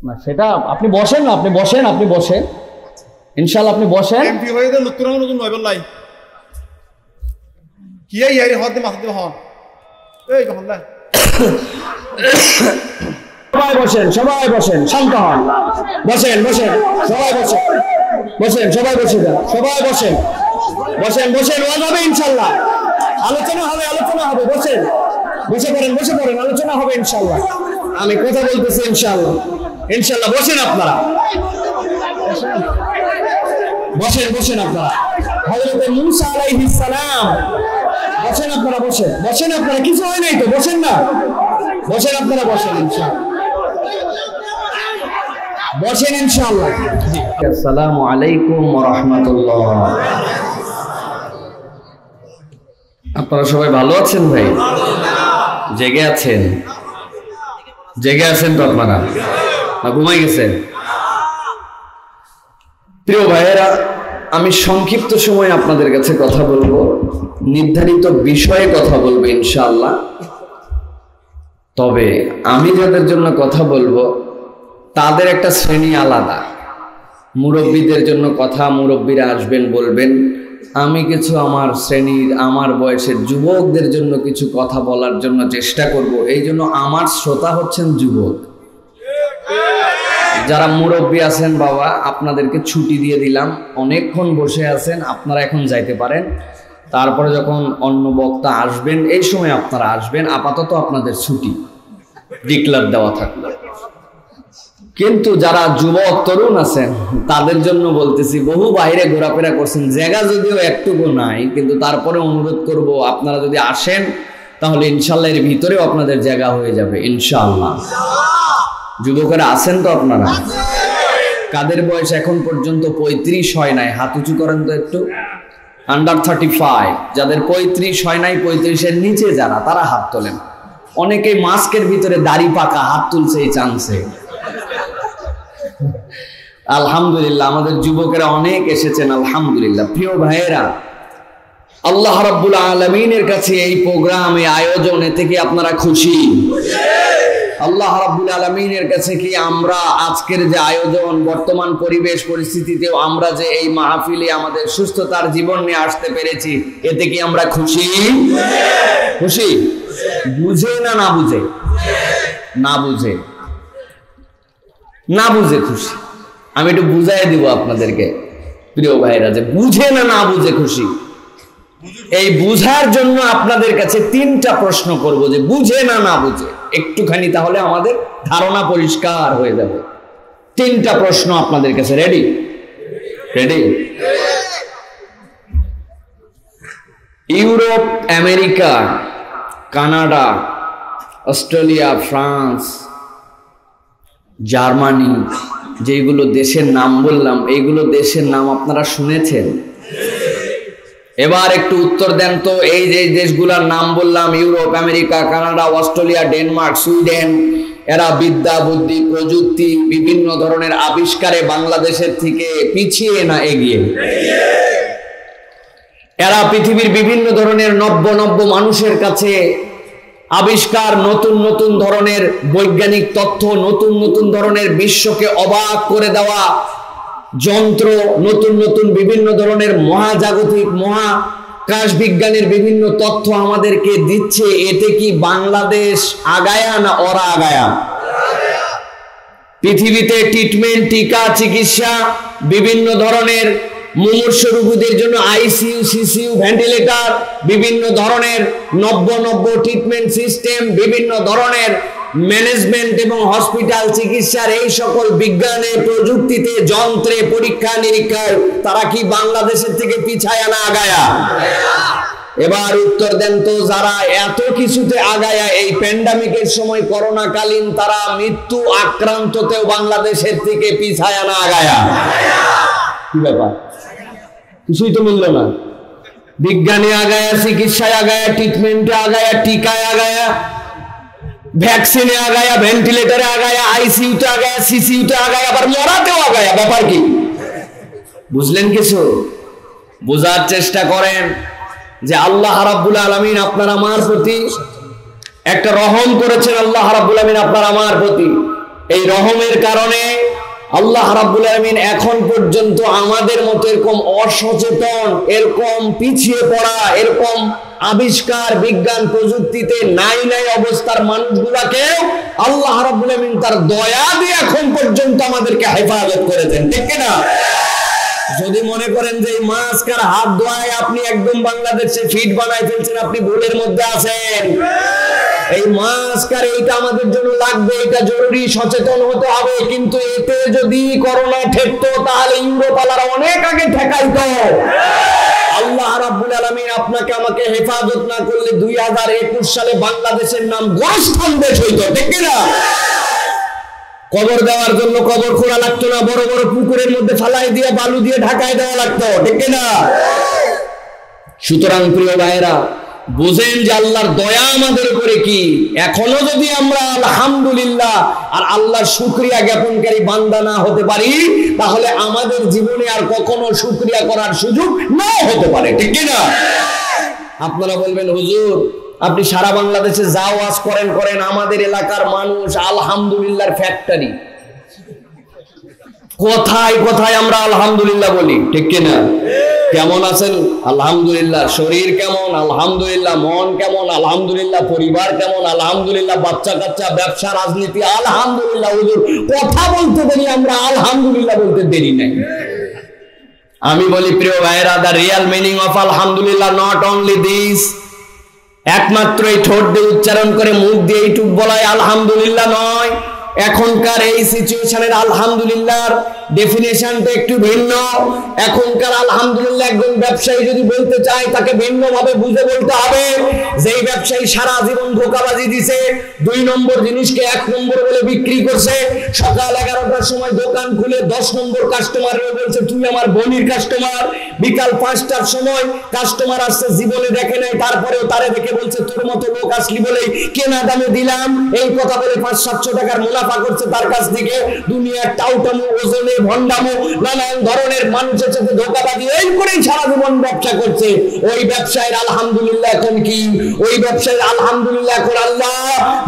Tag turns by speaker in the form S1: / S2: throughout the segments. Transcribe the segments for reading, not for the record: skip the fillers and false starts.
S1: না সেটা আপনি বসেন না, আপনি বসেন ইনশাআল্লাহ, আপনি বসেন।
S2: এমপি হয়ে গেলে লুত্তরাঙ্গ নতুন নয় বললাই কি এই ইয়ারি হদ মাথা দিব হন এই কখন না
S1: সবাই বসেন শান্ত হন, বসেন সবাই বসেন ওয়াজ হবে ইনশাআল্লাহ, আলোচনা হবে বসে পড়েন আলোচনা হবে ইনশাআল্লাহ। আমি কথা বলতেছি ইনশাআল্লাহ বসেন আপনারা, বসেন আপনারা। হযরত মূসা আলাইহিস সালাম বসেন আপনারা কিছু হয় নাই তো, বসেন আপনারা ইনশাআল্লাহ। আসসালামু আলাইকুম ওয়া রাহমাতুল্লাহ। আপনারা সবাই ভালো আছেন ভাই? জেগে আছেন তো আপনারা, না ঘুমাই গেছেন? প্রিয় ভাইয়েরা, আমি সংক্ষিপ্ত সময়ে আপনাদের কাছে কথা বলবো, নির্ধারিত বিষয়ে কথা বলবো ইনশাআল্লাহ। তবে আমি যাদের জন্য কথা বলবো তাদের একটা শ্রেণী আলাদা। মুরব্বীদের জন্য কথা, মুরব্বীরা আসবেন বলবেন। আমি কিছু আমার শ্রেণীর, আমার বয়সের যুবকদের জন্য কিছু কথা বলার জন্য চেষ্টা করব। এই জন্য আমার শ্রোতা হচ্ছেন যুবক। যারা মুরব্বী আছেন বাবা, আপনাদেরকে ছুটি দিয়ে দিলাম, অনেকক্ষণ বসে আছেন, আপনারা এখন যাইতে পারেন। তারপরে যখন অন্য বক্তা আসবেন এই সময় আপনারা আসবেন, আপাতত আপনাদের ছুটি ডিক্লার দেওয়া থাকবে। কিন্তু যারা যুবক তরুণ আছেন তাদের জন্য বলতেছি, বহু বাইরে ঘোরাফেরা করছেন, জায়গা যদিও একটুকু নাই, কিন্তু তারপরে অনুরোধ করব আপনারা যদি আসেন তাহলে ইনশাআল্লাহ এর ভিতরেও আপনাদের জায়গা হয়ে যাবে ইনশাআল্লাহ। যুবকেরা আছেন তো আপনারা? কাদের বয়স এখন পর্যন্ত 35 হয় নাই হাত উঁচু করেন তো একটু। আন্ডার 35 যাদের 35 হয় নাই, 35-এর নিচে যারা, তারা হাত তোলেন। অনেকেই মাস্কের ভিতরে দাড়ি পাকা, হাত তুলছে এই চান্সে। আলহামদুলিল্লাহ, আমাদের যুবকেরা অনেক এসেছেন আলহামদুলিল্লাহ। প্রিয় ভাইয়েরা, আল্লাহ রাব্বুল আলামিনের কাছে এই প্রোগ্রাম, এই আয়োজন, এতে কি আপনারা খুশি? আল্লাহ রাব্বুল আলামিনের কাছে কি আমরা আজকের যে আয়োজন, বর্তমান পরিবেশ পরিস্থিতিতেও আমরা যে এই মাহফিলে আমাদের সুস্থতার জীবন নিয়ে আসতে পেরেছি, এতে কি আমরা খুশি? বুঝে না বুঝে? না বুঝে খুশি। আমি একটু বুঝাই দিব আপনাদেরকে প্রিয় ভাইরা, যে বুঝে না বুঝে খুশি। এই বুঝার জন্য আপনাদের কাছে 3টা প্রশ্ন করব, যে বুঝে না বুঝে একটুখানি, তাহলে আমাদের ধারণা পরিষ্কার হয়ে যাবে। 3টা প্রশ্ন আপনাদের কাছে। Ready? Europe, America, Canada, Australia, France, Germany, যেগুলো দেশের নাম বললাম, এইগুলো দেশের নাম আপনারা শুনেছেন? এবার একটু উত্তর দেন তো। এই যে দেশগুলোর নাম বললাম, Europe, America, Canada, Australia, Denmark, Sweden, এরা বিদ্যা, বুদ্ধি, প্রযুক্তি, বিভিন্ন ধরনের আবিষ্কারে বাংলাদেশের থেকে পিছিয়ে না এগিয়ে? এরা পৃথিবীর বিভিন্ন ধরনের নব্য মানুষের কাছে আবিষ্কার, নতুন ধরনের বৈজ্ঞানিক তথ্য, নতুন ধরনের বিশ্বকে অবাক করে দেওয়া যন্ত্র, নতুন বিভিন্ন ধরনের মহাজাগতিক, মহাকাশ বিজ্ঞানের বিভিন্ন তথ্য আমাদেরকে দিচ্ছে। এতে কি বাংলাদেশ আগায়া না ওরা আগায়া? পৃথিবীতে ট্রিটমেন্ট, টিকা, চিকিৎসা, বিভিন্ন ধরনের মুমূর্ষ রোগীদের জন্য আইসিইউ, সিসিইউ, ভেন্টিলেটর, বিভিন্ন ধরনের নব্য ট্রিটমেন্ট সিস্টেম, বিভিন্ন ধরনের ম্যানেজমেন্ট এবং হসপিটাল চিকিৎসার এই সকল বিজ্ঞানে, প্রযুক্তিতে, যন্ত্রে, পরীক্ষা নিরীক্ষায় তারা কি বাংলাদেশের থেকে পিছায়া না আগায়া? এবার উত্তর দেন তো, যারা এত কিছুতে আগায়া, এই প্যান্ডামিকের সময় করোনাকালীন তারা মৃত্যু আক্রান্ততেও বাংলাদেশের থেকে পিছায়া না আগায়া? কি ব্যাপার? কিছুই তো মিলল না। বিজ্ঞানে আগায়া, চিকিৎসায় আগায়া, ট্রিটমেন্টে আগায়া, টিকায় আগায়া, ভ্যাকসিনে আগায়া, ভেন্টিলেটরে আগায়া, আইসিইউতে আগায়া, সিসিইউতে আগায়া, আবার মরাতেও আগায়া। ব্যাপার কি? বুঝলেন কিছু? বোঝার চেষ্টা করেন যে আল্লাহ রাব্বুল আলামিন আপনার আমার প্রতি একটা রহম করেছেন। আল্লাহ রাব্বুল আলামিন আপনার আমার প্রতি এই রহমের কারণে আল্লাহ রাব্বুল আলামিন এখন পর্যন্ত আমাদের মতো এরকম অসচেতন, এরকম পিছিয়ে পড়া, এরকম আবিষ্কার বিজ্ঞান প্রযুক্তিতে নাই অবস্থার মানুষগুলাকে আল্লাহ রাব্বুল আলামিন তার দয়া দিয়ে এখন পর্যন্ত আমাদেরকে হেফাজত করেছেন, ঠিক কি না? যদি মনে করেন যে এই মাস্কার হাত ধোয়ায় আপনি একদম বাংলাদেশে ফিট বানাই ফেলছেন, আপনি ভুলের মধ্যে আছেন। এই মাস্কার এইটা আমাদের জন্য লাগবে, এটা জরুরি, সচেতন হতে হবে। কিন্তু এতে যদি করোনা ঠেকতো তাহলে ইউরোপালারা অনেক আগে ঠেকাইতো। আল্লাহ রাব্বুল আলামিন আপনাকে আমাকে হেফাজত না করলে 2021 সালে বাংলাদেশের নাম গোরস্থান দেশ হইতো, ঠিক কি না? কবর দেওয়ার জন্য কবর খোঁড়া লাগতো না, বড় বড় পুকুরের মধ্যে ফালাই দিয়ে বালু দিয়ে ঢাকায় দেওয়া লাগতো, ঠিক কি না? সুতরাং প্রিয় ভাইয়েরা, বুঝেন যে আল্লাহর দয়া আমাদের উপরে কি। এখনো যদি আমরা আলহামদুলিল্লাহ আর আল্লাহর শুকরিয়া জ্ঞাপনকারী বান্দা না হতে পারি, তাহলে আমাদের জীবনে আর কখনো শুকরিয়া করার সুযোগ নাও হতে পারে, ঠিক কি না? আপনারা বলবেন, হুজুর আপনি সারা বাংলাদেশে যা ওয়াজ করেন, আমাদের এলাকার মানুষ আলহামদুলিল্লাহর ফ্যাক্টরি। কোথায় কোথায় আমরা আলহামদুলিল্লাহ বলি, ঠিক কিনা? কেমন আছেন? আলহামদুলিল্লাহ। শরীর কেমন? আলহামদুলিল্লাহ। মন কেমন? আলহামদুলিল্লাহ। পরিবার কেমন? আলহামদুলিল্লাহ। বাচ্চা কাচ্চা, ব্যবসা, রাজনীতি, আলহামদুলিল্লাহ। হুজুর কথা বলতে দেরি, আমরা আলহামদুলিল্লাহ বলতে দেরি নাই। আমি বলি প্রিয় ভাইয়েরা, দ্য রিয়াল মিনিং অফ আলহামদুলিল্লাহ নট অনলি দিস, একমাত্র এই ঠোঁট দিয়ে উচ্চারণ করে মুখ দিয়ে এইটুক বলায় আলহামদুলিল্লাহ নয়। এখনকার এই সিচুয়েশনের আলহামদুলিল্লাহর ডেফিনেশনটা একটু ভিন্ন। এখনকার আলহামদুলিল্লাহ একজন ব্যবসায়ী যদি বলতে চায়, তাকে ভিন্নভাবে বুঝে বলতে হবে। যেই ব্যবসায়ী সারা জীবন ধোঁকাবাজি দিছে, 2 নম্বর জিনিসকে 1 নম্বর বলে বিক্রি করছে, সকাল 11টার সময় দোকান খুলে 10 নম্বর কাস্টমারের বলছে তুই আমার বনির কাস্টমার, বিকাল 5টার সময় কাস্টমার আসছে, জীবনে দেখে নাই, তারপরেও তারে দেখে বলছে তোর মতো লোক আসলি বলেই কেনা দামে দিলাম, এই কথা বলে 500-700 টাকার মুনাফা করছে তার কাছ থেকে। দুনিয়ার টাউটামো, ওজনে ভন্ডামো, নানান ধরনের মানুষের সাথে ধোঁকাবাজি, এই করেই সারা জীবন ব্যবসা করছে। ওই ব্যবসায়ের আলহামদুলিল্লাহ এখন কি? ওই ব্যবসায়ের আলহামদুলিল্লাহ এখন আল্লাহ।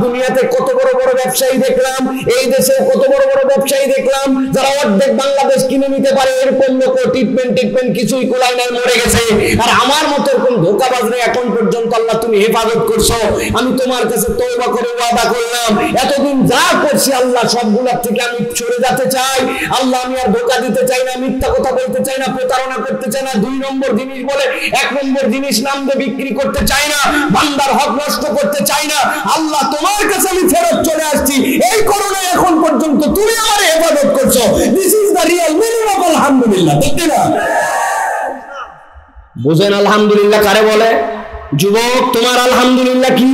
S1: দুনিয়াতে কত বড় বড় ব্যবসায়ী দেখলাম, এই দেশে কত বড় বড় ব্যবসায়ী দেখলাম, যারা অর্ধেক বাংলাদেশ কিনে নিতে পারে, এরকম লোক ট্রিটমেন্ট কিছুই কোলাই নাই, মরে গেছে। আর আমার মতো এরকম ধোঁকাবাজরা এখন পর্যন্ত আল্লাহ তুমি হেফাজত করছো। আমি তোমার কাছে তওবা করে ওয়াদা করলাম, এতদিন যা করছি আল্লাহ সবগুলোর থেকে আমি সরে যেতে চাই। আল্লাহ আমি আর ধোঁকা দিতে চাই না, মিথ্যা কথা বলতে চাই না, প্রতারণা করতে চাই না, 2 নম্বর জিনিস বলে 1 নম্বর জিনিস নাম দিয়ে বিক্রি করতে চাই না, বান্দার হক নষ্ট করতে চাই না। আল্লাহ তোমার কাছে আমি ফেরত চলে আসছি। এই করোনা এখন পর্যন্ত তুমি আমার হেফাজত করছো। This is the real meaning of আলহামদুলিল্লাহ, ঠিক না? বুঝেন আলহামদুলিল্লাহ কারে বলে? যুবক, তোমার আলহামদুলিল্লাহ কি?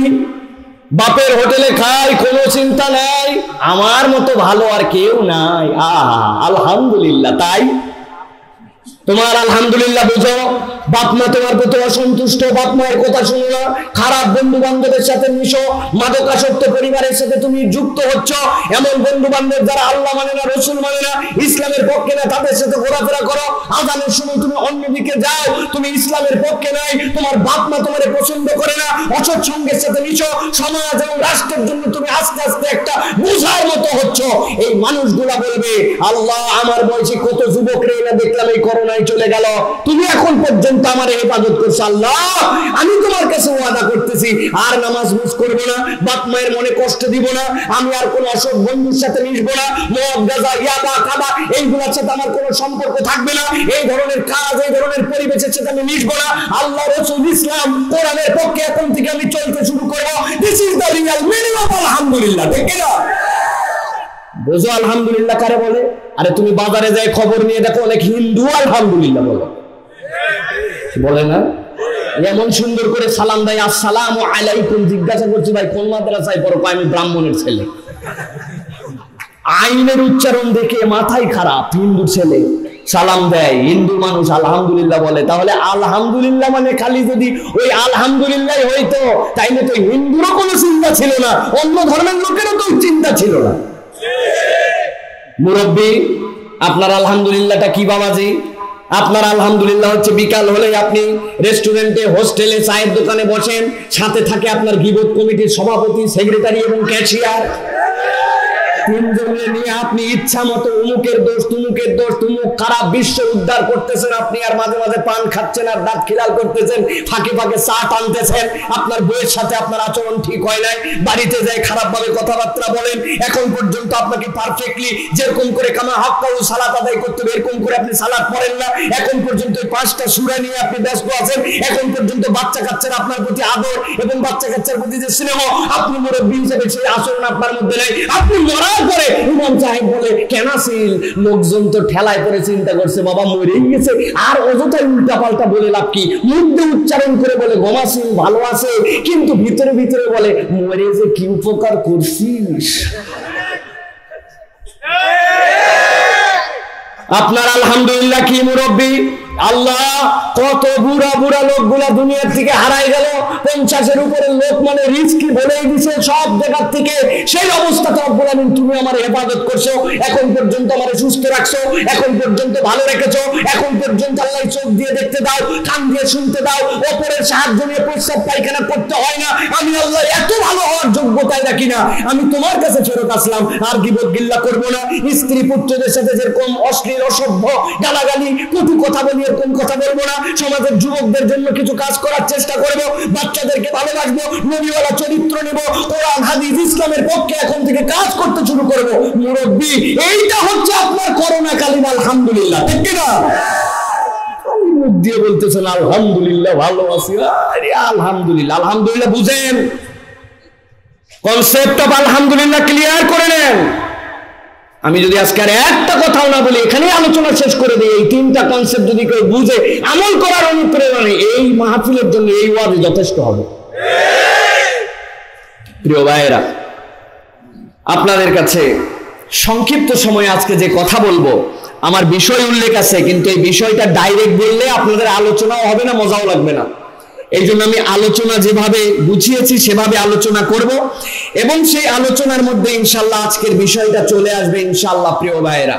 S1: বাপের হোটেলে খাই, কোনো চিন্তা নাই, আমার মতো ভালো আর কেউ নাই, আলহামদুলিল্লাহ। তাই তোমার আলহামদুলিল্লাহ বুঝো। বাপ মা তোমার প্রতি অসন্তুষ্ট, বাপ মায়ের কথা শুনো না, খারাপ বন্ধু বান্ধবের সাথে মিশো, মাদকাসক্ত পরিবারের সাথে তুমি যুক্ত হচ্ছ, এমন বন্ধু বান্ধব যারা আল্লাহ মানে না, রসুল মানে না, ইসলামের পক্ষে না, তাদের সাথে ঘোরাফেরা করো। আজানের সময় তুমি অন্যদিকে যাও, তুমি ইসলামের পক্ষে নাই, তোমার বাপ মা তোমার পছন্দ করে না, অসৎ সঙ্গের সাথে মিশো, সমাজ এবং রাষ্ট্রের জন্য তুমি আস্তে আস্তে একটা বোঝার মতো হচ্ছ। এই মানুষগুলা বলবে, আল্লাহ আমার বয়সী কত যুবক রে না দেখলাম এই করোনায় চলে গেল, তুমি এখন পর্যন্ত আমার হেফাজত করছো। আল্লাহ আমি তোমার কাছে ওয়াদা করতেছি, আর নামাজ মিস করব না, বাপ মায়ের মনে কষ্ট দিব না, আমি আর কোন অসৎ বন্ধুর সাথে মিশবো না, মদ গাঁজা ইয়াবা খাবা এইগুলোর সাথে আমার কোনো সম্পর্ক থাকবে না, এই ধরনের কাজ, এই ধরনের পরিবেশের সাথে আমি মিশবো না। আল্লাহ, রাসূল, ইসলাম, কোরআনের পক্ষে এখন থেকে আমি চলতে শুরু করব। This is the real meaning of আলহামদুলিল্লাহ, ঠিক না? বুঝো আলহামদুলিল্লাহ কারে বলে? আরে তুমি বাজারে যাই খবর নিয়ে দেখো, অনেক হিন্দু আলহামদুলিল্লাহ বলে, বলে না? এমন সুন্দর করে সালাম দেয়, আসসালামু আলাইকুম। জিজ্ঞাসা করছি ভাই কোন মাদ্রাসায় পড়ো? আমি ব্রাহ্মণের ছেলে। আইনের উচ্চারণ দেখে মাথায় খারাপ, হিন্দুর ছেলে সালাম দেয়, হিন্দু মানুষ আলহামদুলিল্লাহ বলে। তাহলে আলহামদুলিল্লাহ মানে খালি যদি ওই আলহামদুলিল্লাহ হইতো, তাইলে তো হিন্দুরও কোনো চিন্তা ছিল না, অন্য ধর্মের লোকেরও তো চিন্তা ছিল না। মুরব্বী, আপনার আলহামদুলিল্লাহটা কি বাবাজি? আপনার আলহামদুলিল্লাহ হচ্ছে বিকাল হলে আপনি রেস্টুরেন্টে, হোস্টেলে, চায়ের দোকানে বসেন, সাথে থাকে আপনার গীবত কমিটির সভাপতি, সেক্রেটারি এবং ক্যাশিয়ার। তিনজনের নিয়ে আপনি ইচ্ছা মতো উমুকের দোষ তুমুকের দোষ, তুমুক খারাপ, বিশ্ব উদ্ধার করতেছেন আপনি, আর মাঝে মাঝে পান খাচ্ছেন আর দাঁত খিলাল করতেছেন, ফাঁকে ফাঁকে চা টানতেছেন। আপনার বইয়ের সাথে আপনার আচরণ ঠিক হয় নাই, বাড়িতে যায় খারাপ ভাবে কথাবার্তা বলেন। এখন পর্যন্ত আপনাকে পারফেক্টলি যেরকম করে কামা হাক্কাউ সালাত আদায় করতে হবে এরকম করে আপনি সালাত পড়েন না। এখন পর্যন্ত 5টা সূরা নিয়ে আপনি ব্যস্ত আছেন। এখন পর্যন্ত বাচ্চা কাচ্চারা আপনার প্রতি আদর এবং বাচ্চা কাচ্চার প্রতি যে স্নেহ, আপনি মুরব্বী হিসেবে সেই আচরণ আপনার মধ্যে নেই। আপনি মরার পরে ইমাম সাহেব বলে কেন ছিল, লোকজন তো ঠেলায় পরে চিন্তা করছে বাবা মরে গেছে, আর অযথাই উল্টা পাল্টা বলে লাভ কি? মুখ দিয়ে উচ্চারণ করে বলে গমাসিন ভালো আছে, কিন্তু ভিতরে ভিতরে বলে মরে যে কি উপকার করছিস। আপনার আলহামদুলিল্লাহ কি মুরব্বী, আল্লাহ কত বুড়া বুড়া লোকগুলা দুনিয়ার থেকে হারাই গেল। 50-এর উপরে লোক মানে রিস্কি বলেই দিছে সব জায়গার থেকে। সেই অবস্থাতে রব্বুল আমিন তুমি আমার হেফাজত করছো, এখন পর্যন্ত আমার সুস্থ রাখছো, এখন পর্যন্ত ভালো রেখেছো, এখন পর্যন্ত আল্লাহ চোখ দিয়ে দেখতে দাও, কান দিয়ে শুনতে দাও, অপরের সাহায্য নিয়ে প্রস্রাব পায়খানা করতে হয় না। আমি আল্লাহ এত ভালো হওয়ার যোগ্যতায় রাখি না, আমি তোমার কাছে ফেরত আসলাম, আর গিবত গিল্লা করবো না। স্ত্রী পুত্রদের সাথে যেরকম অশ্লীল অসভ্য গালাগালি কটু কথা বলি এরকম কথা বলবো না। সমাজের যুবকদের জন্য কিছু কাজ করার চেষ্টা করবো, বাচ্চাদেরকে ভালোবাসবো, নবীওয়ালা চরিত্র নেব, কোরআন হাদিস ইসলামের পক্ষে এখন থেকে কাজ করতে শুরু করবো। মুরব্বী, এইটা হচ্ছে আপনার করোনা কালীন আলহামদুলিল্লাহ, ঠিক কিনা? মুখ দিয়ে বলতেছেন আলহামদুলিল্লাহ ভালো আছি, আরে আলহামদুলিল্লাহ। আলহামদুলিল্লাহ বুঝেন, কনসেপ্ট অফ আলহামদুলিল্লাহ ক্লিয়ার করে নেন। আমি যদি আজকে আর একটা কথাও না বলি, এখানেই আলোচনা শেষ করে দিই। এই 3টা কনসেপ্ট যদি কেউ বুঝে আমল করার অনুপ্রেরণা এই মাহফিলের জন্য এই ওয়াজ যথেষ্ট হবে। প্রিয় ভাইয়েরা, আপনাদের কাছে সংক্ষিপ্ত সময়ে আজকে যে কথা বলবো, আমার বিষয় উল্লেখ আছে, কিন্তু এই বিষয়টা ডাইরেক্ট বললে আপনাদের আলোচনাও হবে না, মজাও লাগবে না। এই জন্য আমি আলোচনা যেভাবে গুছিয়েছি সেভাবে আলোচনা করব, এবং সেই আলোচনার মধ্যে ইনশাল্লাহ আজকের বিষয়টা চলে আসবে ইনশাল্লাহ। প্রিয় ভাইয়েরা,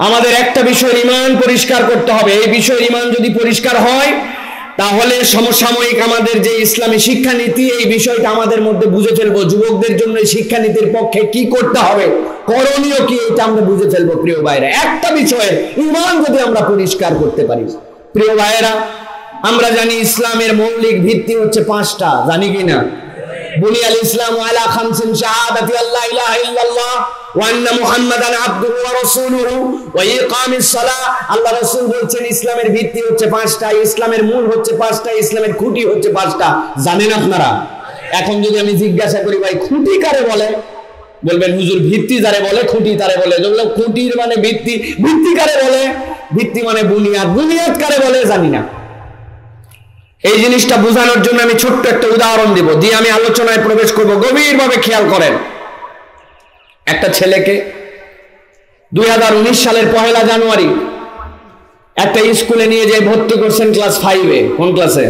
S1: আমাদের একটা বিষয় ঈমান পরিষ্কার করতে হবে। এই বিষয়ের ঈমান যদি পরিষ্কার হয়, তাহলে সমসাময়িক আমাদের যে ইসলামী শিক্ষানীতি, এই বিষয়টা আমাদের মধ্যে বুঝে ফেলবো। যুবকদের জন্য এই শিক্ষানীতির পক্ষে কি করতে হবে, করণীয় কি, এটা আমরা বুঝে ফেলবো। প্রিয় ভাইয়েরা, একটা বিষয়ের ঈমান যদি আমরা পরিষ্কার করতে পারি, প্রিয় ভাইয়েরা, আমরা জানি ইসলামের মৌলিক ভিত্তি হচ্ছে 5টা, জানি কিনা? বুনিয়াল ইসলাম আলা খামসিন শাহাদাতি আল্লা ইলাহা ইল্লাল্লাহ ওয়া আন্না মুহাম্মাদান আবদুহু ওয়া রাসূলুহু ওয়া ইকামিস সালাহ। আল্লাহ রাসূল বলেছেন ইসলামের ভিত্তি হচ্ছে 5টা, ইসলামের মূল হচ্ছে 5টা, ইসলামের খুঁটি হচ্ছে 5টা। জানেন আপনারা? এখন যদি আমি জিজ্ঞাসা করি ভাই খুঁটি কারে বলে, বলবেন হুজুর ভিত্তি যারে বলে খুঁটি তারে বলে। বললাম খুঁটির মানে ভিত্তি, ভিত্তি কারে বলে? ভিত্তি মানে বুনিয়াদ, বুনিয়াদ কারে বলে জানি না। এই জিনিসটা বোঝানোর জন্য আমি ছোট্ট একটা উদাহরণ দিব, দিয়ে আমি আলোচনায় প্রবেশ করব। গভীরভাবে খেয়াল করেন। একটা ছেলেকে 2019 সালের 1 জানুয়ারি একটা স্কুলে নিয়ে যেয়ে ভর্তি করছেন ক্লাস 5-এ। কোন ক্লাসে?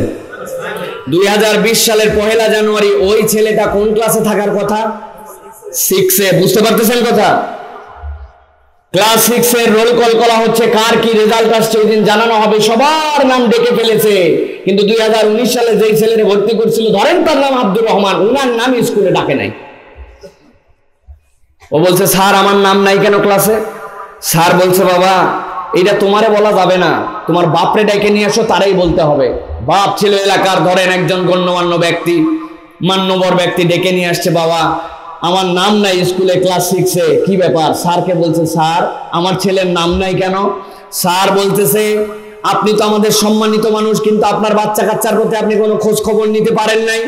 S1: 2020 সালের 1 জানুয়ারি ওই ছেলেটা কোন ক্লাসে থাকার কথা? 6-এ। বুঝতে পারতেছেন কথা? ক্লাস 6-এর রোল কল করা হচ্ছে, কার কি রেজাল্ট আসছে ওই দিন জানানো হবে, সবার নাম ডেকে ফেলেছে। কিন্তু 2019 সালে যেই ছেলেরে ভর্তি করছিল, ধরেন তার নাম আব্দুর রহমান, উনার নাম স্কুলে ডাকে নাই। ও বলছে স্যার আমার নাম নাই কেন ক্লাসে? স্যার বলছে বাবা এটা তোমারে বলা যাবে না, তোমার বাপরে ডেকে নিয়ে আসো, তারাই বলতে হবে। বাপ ছিল এলাকার ধরেন একজন গণ্যমান্য ব্যক্তি, মান্যবর ব্যক্তি, ডেকে নিয়ে আসছে, বাবা আমার নাম নাই স্কুলে ক্লাস 6-এ, কি ব্যাপার? স্যারকে বলছে স্যার আমার ছেলের নাম নাই কেন? স্যার বলতেছে আপনি তো আমাদের সম্মানিত মানুষ, কিন্তু আপনার বাচ্চা কাচ্চার প্রতি আপনি কোনো খোঁজ খবর নিতে পারেন নাই।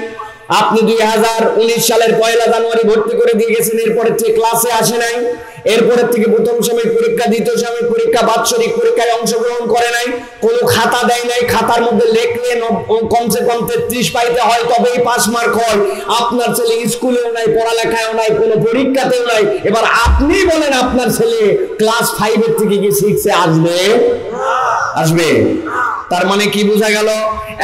S1: আপনি 2019 সালের 1 জানুয়ারি ভর্তি করে দিয়ে গেছেন, এরপরের থেকে ক্লাসে আসে নাই, এরপরের থেকে প্রথম সাময়িক পরীক্ষা, দ্বিতীয় সাময়িক পরীক্ষা, বাৎসরিক পরীক্ষায় অংশগ্রহণ করে নাই, কোনো খাতা দেয় নাই, খাতার মধ্যে লেখলে কমসে কম 33 পাইতে হয় তবেই পাস মার্ক হয়। আপনার ছেলে স্কুলেও নাই, পড়ালেখায়ও নাই, কোনো পরীক্ষাতেও নাই। এবার আপনি বলেন আপনার ছেলে ক্লাস 5-এর থেকে কি 6-এ আসবে? আসবে? তার মানে কি বোঝা গেল?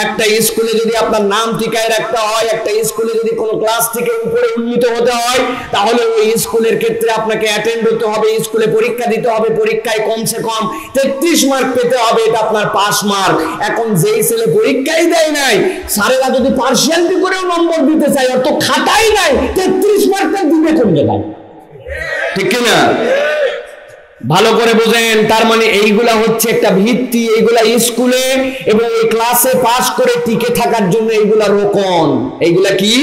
S1: একটা স্কুলে যদি আপনার নাম ঠিকায় রাখতে হয়, একটা স্কুলে যদি কোনো ক্লাস থেকে উপরে উন্নীত হতে হয়, তাহলে ওই স্কুলের ক্ষেত্রে আপনাকে অ্যাটেন্ড হতে হবে, স্কুলে পরীক্ষা দিতে হবে, পরীক্ষায় কমসে কম 33 মার্ক পেতে হবে, এটা আপনার পাস মার্ক। এখন যেই ছেলে পরীক্ষাই দেয় নাই, স্যারেরা যদি পার্সিয়ালিটি করেও নম্বর দিতে চায়, অত খাতাই নাই, 33 মার্কটা দিবে কোন জায়গায়? ঠিক কিনা? ভালো করে বোঝেন। তার মানে এইগুলা হচ্ছে একটা ভিত্তি, এইগুলা স্কুলে এবং এই ক্লাসে পাস করে টিকে থাকার জন্য এইগুলা রোকন। এইগুলা কি?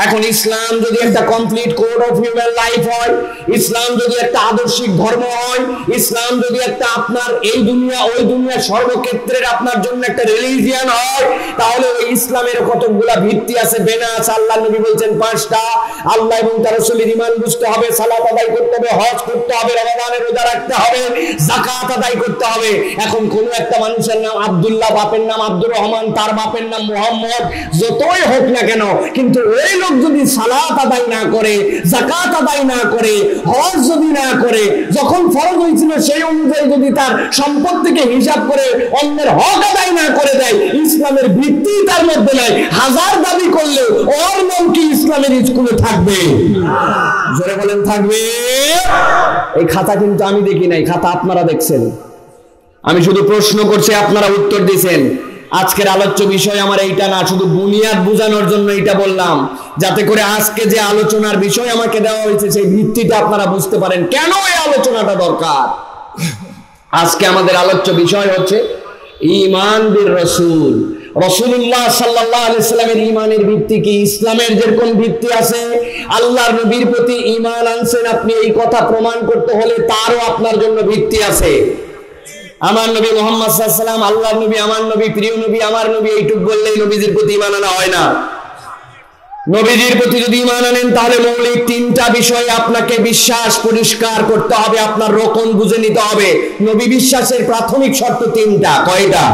S1: এখন ইসলাম যদি একটা complete code of human life হয়, ইসলাম যদি একটা আদর্শিক ধর্ম হয়, ইসলাম যদি একটা আপনার এই দুনিয়া ওই দুনিয়া সর্বক্ষেত্রের আপনার জন্য একটা রিলিজিয়ান হয়, তাহলে ওই ইসলামের কতগুলা ভিত্তি আছে, বেনা আছে। আল্লাহ নবী বলছেন 5টা। আল্লাহ এবং তার রাসূলের ঈমান বুঝতে হবে, সালাত আদায় করতে হবে, হজ করতে হবে, রমাদানের রোজা রাখতে হবে, যাকাত আদায় করতে হবে। এখন কোন একটা মানুষের নাম আব্দুল্লাহ, বাপের নাম আব্দুর রহমান, তার বাপের নাম মুহাম্মদ, যতই হোক না কেন, কিন্তু ওই লোক যদি সালাত আদায় না করে, যাকাত আদায় না করে, হজ যদি না করে, যখন ফরজ হয়েছিল সেই অনুযায়ী যদি তার সম্পদ থেকে হিসাব করে অন্যের হক আদায় না করে দেয়, ইসলামের ভিত্তি তার মধ্যে নাই। হাজার দাবি করলেও ওর নাম কি ইসলামের স্কুলে থাকবে? জোরে বলেন থাকবে? এই খাতা কিন্তু আমি দেখি নাই, খাতা আপনারা দেখছেন। আমি শুধু প্রশ্ন করছি, আপনারা উত্তর দিয়েছেন। আজকের আলোচ্য বিষয় আমার এইটা না, শুধু বুনিয়াদ বোঝানোর জন্য এটা বললাম, যাতে করে আজকে যে আলোচনার বিষয় আমাকে দেওয়া হয়েছে সেই ভিত্তিটা আপনারা বুঝতে পারেন কেন এই আলোচনাটা দরকার। আজকে আমাদের আলোচ্য বিষয় হচ্ছে ঈমান বির রাসূল। রাসূলুল্লাহ সাল্লাল্লাহু আলাইহি সাল্লামের ঈমানের ভিত্তি কি? ইসলামের যেরকম ভিত্তি আছে, আল্লাহর নবীর প্রতি ঈমান আনছেন আপনি, এই কথা প্রমাণ করতে হলে তারও আপনার জন্য ভিত্তি আছে। আমার নবী মুহাম্মদ সাল্লাল্লাহু আলাইহি ওয়াসাল্লাম আল্লাহর নবী, আমার নবী, প্রিয় নবী, আমার নবী, এইটুক বললেই নবীজির প্রতি ঈমান আনা হয় না। নবীজির প্রতি যদি ঈমান আনেন তাহলে মৌলিক 3টা বিষয়ে আপনাকে বিশ্বাস পরিষ্কার করতে হবে, আপনার রকম বুঝে নিতে হবে। নবী বিশ্বাসের প্রাথমিক শর্ত 3টা। কয়টা?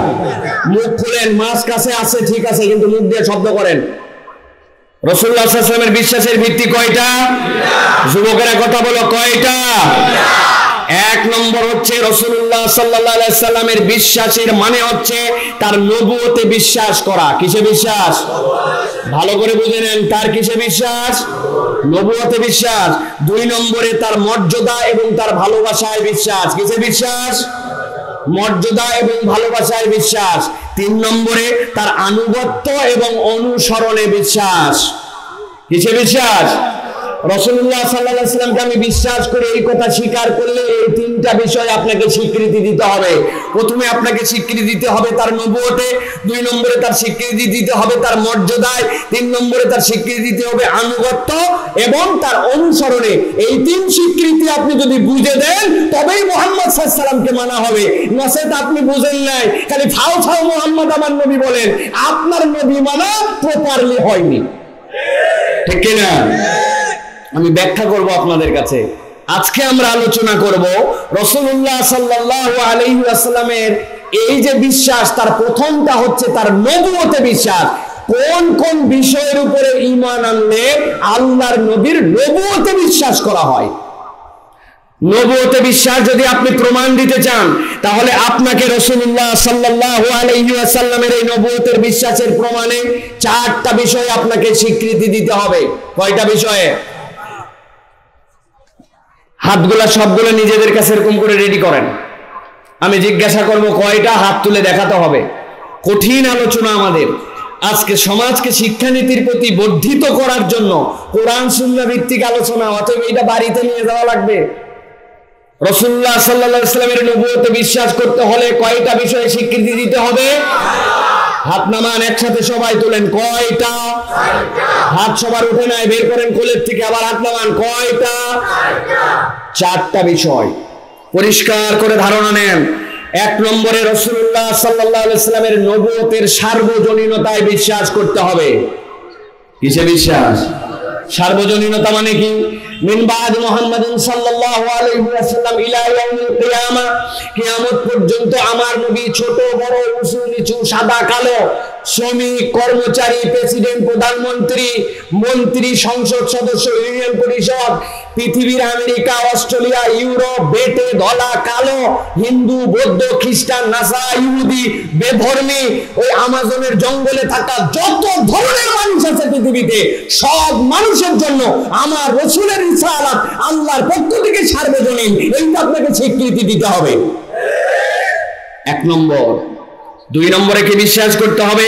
S1: মুখ খুলেন, মাস কাছে আছে ঠিক আছে, কিন্তু মুখ দিয়ে শব্দ করেন। রাসূলুল্লাহ সাল্লাল্লাহু আলাইহি ওয়াসাল্লামের বিশ্বাসের ভিত্তি কয়টা? যুবকেরা কথা বলো, কয়টা? 1 নম্বর হচ্ছে রাসূলুল্লাহ সাল্লাল্লাহু আলাইহি ওয়াসাল্লামের বিশ্বাসের মানে হচ্ছে তার নবুয়তে বিশ্বাস করা। কিসে বিশ্বাস? ভালো করে বুঝে নেন, তার কিসে বিশ্বাস? নবুয়তে বিশ্বাস। 2 নম্বরে তার মর্যাদা এবং তার ভালোবাসায় বিশ্বাস। কিসে বিশ্বাস? মর্যাদা এবং ভালোবাসায় বিশ্বাস। 3 নম্বরে তার আনুগত্য এবং অনুসরণে বিশ্বাস। কিসে বিশ্বাস? রাসূলুল্লাহ সাল্লাল্লাহু আলাইহি ওয়াসাল্লামকে আমি বিশ্বাস করি, এই কথা স্বীকার করলে এই 3টা বিষয় আপনাকে স্বীকৃতি দিতে হবে। প্রথমে আপনাকে স্বীকৃতি দিতে হবে তার নবুয়তে, 2 নম্বরে তার স্বীকৃতি দিতে হবে তার মর্যাদায়, 3 নম্বরে তার স্বীকৃতি দিতে হবে আনুগত্য এবং তার অনুসরণে। এই 3 স্বীকৃতি আপনি যদি বুঝে দেন তবেই মুহাম্মদ সাল্লাল্লাহু আলাইহি ওয়াসাল্লামকে মানা হবে। নচেত আপনি বুঝেন নাই, খালি ফাও ফাও মুহাম্মদ আমার নবী বলেন, আপনার নবী মানা প্রপারলি হয়নি। ঠিক কি না? আমি ব্যাখ্যা করব আপনাদের কাছে। আজকে আমরা আলোচনা করব রাসূলুল্লাহ সাল্লাল্লাহু আলাইহি ওয়াসাল্লামের এই যে বিশ্বাস, তার প্রথমটা হচ্ছে তার নবুয়তে বিশ্বাস। কোন কোন বিষয়ের উপরে ঈমান আনলে আল্লাহর নবীর নবুয়তে বিশ্বাস করা হয়। নবুয়তে বিশ্বাস যদি আপনি প্রমাণ দিতে চান, তাহলে আপনাকে রাসূলুল্লাহ সাল্লাল্লাহু আলাইহি ওয়াসাল্লামের এই নবুয়তের বিশ্বাসের প্রমাণে 4টা বিষয় আপনাকে স্বীকৃতি দিতে হবে। কয়টা বিষয়ে? হাতগুলা সবগুলো নিজেদের কাছে এরকম করে রেডি করেন। আমি জিজ্ঞাসা করব কয়টা, হাত তুলে দেখাতে হবে। কঠিন আলোচনা আমাদের আজকে, সমাজকে শিক্ষানীতির প্রতি বর্ধিত করার জন্য কোরআন সুন্নাহ ভিত্তিক আলোচনা, অতএব এটা বাড়িতে নিয়ে যাওয়া লাগবে। রাসূলুল্লাহ সাল্লাল্লাহু আলাইহি ওয়াসাল্লামের নবুয়তে বিশ্বাস করতে হলে কয়টা বিষয়ে স্বীকৃতি দিতে হবে? হাত নামান, একসাথে সবাই তোলেন। কয়টা? হাত সবার উঠে নাই, বের করেন কোলের থেকে, আবার হাত নামান। কয়টা? 4টা বিষয় পরিষ্কার করে ধারণা নেন। 1 নম্বরে রাসূলুল্লাহ সাল্লাল্লাহু আলাইহি ওয়াসাল্লামের নবুয়তের সার্বজনীনতায় বিশ্বাস করতে হবে। কিসে বিশ্বাস? সার্বজনীনতা মানে কি? মিন বাদ মুহাম্মাদিন সাল্লাল্লাহু আলাইহি ওয়াসাল্লাম ইলা ইয়াউমিল কিয়ামা, কিয়ামত পর্যন্ত আমার নবী ছোট বড় উঁচু নিচু সাদা কালো, শ্রমিক কর্মচারী, প্রেসিডেন্ট প্রধানমন্ত্রী, মন্ত্রী, সংসদ সদস্য, ইউনিয়ন পরিষদ, পৃথিবীর আমেরিকা, অস্ট্রেলিয়া, ইউরোপ, বেটে ধলা কালো, হিন্দু বৌদ্ধ খ্রিস্টান নাসারা ইহুদি বেধর্মী, ওই আমাজনের জঙ্গলে থাকা যত ধরনের মানুষ আছে পৃথিবীতে, সব মানুষের জন্য আমার রাসূলের রিসালাত আল্লাহর পক্ষ থেকে সার্বজনীন, এইটা আপনাকে স্বীকৃতি দিতে হবে। 1 নম্বর। 2 নম্বরে কি বিশ্বাস করতে হবে?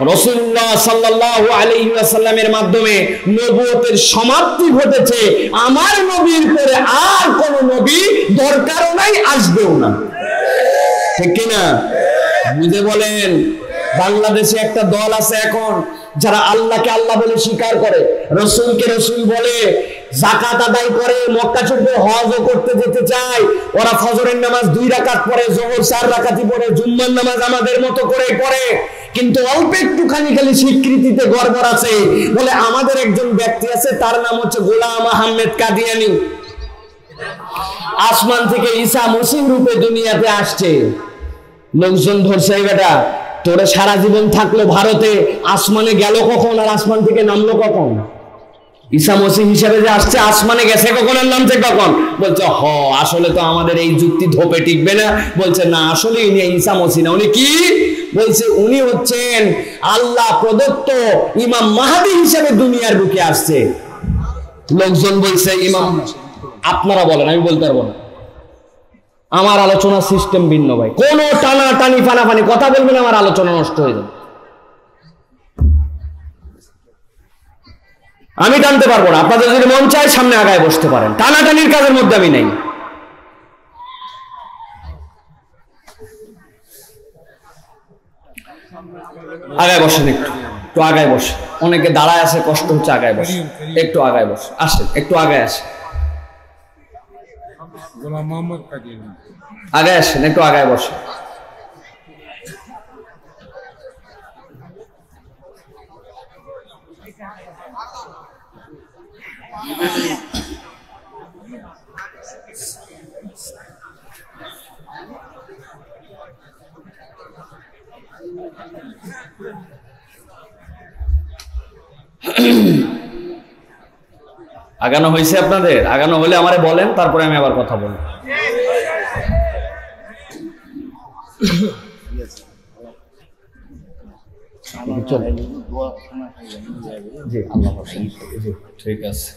S1: রাসূলুল্লাহ সাল্লাল্লাহু আলাইহি ওয়াসাল্লামের মাধ্যমে নবুয়তের সমাপ্তি ঘটেছে। আমার নবীর পরে আর কোন নবী দরকারও নাই, আসবেও না। ঠিক কিনা? বুঝে বলেন। বাংলাদেশে একটা দল আছে এখন যারা আল্লাহকে আল্লাহ বলে স্বীকার করে, রসুলকে রসুল বলে, যাকাত আদায় করে, মক্কা শরীফে হজও করতে যেতে চায়। ওরা ফজরের নামাজ 2 রাকাত পড়ে, যোহর 4 রাকাতই পড়ে, জুম্মার নামাজ আমাদের মতো করে পড়ে, কিন্তু অল্প একটুখানি খালি স্বীকৃতিতে গড়বড় আছে। বলে আমাদের একজন ব্যক্তি আছে, তার নাম হচ্ছে গোলাম আহমেদ কাদিয়ানি, আসমান থেকে ঈসা মসিহ রূপে দুনিয়াতে আসছে। লোকজন ধরছে, বেটা তোরে সারা জীবন থাকলো ভারতে, আসমানে গেল কখন আর আসমান থেকে নামলো কখন? ঈসা মসিহ হিসেবে যে আসছে, আসমানে গেছে কখন আর নামছে কখন? বলছে আসলে তো আমাদের এই যুক্তি ধোপে টিকবে না। বলছে না, আসলে ইনি ঈসা মসিহ না। উনি কি? বলছে উনি হচ্ছেন আল্লাহ প্রদত্ত ইমাম মাহদী হিসেবে দুনিয়ার বুকে আসছে। লোকজন বলছে ইমাম, আপনারা বলেন, আমি বলতে পারবো না, আমার আলোচনার সিস্টেম ভিন্ন ভাই। কোনো টানা টানি ফানাফানি কথা বলবেন, আমার আলোচনা নষ্ট হয়ে যাবে। আমি টানতে পারবো না। আপনাদের যদি মন চায় সামনে আগায় বসতে পারেন, টানাটানির কাজের মধ্যে আমি নেই। আগায় বসেন, একটু আগায় বসে। অনেকে দাঁড়ায় আসে, কষ্ট হচ্ছে, আগায় বসে, একটু আগায় বসে। আসেন, একটু আগায় আসে, আগায় আসেন, একটু আগায় বসে। আগানো হয়েছে আপনাদের? আগানো হলে আমারে বলেন, তারপরে আমি আবার কথা বলবো। জি, আল্লাহ হাফেজ। জি, ঠিক আছে।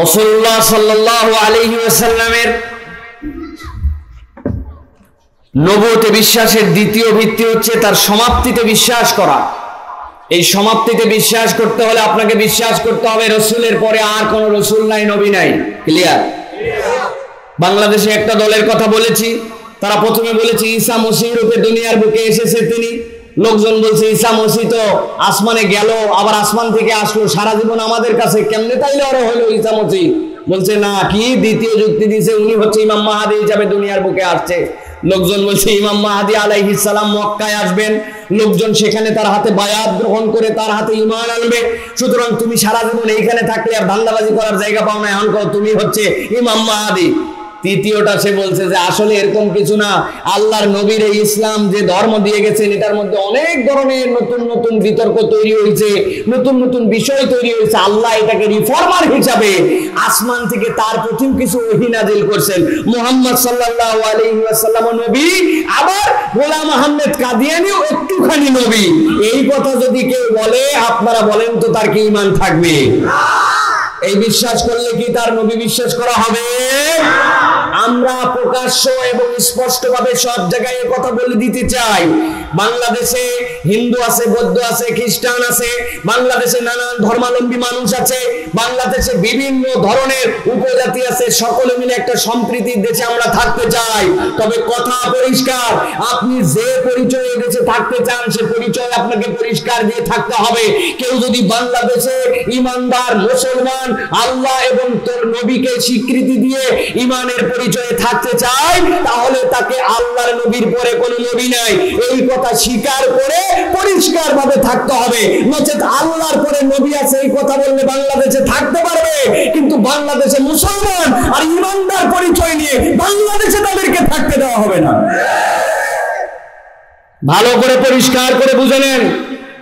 S1: রাসূলুল্লাহ সাল্লাল্লাহু আলাইহি ওয়াসাল্লামের নবুয়তে বিশ্বাসের দ্বিতীয় ভিত্তি হচ্ছে তার সমাপ্তিতে বিশ্বাস করা। এই সমাপ্তিতে বিশ্বাস করতে হলে আপনাকে বিশ্বাস করতে হবে রসুলের পরে আর কোন রসুল নাই, নবী নাই। ক্লিয়ার? বাংলাদেশে একটা দলের কথা বলেছি, তারা প্রথমে বলেছে ঈসা মসিহ রূপে দুনিয়ার বুকে এসেছে তিনি। লোকজন বলছে ঈসা মসিহ তো আসমানে গেল, আবার আসমান থেকে আসলো, সারা জীবন আমাদের কাছে, কেমনে তাইলে ওরা হলো ঈসা মসিহ? বলছে না, কি দ্বিতীয় যুক্তি দিয়েছে, উনি হচ্ছে ইমাম মাহদী হিসাবে দুনিয়ার বুকে আসছে। লোকজন বলছে ইমাম মাহদী আলাইহিস সালাম মক্কায় আসবেন, লোকজন সেখানে তার হাতে বায়াত গ্রহণ করে তার হাতে ঈমান আনবে। সুতরাং তুমি সারা জীবন এইখানে থাকলে আর ধান্দাবাজি করার জায়গা পাও না, এখন তুমি হচ্ছে ইমাম মাহদী। তৃতীয়টা সে বলছে যে আসলে এরকম কিছু না, আল্লাহর নবীর এই ইসলাম যে ধর্ম দিয়ে গেছেন এটার মধ্যে অনেক ধরনের নতুন নতুন বিতর্ক তৈরি হয়েছে, নতুন নতুন বিষয় তৈরি হয়েছে। আল্লাহ এটাকে রিফর্মার হিসাবে আসমান থেকে তার প্রতিও কিছু ওহী নাযিল করছেন। মুহাম্মদ সাল্লাল্লাহু আলাইহি ওয়াসাল্লাম নবী, আবার গোলাম আহমেদ কাদিয়ানিও একটুখানি নবী। এই কথা যদি কেউ বলে, আপনারা বলেন তো তার কি ঈমান থাকবে? এই বিশ্বাস করলে কি তার নবী বিশ্বাস করা হবে? আমরা প্রকাশ্য এবং স্পষ্টভাবে সব জায়গায় কথা বলে দিতে চাই। বাংলাদেশে হিন্দু আছে, বৌদ্ধ আছে, খ্রিস্টান আছে, বাংলাদেশে নানান ধর্মাবলম্বী মানুষ আছে, বাংলাদেশে বিভিন্ন ধরনের উপজাতি আছে, সকলে মিলে একটা সম্প্রীতির দেশে আমরা থাকতে চাই। তবে কথা পরিষ্কার, আপনি যে পরিচয়ে দেশে থাকতে চান সে পরিচয় আপনাকে পরিষ্কার দিয়ে থাকতে হবে। কেউ যদি বাংলাদেশে ইমানদার মুসলমান, আল্লাহ এবং তোর নবীকে স্বীকৃতি দিয়ে ইমানের পরিচয়ে থাকতে চায়, তাহলে তাকে আল্লাহর নবীর পরে কোনো নবী নাই এই কথা স্বীকার করে পরিষ্কার ভাবে থাকতে হবে। নচেত আল্লাহর পরে নবী আছে এই কথা বললে বাংলাদেশে থাকতে পারবে, কিন্তু বাংলাদেশে মুসলমান আর ইমানদার পরিচয় নিয়ে বাংলাদেশে তাদেরকে থাকতে দেওয়া হবে না। ভালো করে পরিষ্কার করে বুঝে নেন।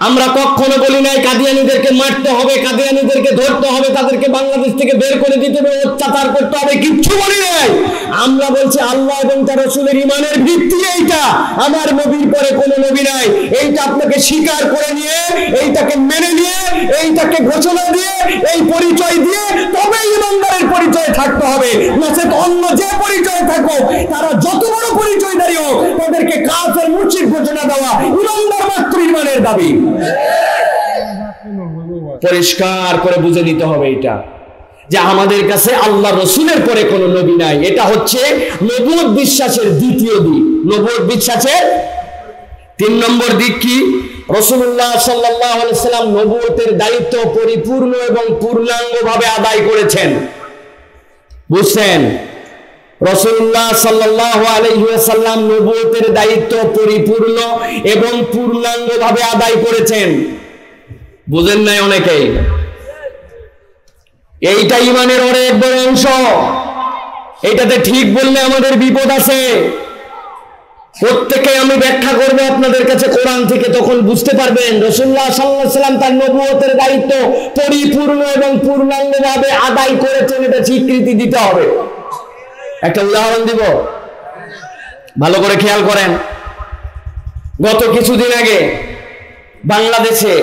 S1: আমরা কখনো বলি নাই কাদিয়ানীদেরকে মারতে হবে, কাদিয়ানীদেরকে ধরতে হবে, তাদেরকে বাংলাদেশ থেকে বের করে দিতে হবে, অত্যাচার করতে হবে, কিচ্ছু বলি নাই। আমরা বলছি আল্লাহ এবং তার রাসূলের ঈমানের ভিত্তি এইটা, আমার নবীর পরে কোনো নবী নাই, এইটা আপনাকে স্বীকার করে নিয়ে, এইটাকে মেনে নিয়ে, এইটাকে ঘোষণা দিয়ে, এই পরিচয় দিয়ে তবে ইমানদারের ইমানের দাবি। পরিষ্কার করে বুঝে নিতে হবে এটা, যে আমাদের কাছে আল্লাহ রসুলের পরে কোনো নবী নাই। এটা হচ্ছে নবুয়ত বিশ্বাসের দ্বিতীয় দিক। নবুয়ত বিশ্বাসের 3 নম্বর দিক কি? রাসূলুল্লাহ সাল্লাল্লাহু আলাইহি সাল্লাম নবুয়তের দায়িত্ব পরিপূর্ণ এবং পূর্ণাঙ্গভাবে আদায় করেছেন। বুঝছেন? রাসূলুল্লাহ সাল্লাল্লাহু আলাইহি ওয়াসাল্লাম নবুয়তের দায়িত্ব পরিপূর্ণ এবং পূর্ণাঙ্গভাবে আদায় করেছেন। বুঝেন নাই অনেকেই? এইটা ইমানের অনেক বড় অংশ। এইটাতে ঠিক বললে আমাদের বিপদ আছে। প্রত্যেকে আমি ব্যাখ্যা করবো আপনাদের কাছে কোরআন থেকে, তখন বুঝতে পারবেন রাসূলুল্লাহ সাল্লাল্লাহু আলাইহি ওয়াসাল্লাম তার নবুয়তের দায়িত্ব পরিপূর্ণ এবং পূর্ণাঙ্গভাবে আদায় করেছেন। এটা স্বীকৃতি দিতে হবে। একটা উদাহরণ দিব, ভালো করে খেয়াল করেন। গত কিছুদিন আগে বাংলাদেশে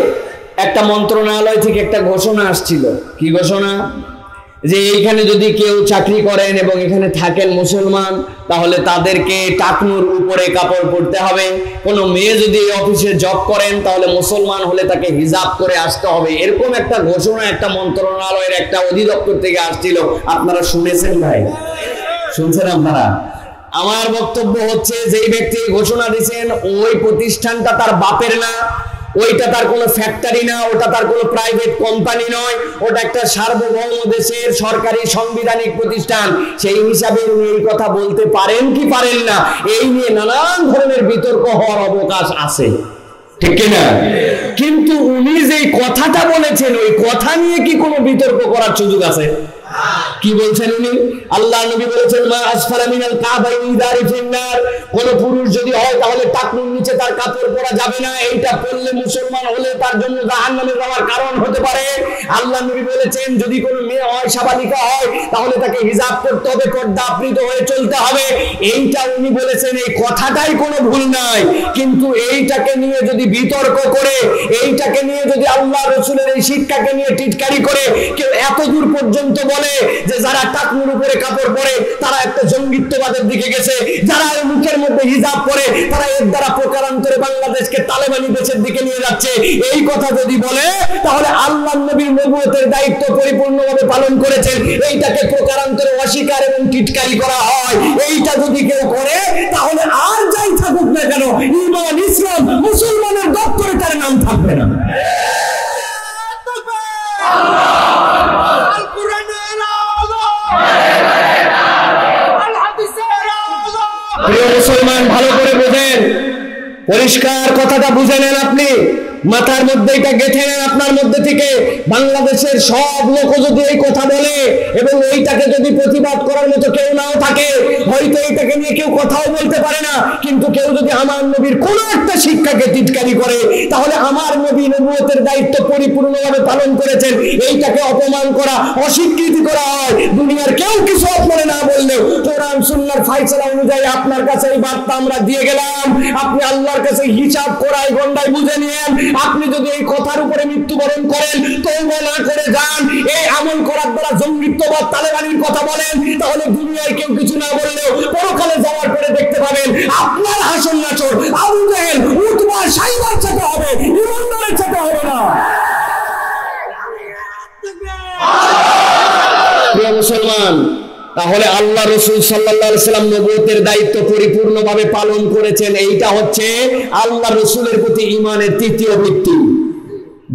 S1: একটা মন্ত্রণালয় থেকে একটা ঘোষণা আসছিল। কি ঘোষণা? যে এইখানে যদি কেউ চাকরি করেন এবং এখানে থাকেন মুসলমান, তাহলে তাদেরকে টাকনুর উপরে কাপড় পরতে হবে। কোনো মেয়ে যদি এই অফিসে জব করেন, তাহলে মুসলমান হলে তাকে হিজাব করে আসতে হবে। এরকম একটা ঘোষণা একটা মন্ত্রণালয়ের একটা অধিদপ্তর থেকে আসছিল। আপনারা শুনেছেন ভাই? শুনছেন আপনারা? আমার বক্তব্য হচ্ছে, যেই ব্যক্তি ঘোষণা দিয়েছেন ওই প্রতিষ্ঠানটা তার বাপের না, ওইটা তার কোনো ফ্যাক্টরি না, ওটা তার কোনো প্রাইভেট কোম্পানি নয়, ওটা একটা সার্বভৌম দেশের সরকারি সাংবিধানিক প্রতিষ্ঠান। সেই হিসাবে উনি এই কথা বলতে পারেন কি পারেন না, এই নিয়ে নানান ধরনের বিতর্ক হওয়ার অবকাশ আছে, ঠিক কিনা? কিন্তু উনি যে কথাটা বলেছেন, ওই কথা নিয়ে কি কোনো বিতর্ক করার সুযোগ আছে? কি বলছেন উনি? আল্লাহ নবী বলেছেন, মা আসফালা মিনাল কাবাইনি দারি ফিন্নার। কোন পুরুষ যদি হয় তাহলে টাকনুর নিচে তার কাপড় পরা যাবে না। এইটা পরলে মুসলমান হলে তার জন্য জাহান্নামে যাওয়ার কারণ হতে পারে। আল্লাহ নবী বলেছেন, যদি কোনো মেয়ে হয়, সাবালিকা হয়, তাহলে তাকে হিজাব করতে হবে, পর্দা আবৃত হয়ে চলতে হবে। এইটা উনি বলেছেন, এই কথাটাই কোনো ভুল নাই। কিন্তু এইটাকে নিয়ে যদি বিতর্ক করে, এইটাকে নিয়ে যদি আল্লাহ রাসূলের এই শিক্ষাকে নিয়ে টিটকারি করে কেউ এত দূর পর্যন্ত বলে যে যারা টাকনুর উপরে কাপড় পরে তারা একটা জঙ্গিত্ববাদের দিকে গেছে, যারা মুখের মধ্যে হিজাব পরে তারা এর দ্বারা প্রকারান্তরে বাংলাদেশকে তালেবানি দেশের দিকে নিয়ে যাচ্ছে, এই কথা যদি বলে, তাহলে আল্লাহ নবীর নবুয়তের দায়িত্ব পরিপূর্ণভাবে পালন করেছেন, এইটাকে প্রকারান্তরে অস্বীকার এবং টিটকারি করা হয়। এইটা যদি কেউ করে, তাহলে আর যাই থাকুক না কেন, ঈমান, ইসলাম, মুসলমানের দপ্তরে তার নাম থাকবে না। প্রিয় মুসলমান, ভালো করে বোঝেন, পরিষ্কার কথাটা বুঝে নেন। আপনি মাথার মধ্যে এটা গেঁথে নেন আপনার মধ্যে থেকে। বাংলাদেশের সব লোক যদি এই কথা বলে এবং এইটাকে যদি প্রতিবাদ করার মতো কেউ নাও থাকে, হয়তো এইটাকে নিয়ে কেউ কথাও বলতে পারে না, কিন্তু কেউ যদি আমার নবীর কোন একটা শিক্ষাকে টিটকারি করে, তাহলে আমার নবী নবুয়তের দায়িত্ব পরিপূর্ণভাবে পালন করেছেন, এইটাকে অপমান করা, অস্বীকৃতি করা হয়। দুনিয়ার কেউ কিছু আপনারা না বললেও কোরআন সুন্নাহর ফায়সালা অনুযায়ী আপনার কাছে এই বার্তা আমরা দিয়ে গেলাম। আপনি আল্লাহর কাছে হিসাব করাই গন্ডায় বুঝে নিয়েন। আপনি যদি এই কথার উপরে মৃত্যুবরণ করেন, তওবা না করে যান, এই আমল করার দ্বারা জঙ্গিত্ববাদ, তালেবানির কথা বলেন, তাহলে দুনিয়ায় কেউ কিছু না বললেও পরকালে যাওয়ার পরে দেখতে পাবেন আপনার হাসন নাচর আবু জেহেল, উতবা, সাইবার সাথে হবে, ইমানদারের সাথে হবে না। প্রিয় মুসলমান, তাহলে আল্লাহ রাসূল সাল্লাল্লাহু আলাইহি ওয়াসাল্লাম নবুয়তের দায়িত্ব পরিপূর্ণভাবে পালন করেছেন। এইটা হচ্ছে আল্লাহ রাসূলের প্রতি ঈমানের তৃতীয় ভিত্তি।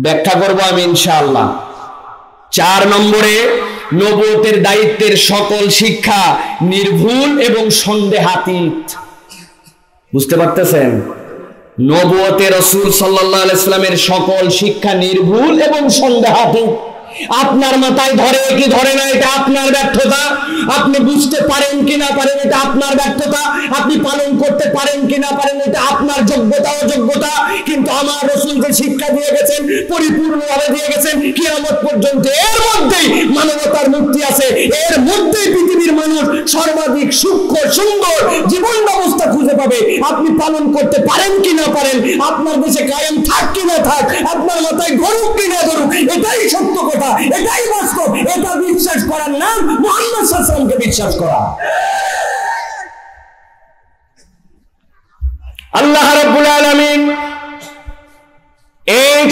S1: ব্যাখ্যা করব আমি ইনশাআল্লাহ। 4 নম্বরে, নবুয়তের দায়িত্বের সকল শিক্ষা নির্ভুল এবং সন্দেহাতীত। বুঝতে পারতেছেন? নবুয়তে রাসূল সাল্লাল্লাহু আলাইহি ওয়াসাল্লামের সকল শিক্ষা নির্ভুল এবং সন্দেহাতীত। আপনার মাথায় ধরে কি ধরে না, এটা আপনার ব্যর্থতা। আপনি বুঝতে পারেন কি না পারেন, এটা আপনার ব্যর্থতা। আপনি পালন করতে পারেন কি না পারেন, এটা আপনার যোগ্যতা অযোগ্যতা। কিন্তু আমার রাসূল যে শিক্ষা দিয়ে গেছেন, পরিপূর্ণভাবে দিয়ে গেছেন, কিয়ামত পর্যন্ত এর মধ্যেই মানবতার মুক্তি আছে। এর মধ্যেই পৃথিবীর মানুষ সর্বাধিক সূক্ষ্ম সুন্দর জীবন ব্যবস্থা খুঁজে পাবে। আপনি পালন করতে পারেন কি না পারেন, আপনার দেশে কায়েম থাক কি না থাক, আপনার মাথায় ধরুক কি না ধরুক, এটাই সত্য কথা, এটাই বাস্তব। এটা বিশ্বাস করার নাম মুহাম্মদ সাল্লাল্লাহু আলাইহি ওয়াসাল্লামকে বিশ্বাস করা। আল্লাহ রাব্বুল আলামিন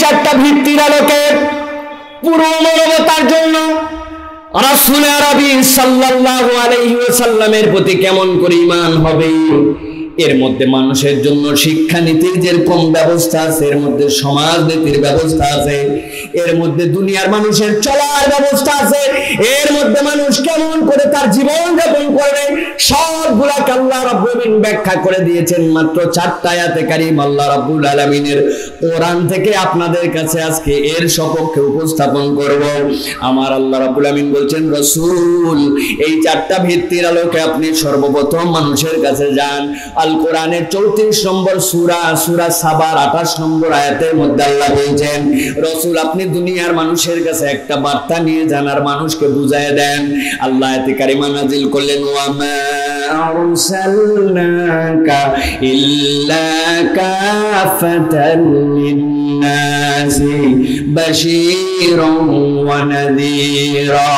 S1: চারটা ভিত্তির আলোকে পুরো মানবতার জন্য রাসূল আরবি সাল্লাল্লাহু আলাইহি ওয়াসাল্লামের প্রতি কেমন করে ঈমান হবে, এর মধ্যে মানুষের জন্য শিক্ষানীতির যেরকম ব্যবস্থা আছে, এর মধ্যে সমাজনীতির ব্যবস্থা আছে, এর মধ্যে দুনিয়ার মানুষের চলার ব্যবস্থা আছে, এর মধ্যে মানুষ কেমন করে তার জীবন যাপন করবে, সবগুলাকে আল্লাহ রাব্বুল আলামিন ব্যাখ্যা করে দিয়েছেন মাত্র 4টা আয়াতে কারীম। আল্লাহ রাব্বুল আলামিনের কোরআন থেকে আপনাদের কাছে আজকে এর সপক্ষে উপস্থাপন করব। আমার আল্লাহ রাব্বুল আলামিন বলছেন, রাসূল এই 4টা ভিত্তির আলোকে আপনি সর্বপ্রথম মানুষের কাছে যান। আল কোরআনের 34 নম্বর সূরা সাবার 28 নম্বর আয়াতের মধ্যে আল্লাহ বলেন, রাসূল আপনি দুনিয়ার মানুষের কাছে একটা বার্তা নিয়ে যান আর মানুষকে বুঝায় দেন। আল্লাহ আয়াতে কারিমা নাজিল করলেন, ওয়া মা আরসালনাকা ইল্লা কাফাতান লিন-নাসি বাশীরান ওয়া নাযীরা।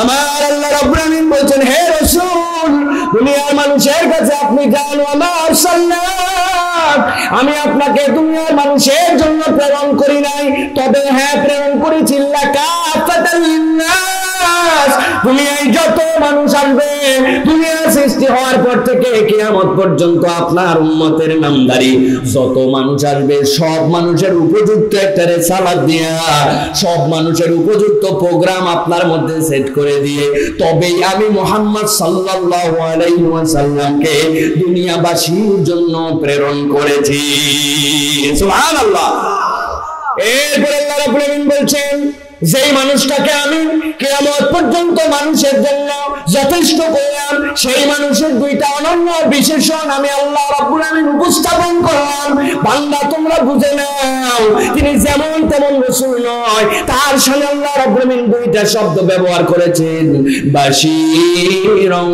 S1: আমার আল্লাহ রাব্বুল আলামিন বলেন, হে রাসূল দুনিয়ার মানুষের কাছে আপনি যান, আমার সাল্লাত আমি আপনাকে দুনিয়ার মানুষের জন্য প্রেরণ করি নাই, তবে হ্যাঁ প্রেরণ করেছি কাফাতাল লিন-নাস। দুনিয়ায় যত মানুষ আসবে, দুনিয়ার সৃষ্টি হওয়ার পর থেকে কিয়ামত পর্যন্ত আপনার উম্মতের নামধারী যত মানুষ আসবে, সব মানুষের উপযুক্ত একটা রিসালাত দিয়া, সব মানুষের উপযুক্ত প্রোগ্রাম আপনার মধ্যে সেট করে দিয়ে তবেই আমি মুহাম্মদ সাল্লাল্লাহু আলাইহি ওয়াসাল্লামকে দুনিয়াবাসীর জন্য প্রেরণ করেছি। সুবহানাল্লাহ। এরপর আল্লাহ রাব্বুল আলামিন বলছেন, যেই মানুষটাকে আমি কিয়ামত পর্যন্ত মানুষের জন্য যথেষ্ট করলাম, সেই মানুষের 2টা অনন্য বিশেষণ আমি আল্লাহ রাব্বুল আলামিন উপস্থাপন করলাম। বান্দা তোমরা বুঝে নাও, তিনি যেমন তেমন রাসূল নয়, তার সাথে আল্লাহ রাব্বুল আলামিন 2টা শব্দ ব্যবহার করেছেন, বাশীরান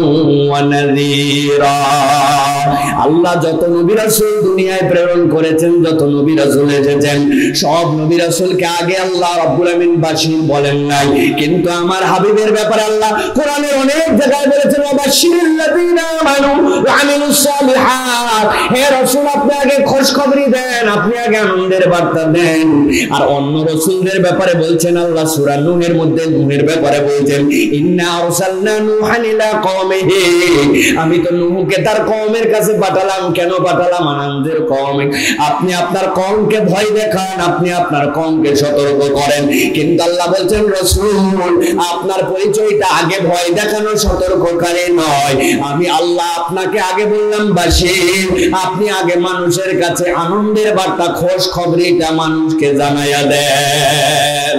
S1: ওয়া নাযীরা। আল্লাহ যত নবী রাসূল দুনিয়ায় প্রেরণ করেছেন, যত নবী রাসূল এসেছেন, সব নবী রাসূলকে আগে আল্লাহ রাব্বুল আলামিন বাশীর বলেন নাই, কিন্তু আমার হাবিবের ব্যাপারে আল্লাহ কোরআনের অনেক জায়গায় বলেছেন, ওয়াবাশশিরিল লাযীনা আমানু ওয়া আমিলুস সালিহাত। হে রাসূল আপনি আগে খুশখবরি দেন, আপনি আগে আনন্দের বার্তা দেন। আর অন্য রাসূলদের ব্যাপারে বলছেন আল্লাহ সূরা নূহের মধ্যে, নূহের ব্যাপারে বলছেন, ইন্না আরসালনা নূহান ইলা কওমিহি, আমি তো নূহকে তার কওমের কাছে পাঠালাম। কেন পাঠালাম? আনন্দের কওম। আপনি আপনার কওমকে ভয় দেখান, আপনি আপনার কওমকে সতর্ক করেন। কিন্তু আল্লাহ বলছেন, রাসূল আপনার পরিচয়টা আগে ভয় দেখানো সতর্ককারী নয়, আমি আল্লাহ আপনাকে আগে বললাম বাশীর, আপনি আগে মানুষের কাছে আনন্দের বার্তা খুশখবরিটা মানুষকে জানাইয়া দেন।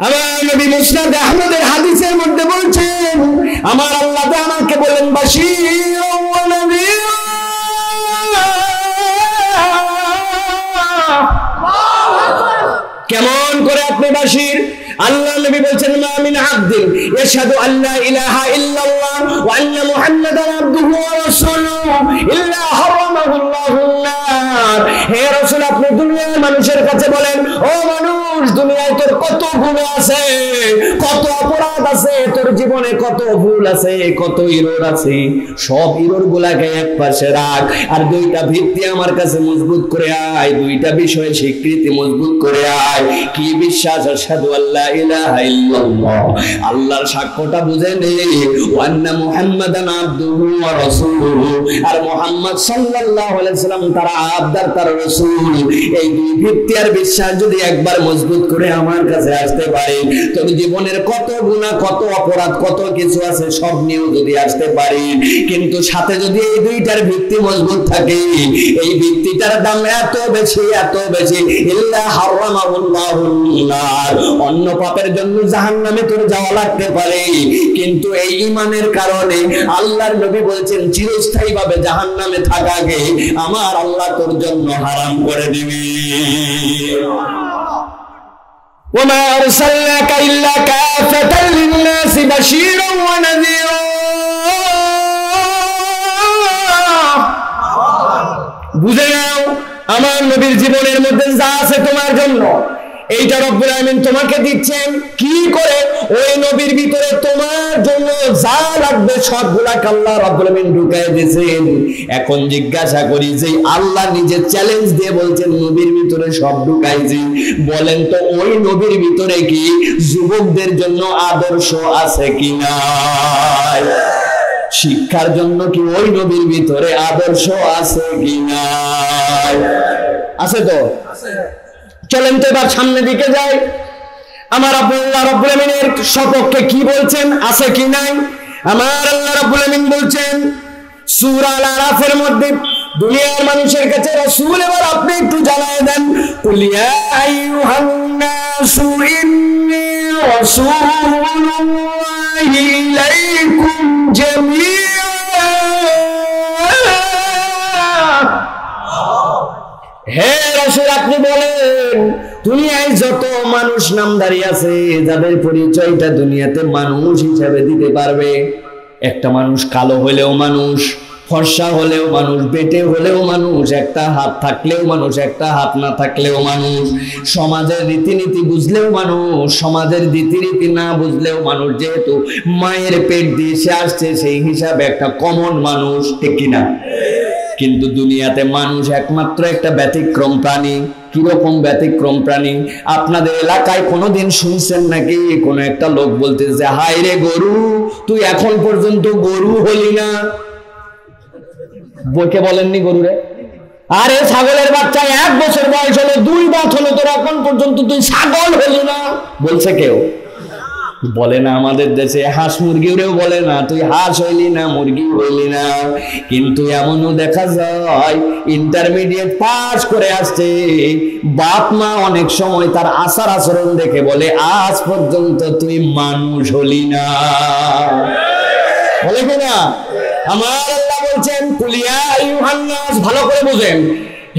S1: আমার নবী মুসনাদ আহমদের হাদিসের মধ্যে বলছেন, আমার আল্লাহ আমাকে বলেন বাশীর ওয়া নাযীর। কেমন করে আপনি বাশীর? আল্লাহ নবী বলছেন, মা মিন আবদিন ইয়াশহাদু আল্লা ইলাহা ইল্লাল্লাহ ওয়া আন্না মুহাম্মাদান আবদুহু ওয়া রাসূলুহু ইল্লা হারামাহুল্লাহুন নার। হে রাসূল আপনি দুনিয়ার মানুষের কাছে বলেন, ও মানুষ দুনিয়ায় তোর কত গুনাহ আছে, কত অপরাধ আছে, তোর জীবনে কত ভুল আছে, কত ইরর আছে, সব ইরর গুলাকে এক পাশে রাখ, আর 2টা ভিত্তি আমার কাছে মজবুত করে আয়, 2টা বিষয়ে স্বীকৃতি মজবুত করে আয়। কি বিশ্বাস? আশহাদু আল্লা ইলাহা ইল্লাল্লাহ, আল্লাহর সাক্ষ্যটা বুঝে নে, ওয়া আন্না মুহাম্মাদান আবদুহু ওয়া রাসূলুহু, আর মুহাম্মদ সাল্লাল্লাহু আলাইহি সাল্লাম তার আব্দ আর তার রাসূল। এই 2 ভিত্তি আর বিশ্বাস যদি একবার মজবুত করে আমার কাছে আসতে পারে, তোর জীবনের কত গুনাহ, কত অপরাধ, কত কিছু আছে সব নিয়েও যদি আসতে পারে, কিন্তু সাথে যদি এই 2টার ভিত্তি মজবুত থাকে, এই ভিত্তিটার দাম এত বেশি, এত বেশি, ইল্লা হারামাহুল্লাহুন নার, অন্য পাপের জন্য জাহান্নামে তোর যাওয়া লাগতে পারে, কিন্তু এই ঈমানের কারণে আল্লাহর নবী বলেছেন চিরস্থায়ীভাবে জাহান্নামে থাকাকে আমার আল্লাহ তোর জন্য হারাম করে দিবে। ওয়া আরসালনাকা ইল্লা কাফাতাল লিন-নাসি বাশীরান ওয়া নাযীরা। বুঝে নাও, আমার নবীর জীবনের মধ্যে যা আছে তোমার জন্য, এইটা রব্বুল আলামিন তোমাকে দিচ্ছেন কি করে? ওই নবীর ভিতরে তোমার জন্য যা লাগবে সবগুলাকে আল্লাহ রব্বুল আলামিন ঢুকায় দিয়েছেন। এখন জিজ্ঞাসা করি যে আল্লাহ নিজে চ্যালেঞ্জ দিয়ে বলছেন নবীর ভিতরে সব ঢুকাইছি, বলেন তো ওই নবীর ভিতরে কি যুবকদের জন্য আদর্শ আছে কি নাই? শিক্ষার জন্য কি ওই নবীর ভিতরে আদর্শ আছে কি নাই? আছে তো? চলেন তো এবার সামনের দিকে যাই। আমার আল্লাহ রাব্বুল আমিনের সপক্ষে কি বলছেন, আছে কি নাই? আমার আল্লাহ রাব্বুল আমিন বলছেন সূরা আল আরাফের মধ্যে, দুনিয়ার মানুষের কাছে রাসূল এবার আপনি একটু জানায় দেন, কুল ইয়া আইয়ুহান নাসু ইন্নী রাসূলুল্লাহি ইলাইকুম জামিআ। হে রাসূল আপনি বলেন দুনিয়ায় যত মানুষ নামধারী আছে যাদের পরিচয়টা দুনিয়াতে মানুষ হিসাবে দিতে পারবে, একটা মানুষ কালো হলেও মানুষ, ফর্সা হলেও মানুষ, বেটে হলেও মানুষ, একটা হাত থাকলেও মানুষ, একটা হাত না থাকলেও মানুষ, সমাজের রীতিনীতি বুঝলেও মানুষ, সমাজের রীতিনীতি না বুঝলেও মানুষ, যেহেতু মায়ের পেট দিয়ে সে আসছে সেই হিসাবে একটা কমন মানুষ, ঠিক কিনা? কিন্তু দুনিয়াতে মানুষ একমাত্র একটা ব্যতিক্রম প্রাণী। কিরকম ব্যতিক্রম প্রাণী? আপনাদের এলাকায় কোনোদিন শুনছেন নাকি কোনো একটা লোক বলতে যে হায় রে গরু, তুই এখন পর্যন্ত গরু হলি না? বইকে বলেননি গরু রে? আরে ছাগলের বাচ্চা 1 বছর বয়স হলো, 2 দাঁত হলো, তোর এখন পর্যন্ত তুই ছাগল হলি না? বলছে কেউ? বলে না। আমাদের দেশে হাঁস মুরগিও বলে না তুই হাঁস হইলি না, মুরগি হইলি না। কিন্তু এমনও দেখা যায় ইন্টারমিডিয়েট পাস করে আসছে, বাপ মা অনেক সময় তার আচার আচরণ দেখে বলে আজ পর্যন্ত তুই মানুষ হলি না। বলে কিনা? আমার আল্লাহ বলছেন কুল ইয়া আইয়ুহান নাস, ভালো করে বুঝেন।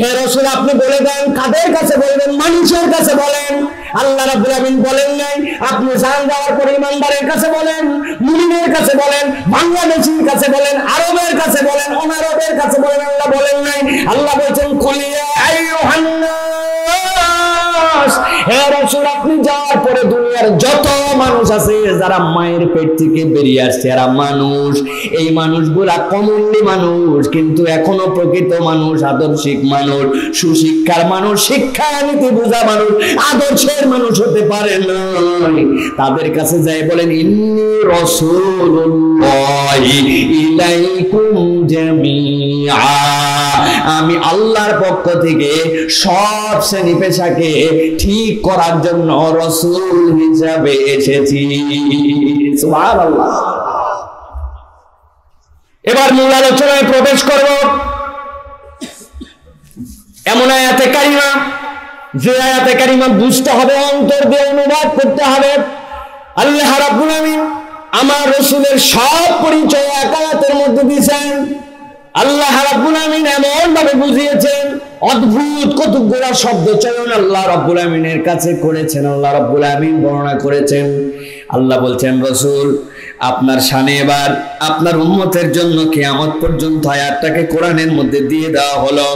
S1: হে রাসূল আপনি বলে দেন, কাদের কাছে বলবেন? মানুষের কাছে বলেন। আল্লাহ রাব্বুল আমিন বলেন নাই আপনি জান যাওয়ার পরে ইমানদারের কাছে বলেন, মুমিনের কাছে বলেন, বাংলাদেশীর কাছে বলেন, আরবের কাছে বলেন, অনারবের কাছে বলেন। আল্লাহ বলেন নাই। আল্লাহ বলছেন কুল ইয়া আইয়ুহান নাস, হে রাসূল আপনি যাওয়ার পরে দুনিয়ার যত মানুষ আছে যারা মায়ের পেট থেকে বেরিয়ে আসছে এরা মানুষ। এই মানুষগুলা কমনলি মানুষ, কিন্তু এখনো প্রকৃত মানুষ, আদর্শিক মানুষ, সুশিক্ষার মানুষ, শিক্ষা নীতি বোঝা মানুষ, আদর্শের মানুষ হতে পারে না। তাদের কাছে যাই বলেন ইন্নী রাসূলুল্লাহি ইলাইকুম জামিআ, আমি আল্লাহর পক্ষ থেকে সব শ্রেণী পেশাকে ঠিক করার জন্য রাসূল হিসাবে এসেছি। সুবহানাল্লাহ। এবার মূল আলোচনায় প্রবেশ করব। এমন আয়াতে কারিমা, যে আয়াতে কারিমা বুঝতে হবে, অন্তর দিয়ে অনুবাদ করতে হবে। আল্লাহ রাব্বুল আমিন আমার রাসূলের সব পরিচয় এক আয়াতের মধ্যে দিয়েছেন। আল্লাহ রাব্বুল আমিন এমন ভাবে বুঝিয়েছেন, অদ্ভুত কতগুলো শব্দ চয়ন আল্লাহ রাব্বুল আমিনের কাছে করেছেন, আল্লাহ রাব্বুল আমিন বর্ণনা করেছেন। আল্লাহ বলছেন রাসূল আপনার শানে এবার আপনার উম্মতের জন্য কিয়ামত পর্যন্ত আয়াতটাকে কোরআনের মধ্যে দিয়ে দেওয়া হলো।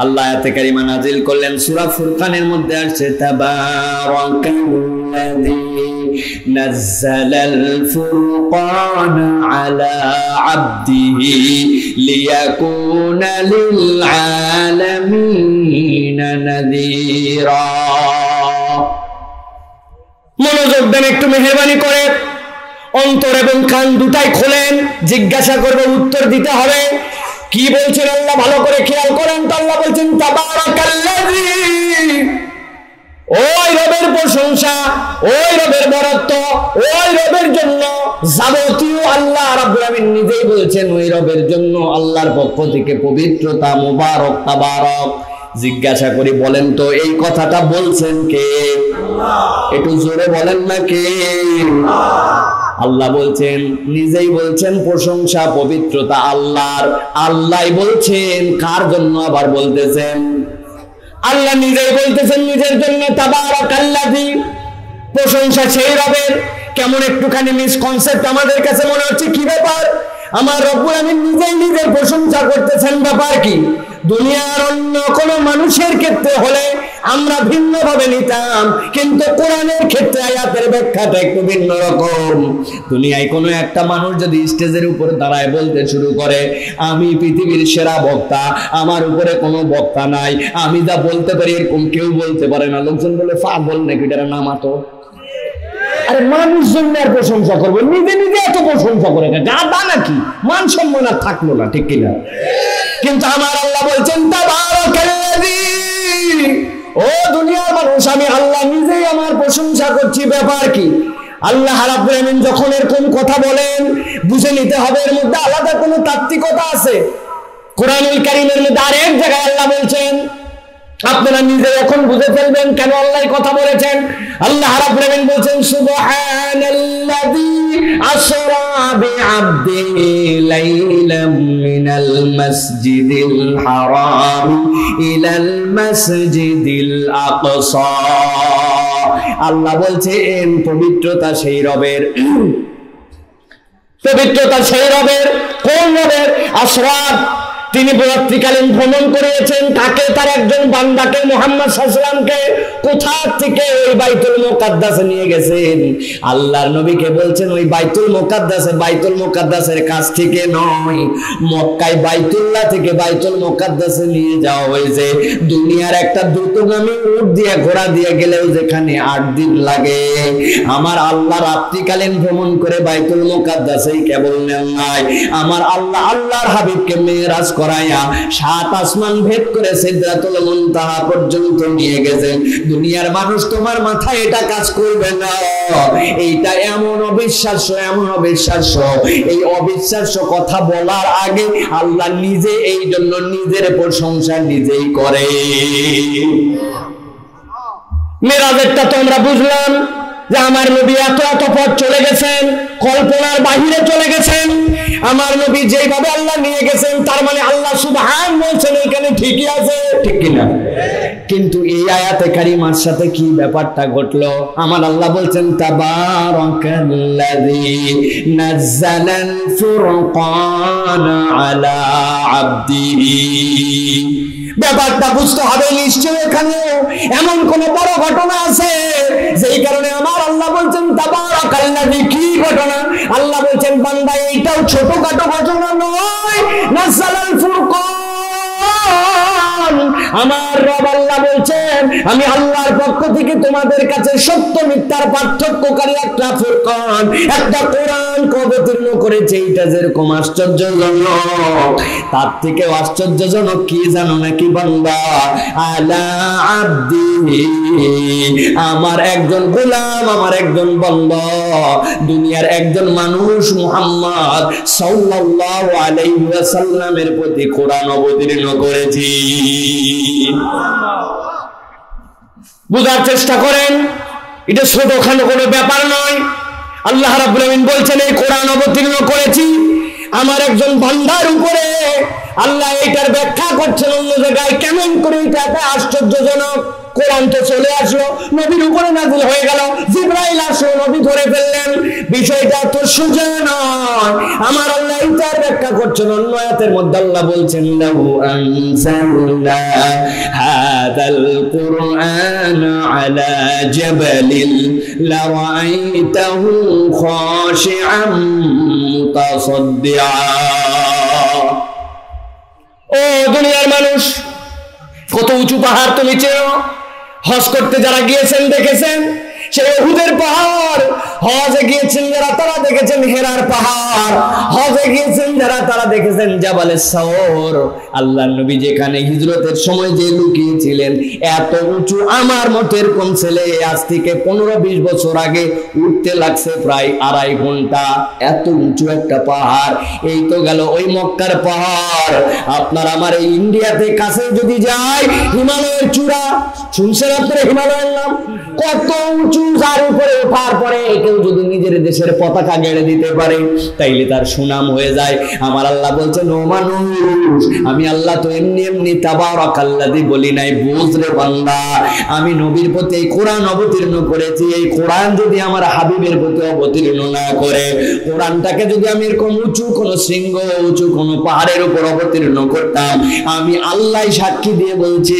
S1: আল্লাহ আয়াতে কারিমা নাজিল করলেন, সূরা ফুরকানের মধ্যে আসছে তাবারাকাল্লাযী নাযালাল ফুরকানা আলা আবদিহি লিয়াকুনা লিল আলামিনা নাযীরা। মনোযোগ দেন একটু মেহেরবানি করে, অন্তর এবং কান দুটাই খোলেন, জিজ্ঞাসা করবে উত্তর দিতে হবে। কি বলছেন আল্লাহ ভালো করে খেয়াল করেন তো। আল্লাহ বলছেন তাবারাকাল্লাযী, ওই রবের প্রশংসা, ওই রবের বরত্ব, ওই রবের জন্য যাবতীয়, আল্লাহ রাব্বুল আমিন নিজেই বলছেন ওই রবের জন্য আল্লাহর পক্ষ থেকে পবিত্রতা, মুবারক, তাবারক। জিজ্ঞাসা করি বলেন তো এই কথাটা বলছেন কে? একটু জোরে বলেন না কে? আল্লাহ বলছেন, নিজেই বলছেন প্রশংসা, পবিত্রতা আল্লাহর। আল্লাহ বলছেন কার জন্য আবার বলতেছেন? আল্লাহ নিজেই বলতেছেন নিজের জন্য তাবারাকাল্লাযী, প্রশংসা সেই রবের। কেমন একটুখানি মিসকনসেপ্ট আমাদের কাছে মনে হচ্ছে, কি ব্যাপার? আমার রব্বুল আমিন নিজেই নিজের প্রশংসা করতেছেন, ব্যাপার কি? দুনিয়ার অন্য কোন মানুষের ক্ষেত্রে হলে আমরা ভিন্নভাবে নিতাম, কিন্তু কোরআনের ক্ষেত্রে আয়াতের ব্যাখ্যাটা একটু ভিন্ন রকম। দুনিয়ায় কোনো একটা মানুষ যদি স্টেজের উপর দাঁড়ায় বলতে শুরু করে, আমি পৃথিবীর সেরা বক্তা, আমার উপরে কোনো বক্তা নাই, আমি যা বলতে পারি এরকম কেউ বলতে পারে না, লোকজন বলে পাগল নাকি, এটার নামাতো। আরে মানুষজন আর প্রশংসা করবে, নিজে নিজে এত প্রশংসা করে গাদা নাকি, মান সম্মান আর থাকলো না, ঠিক কিনা? কিন্তু আমার আল্লাহ বলছেন তাবারাকাল্লাযী, ও দুনিয়ার মানুষ, আমি আল্লাহ নিজেই আমার প্রশংসা করছি। ব্যাপার কি? আল্লাহ রাব্বুল আমিন যখন এরকম কথা বলেন, বুঝে নিতে হবে এর মধ্যে আলাদা কোনো তাত্ত্বিকতা আছে। কোরআনুল কারীমের মধ্যে আরেক জায়গায় আল্লাহ বলছেন, আপনারা নিজে এখন বুঝে ফেলবেন কেন আল্লাহ কথা বলেছেন। আল্লাহ রাব্বুল আমিন বলেন, সুবহানাল্লাযী আসরা বিআবদিহি লাইলাম মিনাল মাসজিদিল হারাম ইলাল মাসজিদিল আকসা। আল্লাহ বলছেন পবিত্রতা সেই রবের, পবিত্রতা সেই রবের। কোন রবের? আসরা, তিনি রাত্রিকালীন ভ্রমণ করিয়েছেন। তাকে, তার একজন বান্দাকে, মুহাম্মদ সাল্লাল্লাহু আলাইহি ওয়াসাল্লামকে কোথা থেকে ওই বাইতুল মুকাদ্দাসে নিয়ে গেছেন। আল্লাহর নবীকে বলছেন ওই বাইতুল মুকাদ্দাসে, বাইতুল মুকাদ্দাসের কাছ থেকে নয়, মক্কায় বাইতুল্লাহ থেকে বাইতুল মুকাদ্দাসে নিয়ে যাওয়া হয়েছে। দুনিয়ার একটা দ্রুতগামী উট দিয়ে, ঘোড়া দিয়ে গেলেও যেখানে 8 দিন লাগে, আমার আল্লাহ রাত্রিকালীন ভ্রমণ করে বাইতুল মুকাদ্দাসেই কেবল নেন নাই, আমার আল্লাহ আল্লাহর হাবিবকে মেরাজ করায়া 7 আসমান ভেদ করে সিদরাতুল মুনতাহা পর্যন্ত নিয়ে গেছেন। দুনিয়ার মানুষ, তোমার মাথায় এটা কাজ করবে না, এইটা এমন অবিশ্বাস্য, এমন অবিশ্বাস্য। এই অবিশ্বাস্য কথা বলার আগে আল্লাহ নিজে এই জন্য নিজের প্রশংসা নিজেই করে। মেরাজেরটা তো আমরা বুঝলাম যে আমার নবী এত এত পথ চলে গেছেন, কল্পনার বাহিরে চলে গেছেন। আমার নবী যেভাবে আল্লাহ নিয়ে গেছেন, তার মানে আল্লাহ সুবহান বলছেন এখানে, ঠিকই আছে, ঠিক কিনা? কিন্তু এই আয়াতে কারিমার সাথে কি ব্যাপারটা ঘটলো? আমার আল্লাহ বলছেন তাবারাকাল্লাযী নাযালাল ফুরকানা আলা আবদিহি। ব্যাপারটা বুঝতে হবে, নিশ্চয় এখানে এমন কোন বড় ঘটনা আছে যেই কারণে আমার আল্লাহ বলছেন তাবারাকাল্লাযী। কি ঘটনা? আল্লাহ বলছেন বান্দা, এইটাও ছোটখাটো ঘটনা নয়, নাযালাল ফুরকান। আমার রব আল্লাহ বলছেন, আমি আল্লাহর পক্ষ থেকে তোমাদের কাছে সত্য মিথ্যার পার্থক্যকারী একটা ফুরকান, একটা কোরআন অবতীর্ণ করেছে। এইটা যেরকম আশ্চর্যজনক, তার থেকে আশ্চর্যজনক কি জানো নাকি বান্দা? আলা আবদিহি, আমার একজন গোলাম, আমার একজন বান্দা, দুনিয়ার একজন মানুষ মুহাম্মদ সাল্লাল্লাহু আলাইহি ওয়াসাল্লামের প্রতি কোরআন অবতীর্ণ করেছি। বুঝার চেষ্টা করেন, এটা ছোটখাটো কোনো ব্যাপার নয়। আল্লাহ রাব্বুল আমিন বলছেন এই কোরআন অবতীর্ণ করেছি আমার একজন বান্দার উপরে। আল্লাহ এটার ব্যাখ্যা করছেন অন্য জায়গায়, কেমন করে এটা এত আশ্চর্যজনক। কোরআন তো চলে আসলো, নবীর উপরে নাযিল হয়ে গেল, জিবরাইল আসলো, নবী ধরে ফেললেন। বিষয়টা তো সোজা নয়। আমার আল্লাহ এটার ব্যাখ্যা করছেন অন্য আয়াতের মধ্যে। আল্লাহ বলছেন লাহু আনজালনা হাযাল কুরআন আলা জাবালিন লারাআইতাহু খাশিআম মুতাসাদ্দিআ। ও দুনিয়ার মানুষ, কত উঁচু পাহাড় তুমি চেনো? হজ করতে যারা গিয়েছেন দেখেছেন সেই উহুদের পাহাড়, হজে গিয়েছেন যারা তারা দেখেছেন হেরার পাহাড়, হজে গিয়েছেন যারা তারা দেখেছেন জাবালে সাওর। আল্লাহর নবী যেখানে হিজরতের সময় যে লুকিয়েছিলেন, এত উঁচু, আমার মতো এরকম ছেলে আজ থেকে 15-20 বছর আগে উঠতে লাগছে প্রায় 2.5 ঘন্টা। এত উঁচু একটা পাহাড়। এই তো গেল ওই মক্কার পাহাড়। আপনার আমার এই ইন্ডিয়াতে কাছে যদি যায়, হিমালয়ের চূড়া শুনছেন আপনারা? হিমালয়ের নাম কত উঁচু যার উপরে ওঠার পরে কেউ যদি নিজের দেশের পতাকা গেড়ে দিতে পারে তাইলে তার সুনাম হয়ে যায়। আমার আল্লাহ বলছেন, ও মানুষ, আমি আল্লাহ তো এমনি এমনি তাবারাকাল্লাযী বলি নাই, বুঝ রে বান্দা, আমি নবীর প্রতি এই কোরআন অবতীর্ণ করেছি। এই কোরআন যদি আমার হাবিবের প্রতি অবতীর্ণ না করে, কোরআনটাকে যদি আমি এরকম উঁচু কোন শৃঙ্গ, উঁচু কোন পাহাড়ের উপর অবতীর্ণ করতাম, আমি আল্লাহ সাক্ষী দিয়ে বলছি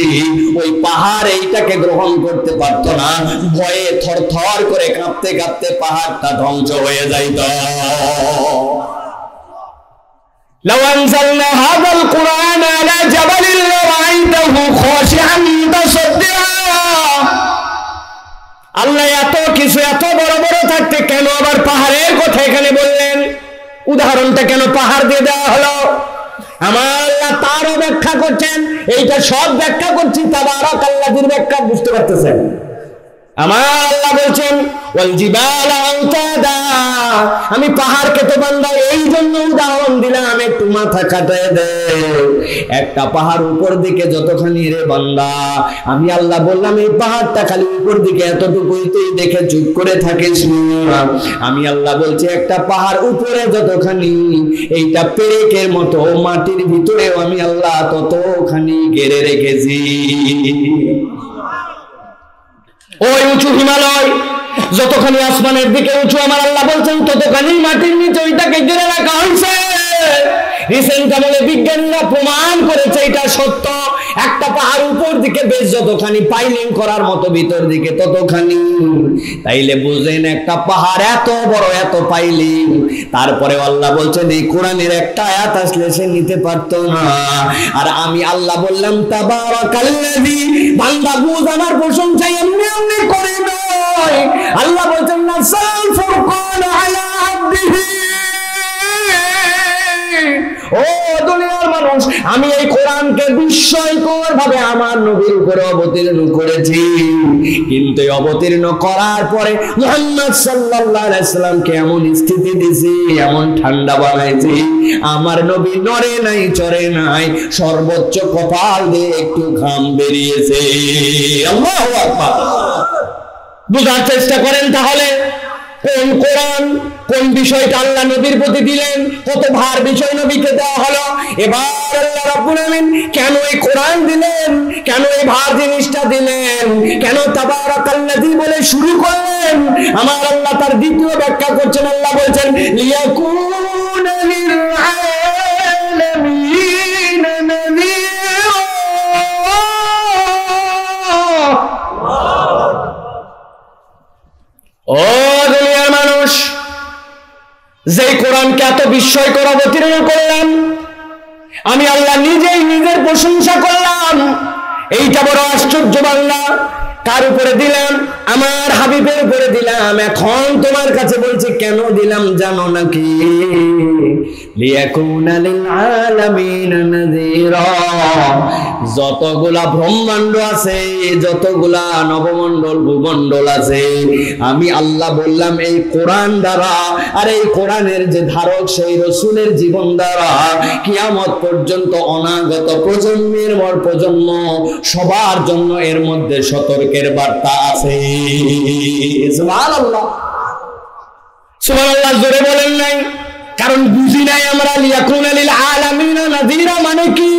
S1: ওই পাহাড় এইটাকে গ্রহণ করতে পারতো না, ভয়ে থরথর করে কাঁপতে কাঁপতে পাহাড়টা ধ্বংস হয়ে যাইত। لو أنزلنا هذا القرآن على جبل لرأيته خاشعا متصدعا। আল্লাহ এত কিছু এত বড় বড় থাকতে কেন আবার পাহাড়ের কথা এখানে বললেন? উদাহরণটা কেন পাহাড় দিয়ে দেওয়া হলো? আমার আল্লাহ তারও ব্যাখ্যা করছেন, এইটা সব ব্যাখ্যা করছি তাবারাকাল্লাযীর ব্যাখ্যা, বুঝতে পারতেছেন? আমার আল্লাহ বলছেন ওয়াল জিবালা আওতাদা, আমি পাহাড়কে তো বান্দা এই জন্য উদাহরণ দিলাম, একটু মাথা খাটায় দে। একটা পাহাড় উপর দিকে যতখানি রে বান্দা, আমি আল্লাহ বললাম এই পাহাড়টা খালি উপর দিকে এতটুকুই তুই দেখে চুপ করে থাকিস না। আমি আল্লাহ বলছি একটা পাহাড় উপরে যতখানি, এইটা পেরেকের মতো মাটির ভিতরেও আমি আল্লাহ ততখানি ঘিরে রেখেছি। ওই উঁচু হিমালয় যতখানি আসমানের দিকে উঁচু, আমার আল্লাহ বলছেন ততখানি মাটির নিচে ওইটাকে ঘিরে রাখা হয়েছে। রিসেন্ট আমলে বিজ্ঞানীরা প্রমাণ করেছে এটা সত্য। একটা পাহাড় উপর দিকে বেশ যতখানি পাইলিং করার মতো ভিতর দিকে ততখানি। তাইলে বুঝেন একটা পাহাড় এত বড়, এত পাইলিং, তারপরে আল্লাহ বলছেন এই কোরআনের একটা আয়াত আসলে সে নিতে পারতো না। আর আমি আল্লাহ বললাম তাবারাকাল্লাযী, বান্দা বুঝ আমার প্রশংসা এমনি এমনি করে নয়। আল্লাহ বলছেন নাযাল ফুরকান আলা আবদিহি। ও দুনিয়ার মানুষ, আমি এই কোরআনকে বিস্ময়কর ভাবে আমার নবীর উপরে অবতীর্ণ করেছি, কিন্তু অবতীর্ণ করার পরে মুহাম্মদ সাল্লাল্লাহু আলাইহি সাল্লামকে এমন স্থিতি দিয়েছি, এমন ঠান্ডা বানাইছি, আমার নবী নড়ে নাই, চড়ে নাই, সর্বোচ্চ কপাল দিয়ে একটু ঘাম বেরিয়েছে। আল্লাহু আকবার। বুঝার চেষ্টা করেন তাহলে কোন কোরআন, কোন বিষয়টা আল্লাহ নবীর প্রতি দিলেন, কত ভার বিষয় নবীকে দেওয়া হলো। এবার আল্লাহ রাব্বুল আলামিন কেন এই কোরআন দিলেন, কেন এই ভার জিনিসটা দিলেন, কেন তাবারাকাল্লাযী বলে শুরু করলেন, আমার আল্লাহ তার দ্বিতীয় ব্যাখ্যা করছেন। আল্লাহ বলছেন লিয়াকুনা লিল আলামিন নাযীরা। ও দুনিয়ার মানুষ, যে কোরআনকে এত বিস্ময়কর অবতীর্ণ করলাম, আমি আল্লাহ নিজেই নিজের প্রশংসা করলাম। এইটা বড় আশ্চর্য বান্দা, কার উপরে দিলাম? আমার হাবিবের উপরে দিলাম। এখন তোমার কাছে বলছি কেন দিলাম জানো নাকি? লিয়াকুনা লিল আলামিন নাযীরা। যতগুলা ব্রহ্মাণ্ড আছে, যতগুলা নবমণ্ডল ভূমণ্ডল আছে, আমি আল্লাহ বললাম এই কোরআন দ্বারা, আর এই কোরআনের যে ধারক সেই রাসূলের জীবন দ্বারা কিয়ামত পর্যন্ত অনাগত প্রজন্মের পর প্রজন্ম সবার জন্য এর মধ্যে সতর্কের বার্তা আছে। সুবহানাল্লাহ, সুবহানাল্লাহ জোরে বলেন নাই? কারণ বুঝি নাই আমরা লিয়াকুনা লিল আলামিন নাযীরা মানে কি?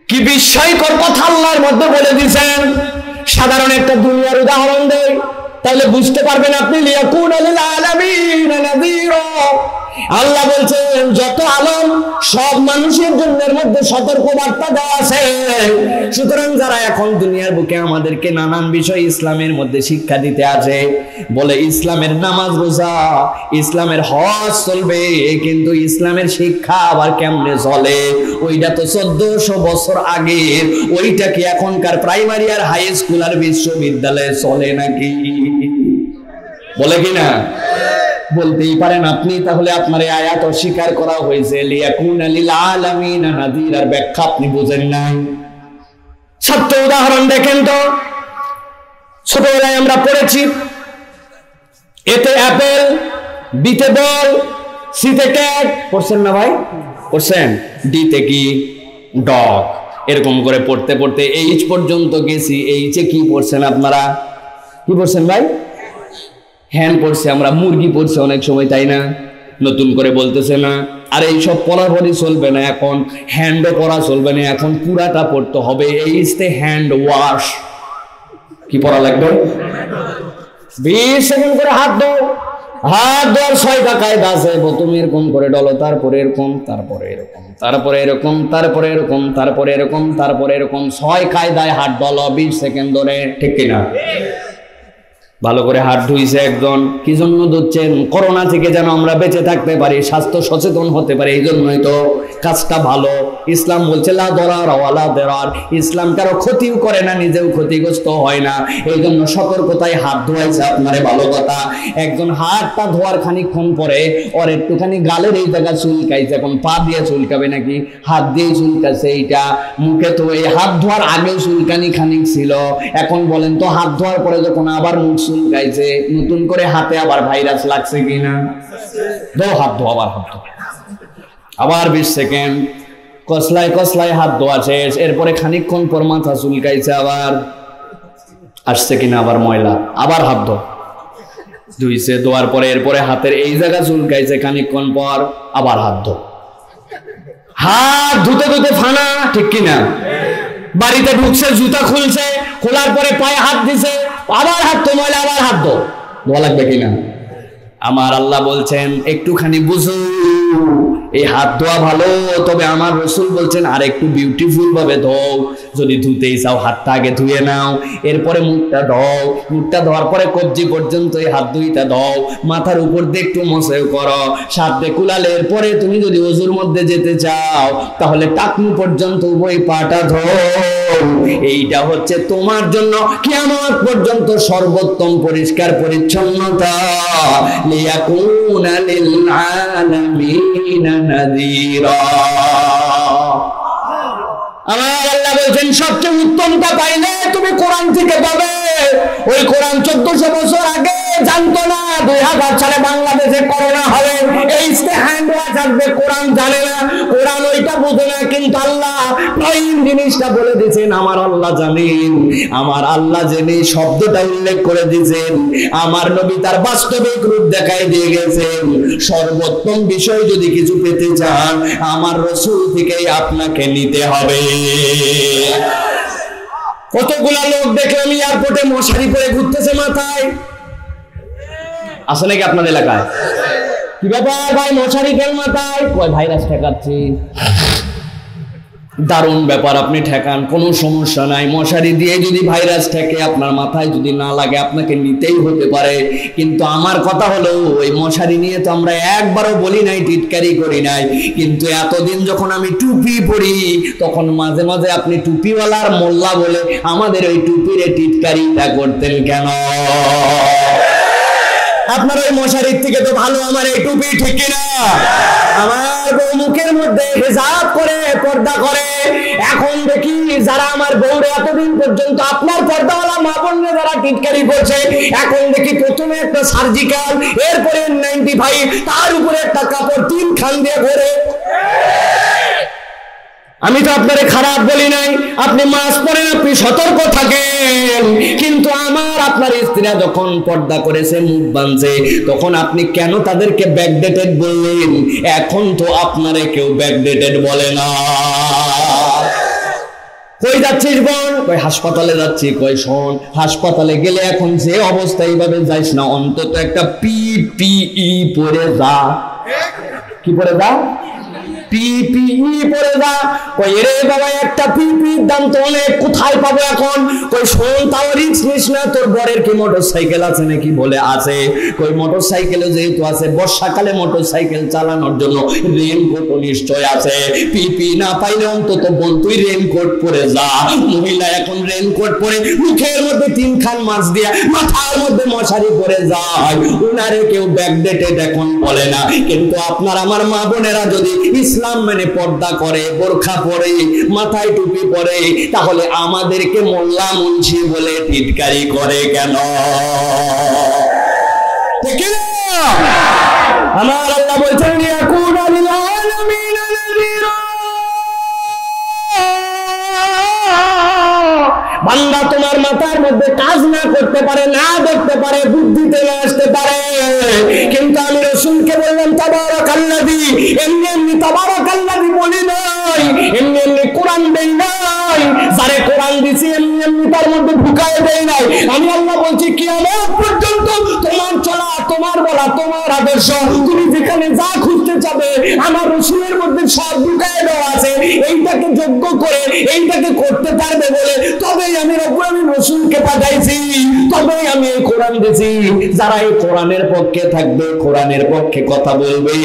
S1: কি বিস্ময়কর কথা আল্লাহর মধ্যে বলে দিয়েছেন। সাধারণ একটা দুনিয়ার উদাহরণ দেই, তাহলে বুঝতে পারবেন আপনি। লিয়াকুনা লিল আলামিন নাযীরা, আল্লাহ বলছেন যত আলম সব মানুষের জন্য এর মধ্যে সতর্ক বার্তা দেওয়া আছে। সুতরাং যারা এখন দুনিয়ার বুকে আমাদেরকে নানান বিষয় ইসলামের মধ্যে শিক্ষা দিতে আছে, বলে ইসলামের নামাজ রোজা, ইসলামের হজ চলবে, কিন্তু ইসলামের শিক্ষা আবার কেমনে চলে? ওইটা তো 1400 বছর আগের, ওইটা কি এখনকার প্রাইমারি আর হাই স্কুল আর বিশ্ববিদ্যালয়ে চলে নাকি? বলে কিনা? বলতেই পারেন আপনি। তাহলে আপনার এই আয়াত অস্বীকার করা হয়েছে, লিয়াকুনা লিল আলামিন নাযীরা, ব্যাখ্যা আপনি বুঝেন নাই। সত্য উদাহরণ দেখেন তো, ছোটবেলায় আমরা পড়েছি এতে অ্যাপেল, বিতে বল, সিতে ক্যাট, পড়ছেন না ভাই? পড়ছেন? ডিতে কি? ডগ। এরকম করে পড়তে পড়তে এইচ পর্যন্ত গেছি। এইচে কি পড়ছেন আপনারা? কি পড়ছেন ভাই? হ্যান্ড পড়ছে, আমরা মুরগি পড়ছে অনেক সময়, তাই না? নতুন করে বলতেছে না। আর এইসব পড়াপড়ি চলবে না, এখন হ্যান্ডও পড়া চলবে না, এখন পুরাটা পড়তে হবে। এই হ্যান্ড ওয়াশ। কি পড়া লাগবে? 20 সেকেন্ড করে হাত দাও। হাত ধোয়ার 6টা কায়দা আছে। প্রথমে এরকম করে ডলো, তারপরে এরকম, তারপরে এরকম, তারপরে এরকম, তারপরে এরকম, তারপরে এরকম, তারপরে এরকম। 6 কায়দায় হাত ডলো 20 সেকেন্ড ধরে, ঠিক কিনা? ভালো করে হাত ধুইছে একজন। কি জন্য ধুচ্ছেন? করোনা থেকে যেন আমরা বেঁচে থাকতে পারি, স্বাস্থ্য সচেতন হতে পারি, এই জন্যই তো। কাজটা ভালো। ইসলাম বলছে লা দরার ওয়ালা দিরার। ইসলাম কারো ক্ষতিও করে না, নিজেও ক্ষতিগ্রস্ত হয় না, এই জন্য সতর্কতায় হাত ধোয়াইছে আপনারে। ভালো কথা। একজন হাতটা ধোয়ার খানিকক্ষণ পরে ওর একটুখানি গালের এই জায়গা চুলকাইছে, এখন পা দিয়ে চুলকাবে নাকি? হাত দিয়ে চুলকাছে। এইটা মুখে তো এই হাত ধোয়ার আগেও চুলকানি খানিক ছিল, এখন বলেন তো হাত ধোয়ার পরে যখন আবার মুখ চুলকাইছে, নতুন করে হাতে আবার ভাইরাস লাগছে কিনা? ধো হাত ধো, আবার হাত ধো, আবার 20 সেকেন্ড কসলায় কসলায় হাত ধোয়া শেষ। এরপরে খানিকক্ষণ পর মাথা চুলকাইছে, আবার আসছে কিনা আবার ময়লা, আবার হাত ধো। ধুইছে, ধোয়ার পরে এরপরে হাতের এই জায়গা চুলকাইছে, খানিকক্ষণ পর আবার হাত ধো। হাত ধুতে ধুতে ফানা, ঠিক কিনা? বাড়িতে ঢুকছে, জুতা খুলছে, খোলার পরে পায়ে হাত দিছে, আবার হাত তো ময়লা, আবার হাত ধো। ধোয়া লাগবে কিনা? আমার আল্লাহ বলছেন একটুখানি বুঝো, এই হাত ধোয়া ভালো, তবে আমার রাসূল বলছেন আর একটু বিউটিফুল ভাবে ধোও। যদি ধুতেই চাও হাতটা আগে ধুয়ে নাও, এরপরে মুখটা ধোও, মুখটা ধোয়ার পরে কবজি পর্যন্ত এই হাত দুইটা ধোও, মাথার উপর দিয়ে একটু মোছাও করো, সাথে কুলালে। এরপরে তুমি যদি ওযুর মধ্যে যেতে চাও তাহলে টাকনু পর্যন্ত উভয় পাটা ধোও। এইটা হচ্ছে তোমার জন্য কিয়ামত পর্যন্ত সর্বোত্তম পরিষ্কার পরিচ্ছন্নতা। লিয়াকুনা লিল আলামিনা নাযীরা। আমার আল্লাহ বলছেন সবচেয়ে উত্তমটা পাইলে তুমি কোরআন থেকে পাবে। ওই কোরআন 1400 বছর আগে জানতো না 2000 সালে বাংলাদেশে করোনা হবে, এই হ্যান্ড ওয়াশ আসবে, কোরআন জানে না, কোরআন ওইটা বোঝে না, কিন্তু আল্লাহ প্রাইম জিনিসটা বলে দিয়েছেন। আমার আল্লাহ জানেন, আমার আল্লাহ জেনে শব্দটা উল্লেখ করে দিয়েছেন। আমার নবী তার বাস্তবিক রূপ দেখাই দিয়ে গেছেন। সর্বোত্তম বিষয় যদি কিছু পেতে চান, আমার রাসূল থেকেই আপনাকে নিতে হবে। কতগুলা লোক দেখলাম এয়ারপোর্টে মশারি পরে ঘুরতেছে মাথায়, আছে নাকি আপনার এলাকায়? কি ব্যাপার ভাই, মশারি কেন মাথায়? কয় ভাইরাস ঠেকাচ্ছি। দারুণ ব্যাপার, আপনি ঠেকান, কোনো সমস্যা নাই। মশারি দিয়ে যদি ভাইরাস ঠেকে, আপনার মাথায় যদি না লাগে, আপনাকে নিতেই হতে পারে। কিন্তু আমার কথা হলো, ওই মশারি নিয়ে তো আমরা একবারও বলি নাই, টিটকারি করি নাই। কিন্তু এতদিন যখন আমি টুপি পরি, তখন মাঝে মাঝে আপনি টুপিওয়ালার মোল্লা বলে আমাদের ওই টুপিরে টিটকারিটা করতেন কেন? আপনার ওই মশারির থেকে তো ভালো আমার এই টুপি, ঠিক কিনা? আমার বউ মুখের মধ্যে হিজাব করে, পর্দা করে। এখন দেখি যারা আমার বউরে এতদিন পর্যন্ত আপনার পর্দাওয়ালা মা বোনরা যারা টিটকারি করছে, এখন দেখি প্রথমে একটা সার্জিক্যাল, এরপরে 95, তার উপরে একটা কাপড় 3 খান দিয়ে ঘোরে। আমি তো আপনারে খারাপ বলি নাই, আপনি মাস্ক পরেন, আপনি সতর্ক থাকেন। কিন্তু আমার আপনার স্ত্রীরা যখন পর্দা করেছে, মুখ বাঁধছে, তখন আপনি কেন তাদেরকে ব্যাকডেটেড বললেন? এখন তো আপনারে কেউ ব্যাকডেটেড বলে না। কই যাচ্ছিস বোন? কই হাসপাতালে যাচ্ছি। কই শোন, হাসপাতালে গেলে এখন যে অবস্থা, এইভাবে যাইস না, অন্তত একটা পিপিই পরে যা। কি পরে যা? পিপিই পরে যা। কই রে বাবা, একটা পিপির দাম তো অনেক, কোথায় পাবো এখন? কই শোন, তাও রিস্ক নিস না। তোর বরের কি মোটরসাইকেল আছে নাকি? বলে আছে। কই মোটরসাইকেলে যেহেতু আছে, বর্ষাকালে মোটরসাইকেল চালানোর জন্য রেনকোট নিশ্চয় আছে। পিপি না পাইলে অন্তত বোন তুই রেনকোট পরে যা। মহিলা এখন রেনকোট পরে মুখের মধ্যে 3 খান মাছ দিয়ে মাথার মধ্যে মশারি পরে যায়, উনারে কেউ ব্যাকডেটেড এখন বলে না। কিন্তু আপনার আমার মা বোনেরা যদি ইসলাম মানে পর্দা করে, বোরখা পরে, মাথায় টুপি পরে, তাহলে আমাদেরকে মোল্লা মুন্সি বলে টিটকারি করে কেন? ঠিক না? আমার আল্লাহ বলছেন ইয়াকুনা লিল আলামিনা নাযীরা। বান্দা তোমার মাথার মধ্যে কাজ না করতে পারে, না দেখতে পারে, বুদ্ধিতে না আসতে পারে, কিন্তু আমি রাসূলকে বললাম তাবারাকাল্লাযী, এমনি এমনি তাবারাকাল্লাযী বলি নাই, এমনি এমনি কোরআন দেই নাই, যারে কোরআন দিছি এমনি এমনি তার মধ্যে ঢুকায় দেই নাই। আমি আল্লাহ বলছি কিয়ামত পর্যন্ত তোমার চলা, তোমার বলা, তোমার আদর্শ, তুমি যেখানে যা খুঁজতে যাবে আমার রাসূলের মধ্যে সব ঢুকায় দেওয়া আছে। এইটাকে যোগ্য করে এইটাকে করতে পারবে বলে তবেই আমি রব্বুল আলামিন রাসূলকে পাঠাইছি, তবেই আমি এই কোরআন দিয়েছি। যারা এই কোরআনের পক্ষে থাকবে, কোরআনের পক্ষে কথা বলবে,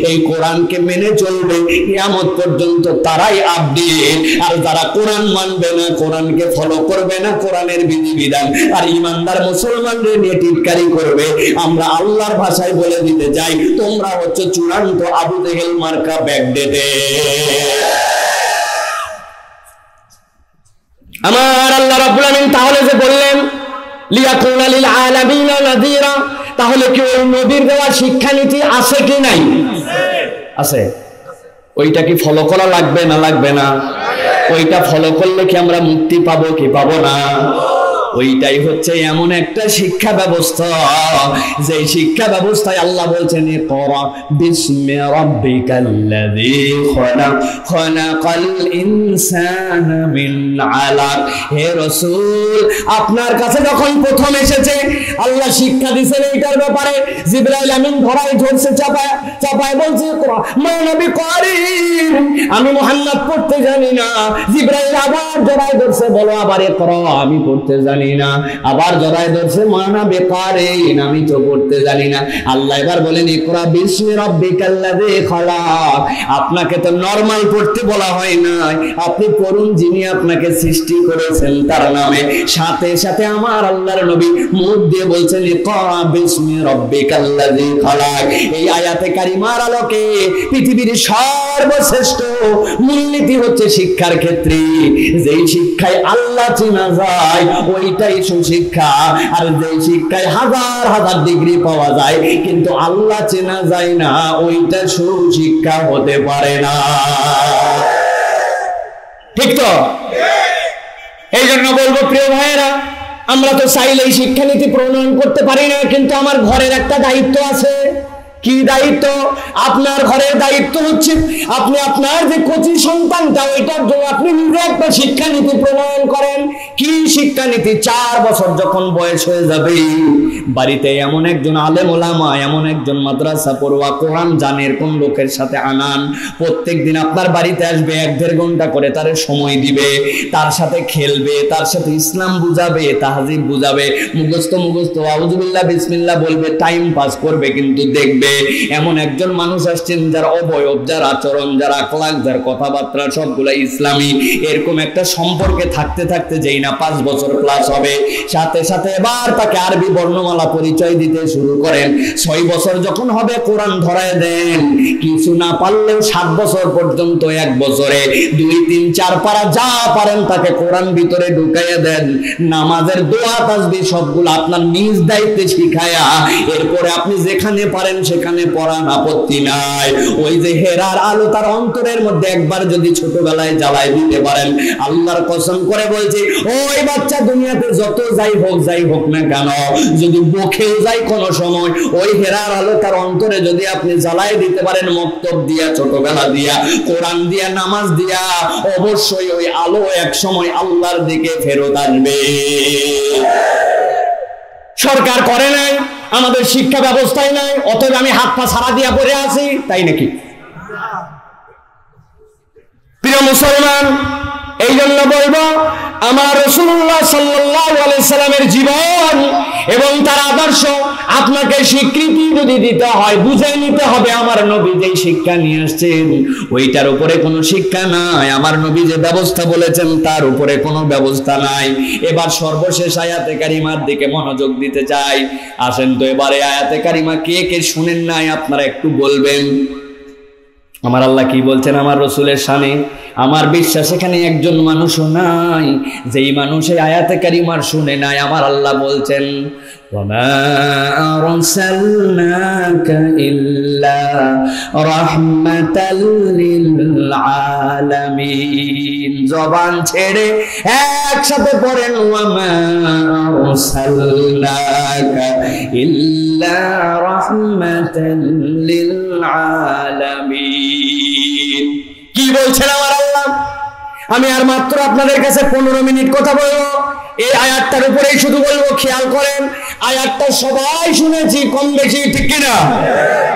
S1: এই কোরআনকে মেনে চলবে, কিয়ামত পর্যন্ত তারাই আপডেট। আর যারা কোরআন মানবে না, কোরআনকে ফলো করবে না, কোরআনের বিধিবিধান আর ইমানদার মুসলমানদের নিয়ে টিটকারি করবে, আমরা আল্লাহর ভাষায় বলে দিতে চাই তোমরা হচ্ছে চূড়ান্ত আবু জেহেল মার্কা ব্যাকডেটে। আমার আল্লাহ রাব্বুল আলামিন তাহলে যে বললেন লিয়াকুনা লিল আলামিনা নাযীরা, তাহলে কি ওই নবীর দেওয়া শিক্ষানীতি আছে কি নাই? আছে। ওইটা কি ফলো করা লাগবে না লাগবে না? ওইটা ফলো করলে কি আমরা মুক্তি পাবো কি পাবো না? ওইটাই হচ্ছে এমন একটা শিক্ষা ব্যবস্থা, যে শিক্ষা ব্যবস্থায় আল্লাহ বলছেন ইকরা বিসমি রাব্বিকাল্লাযী খলাক খলাকাল ইনসানা মিন আলাক। হে রাসূল, আপনার কাছে যখন প্রথম এসেছে আল্লাহ শিক্ষা দিয়েছেন এইটার ব্যাপারে, জিবরাইল আমিন ধরায় ধরছে, চাপায় চাপায় বলছে ইকরা মা নবী করিম, আমি মুহাম্মদ পড়তে জানি না। জিবরাইল আবার ধরায় ধরছে, বলো আবার ইকরা, আমি পড়তে জানি না। আবার জড়ায় ধরছে মানা বেকারিন, আমি তো পড়তে জানি না। আল্লাহ এবার বলেন ইকরা বিসমি রাব্বিকাল্লাযী খলাক। আপনাকে তো নরমাল পড়তে বলা হয় না, আপনি পড়ুন যিনি আপনাকে সৃষ্টি করেছেন তার নামে। সাথে সাথে আমার আল্লাহর নবী মুখ দিয়ে বলছেন ইকরা বিসমি রাব্বিকাল্লাযী খলাক। এই আয়াতে কারিমার আলোকে পৃথিবীর সর্বশ্রেষ্ঠ মূলনীতি হচ্ছে শিক্ষার ক্ষেত্রে যেই শিক্ষায় আল্লাহ চেনা যায় ওইটাই সুশিক্ষা। আর যে শিক্ষায় হাজার হাজার ডিগ্রি পাওয়া যায় কিন্তু আল্লাহ চেনা যায় না, ওইটা সুশিক্ষা হতে পারে না। ঠিক তো? এই জন্য বলবো প্রিয় ভাইয়েরা, আমরা তো চাইলেই শিক্ষানীতি প্রণয়ন করতে পারি না, কিন্তু আমার ঘরের একটা দায়িত্ব আছে। কি দায়িত্ব? আপনার ঘরের দায়িত্ব হচ্ছে আপনি আপনার যে কচি সন্তানটা ওইটার জন্য আপনি নিজে একটা শিক্ষানীতি প্রণয়ন করেন। কি শিক্ষানীতি? 4 বছর যখন বয়স হয়ে যাবে বাড়িতে এমন একজন আলেম ওলামা, এমন একজন মাদ্রাসা পড়ুয়া কোরআন জানে এরকম লোকের সাথে আনান। প্রত্যেকদিন আপনার বাড়িতে আসবে, 1-1.5 ঘন্টা করে তার সময় দিবে, তার সাথে খেলবে, তার সাথে ইসলাম বুঝাবে, তাহজিব বুঝাবে, মুখস্থ আউযুবিল্লাহ বিসমিল্লাহ বলবে, টাইম পাস করবে। কিন্তু দেখবে এমন একজন মানুষ আসছেন যার অবয়ব, যার আচরণ, যার আখলাক, যার কথাবার্তা সবগুলা ইসলামী। এরকম একটা সম্পর্কে থাকতে থাকতে যেই না 5 বছর প্লাস হবে, সাথে সাথে এবার তাকে আরবি বর্ণমালা পরিচয় দিতে শুরু করেন। 6 বছর যখন হবে কোরআন ধরায় দেন। কিছু না পারলেও 7 বছর পর্যন্ত 1 বছরে 2-3-4 পারা যা পারেন তাকে কোরআন ভিতরে ঢুকাইয়া দেন। নামাজের দোয়া তাসবিহ সবগুলো আপনার নিজ দায়িত্বে শিখায়া এরপরে আপনি যেখানে পারেন সেখানে পড়ান, আপত্তি নাই। ওই যে হেরার আলো তার অন্তরের মধ্যে একবার যদি ছোটবেলায় জ্বালায় দিতে পারেন, আল্লাহর কসম করে বলছি ওই বাচ্চা দুনিয়াতে যত যাই হোক না কেন, যদি মুখেও যায় কোনো সময়, ওই হেরার আলো তার অন্তরে যদি আপনি জ্বালায় দিতে পারেন, মক্তব দিয়া, ছোটবেলা দিয়া, কোরআন দিয়া, নামাজ দিয়া, অবশ্যই ওই আলো এক সময় আল্লাহর দিকে ফেরত আসবে। সরকার করে নাই, আমাদের শিক্ষা ব্যবস্থায় নাই, অতএব আমি হাত পা ছাড়া দিয়া পড়ে আছি, তাই নাকি? প্রিয় মুসলমান, এই জন্য বলবো আমার রাসূলুল্লাহ সাল্লাল্লাহু আলাইহি সাল্লামের জীবন এবং তার আদর্শ আপনাকে স্বীকৃতি যদি দিতে হয়, বুঝে নিতে হবে আমার নবী যেই শিক্ষা নিয়ে আসছেন ওইটার উপরে কোনো শিক্ষা নাই। আমার নবী যে ব্যবস্থা বলেছেন তার উপরে কোনো ব্যবস্থা নাই। এবার সর্বশেষ আয়াতে কারিমার দিকে মনোযোগ দিতে চাই। আসেন তো এবারে আয়াতে কারিমা কে কে শুনেন নাই আপনারা একটু বলবেন। আমার আল্লাহ কি বলছেন আমার রাসূলের শানে? আমার বিশ্বাস এখানে একজন মানুষও নাই যেই মানুষ এই আয়াতে কারিমার শুনে নাই। আমার আল্লাহ বলছেন ওয়ামা আরসালনাকা ইল্লা রাহমাতাল লিল আলামিন। জবান ছেড়ে একসাথে পড়েন ওয়ামা আরসালনাকা ইল্লা রাহমাতাল লিল আলামিন। কি বলছেন আমার আল্লাহ? আমি আর মাত্র আপনাদের কাছে 15 মিনিট কথা বলবো এই আয়াতটার উপরেই শুধু বলবো। খেয়াল করেন, আয়াতটা সবাই শুনেছি কম বেশি, ঠিক কিনা?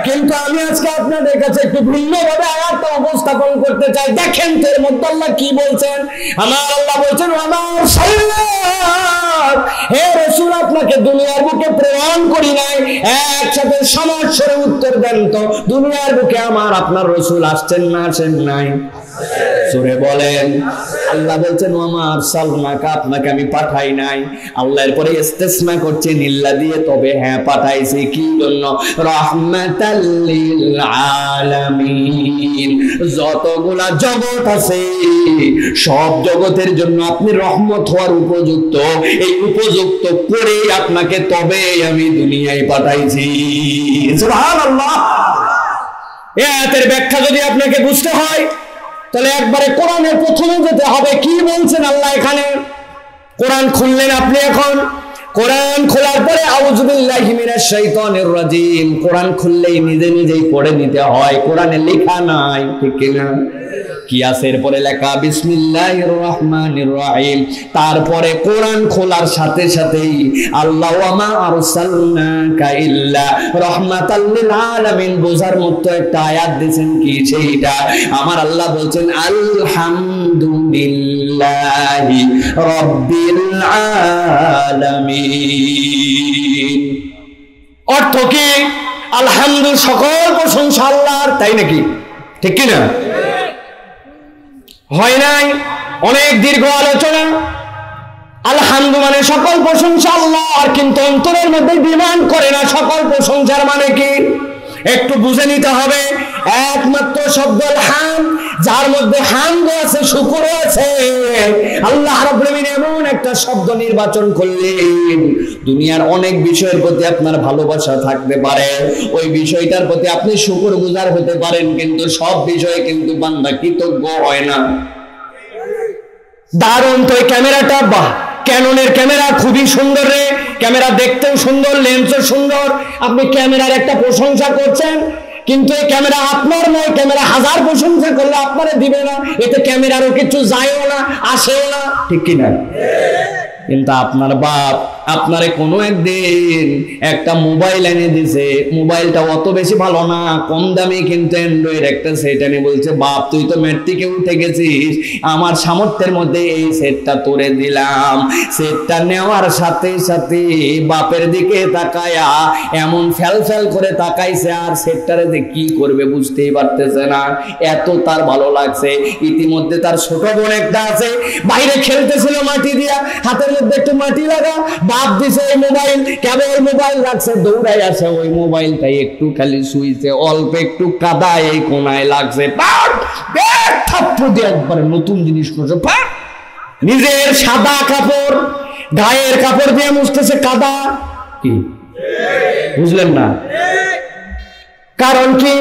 S1: কিন্তু আমি আজকে আপনাদের কাছে একটু ভিন্নভাবে আয়াতটা উপস্থাপন করতে চাই। দেখেন তো এর মধ্যে আল্লাহ কি বলছেন। আমার আল্লাহ বলছেন আমার সাল্লাল্লাহু, হে রাসূল আপনাকে দুনিয়ার বুকে প্রেরণ করি নাই। একসাথে সমস্যার উত্তর দেন তো, দুনিয়ার বুকে আমার আপনার রাসূল আসছেন না আসেন নাই? জোরে বলেন। আল্লাহ বলছেন ওয়ামা আরসালনাকা, আপনাকে আমি পাঠাই নাই। আল্লাহ এরপরে ইস্তিসনা করছেন ইল্লা দিয়ে, তবে হ্যাঁ পাঠাইছি। কি জন্য? রাহমাতাল লিল আলামিন। যতগুলা জগৎ আছে সব জগতের জন্য আপনি রহমত হওয়ার উপযুক্ত। এই উপযুক্ত করে আপনাকে তবে আমি দুনিয়ায় পাঠাইছি। সুবহানাল্লাহ। এই আয়াতের ব্যাখ্যা যদি আপনাকে বুঝতে হয় তাহলে একবারে কোরআনের প্রথমে যেতে হবে। কি বলছেন আল্লাহ এখানে? কোরআন খুললেন আপনি, এখন কোরআন খোলার পরে আউযু বিল্লাহি মিনাশ শাইতানির রাজিম, কোরআন খুললেই নিজে নিজেই পড়ে নিতে হয়। কোরআনে লেখা নাই, ঠিক কিনা? কি আছে এরপরে লেখা? বিসমিল্লাহির রহমানির রহিম। তারপরে কোরআন খোলার সাথে সাথেই আল্লাহ ওয়ামা আরসালনাকা ইল্লা রাহমাতাল লিল আলামিন বোঝার মতো একটা আয়াত দিয়েছেন। কি সেইটা? আমার আল্লাহ বলছেন আলহামদুলিল্লাহি রাব্বিল আলামিন। অর্থ কি? আলহামদুলিল্লাহ, সকল প্রশংসা আল্লাহর, তাই নাকি? ঠিক কিনা? হয় নাই? অনেক দীর্ঘ আলোচনা। আলহামদু মানে সকল প্রশংসা আল্লাহর, কিন্তু অন্তরের মধ্যে ডিমান্ড করে না সকল প্রশংসার মানে কি। একটু বুঝে নিতে হবে। একমাত্র শব্দ হাম, যার মধ্যে হামদ আছে, শুকর আছে। আল্লাহ রাব্বুল আলামিন এমন একটা শব্দ নির্বাচন করলেন, দুনিয়ার অনেক বিষয়ের প্রতি আপনার ভালোবাসা থাকতে পারে, ওই বিষয়টার প্রতি আপনি শুকরগুজার হতে পারেন, কিন্তু সব বিষয়ে কিন্তু বান্দা কৃতজ্ঞ হয় না। দারুণ তো এই ক্যামেরাটা, বাহ, ক্যাননের ক্যামেরা খুবই সুন্দর রে। ক্যামেরা দেখতেও সুন্দর, লেন্সও সুন্দর। আপনি ক্যামেরার একটা প্রশংসা করছেন, কিন্তু এই ক্যামেরা আপনার নয়। ক্যামেরা হাজার প্রশংসা করলে আপনারে দিবে না, এতে ক্যামেরারও কিছু যায়ও না, আসেও না, ঠিক কিনা? কিন্তু আপনার বাপ আপনারে কোনো একদিন একটা মোবাইল এনে দিছে, মোবাইলটা অত বেশি ভালো না, কম দামি, কিন্তু অ্যান্ড্রয়েড একটা সেট এনে বলছে, বাপ তুই তো ম্যাট্রিকে উঠে গেছিস, আমার সামর্থ্যের মধ্যে এই সেটটা তোরে দিলাম। সেটটা নেওয়ার সাথে সাথে বাপের দিকে তাকায়া এমন ফ্যাল ফ্যাল করে তাকাইছে, আর সেটটারে যে কি করবে বুঝতেই পারতেছে না, এত তার ভালো লাগছে। ইতিমধ্যে তার ছোট বোন একটা আছে, বাইরে খেলতেছিল মাটি দিয়া, হাতের মধ্যে একটু মাটি লাগা, বাপ দিছে এই মোবাইল, কেবল মোবাইল রাখছে, দৌড়াই আসে ওই মোবাইলটাই একটু খালি শুইছে, অল্প একটু কাদা এই কোনায় লাগছে, একবারে নতুন জিনিস করছে। নিজের সাদা কাপড়, গায়ের কাপড় দিয়ে মুছতেছে কাদা। কি বুঝলেন না? কারণ কি?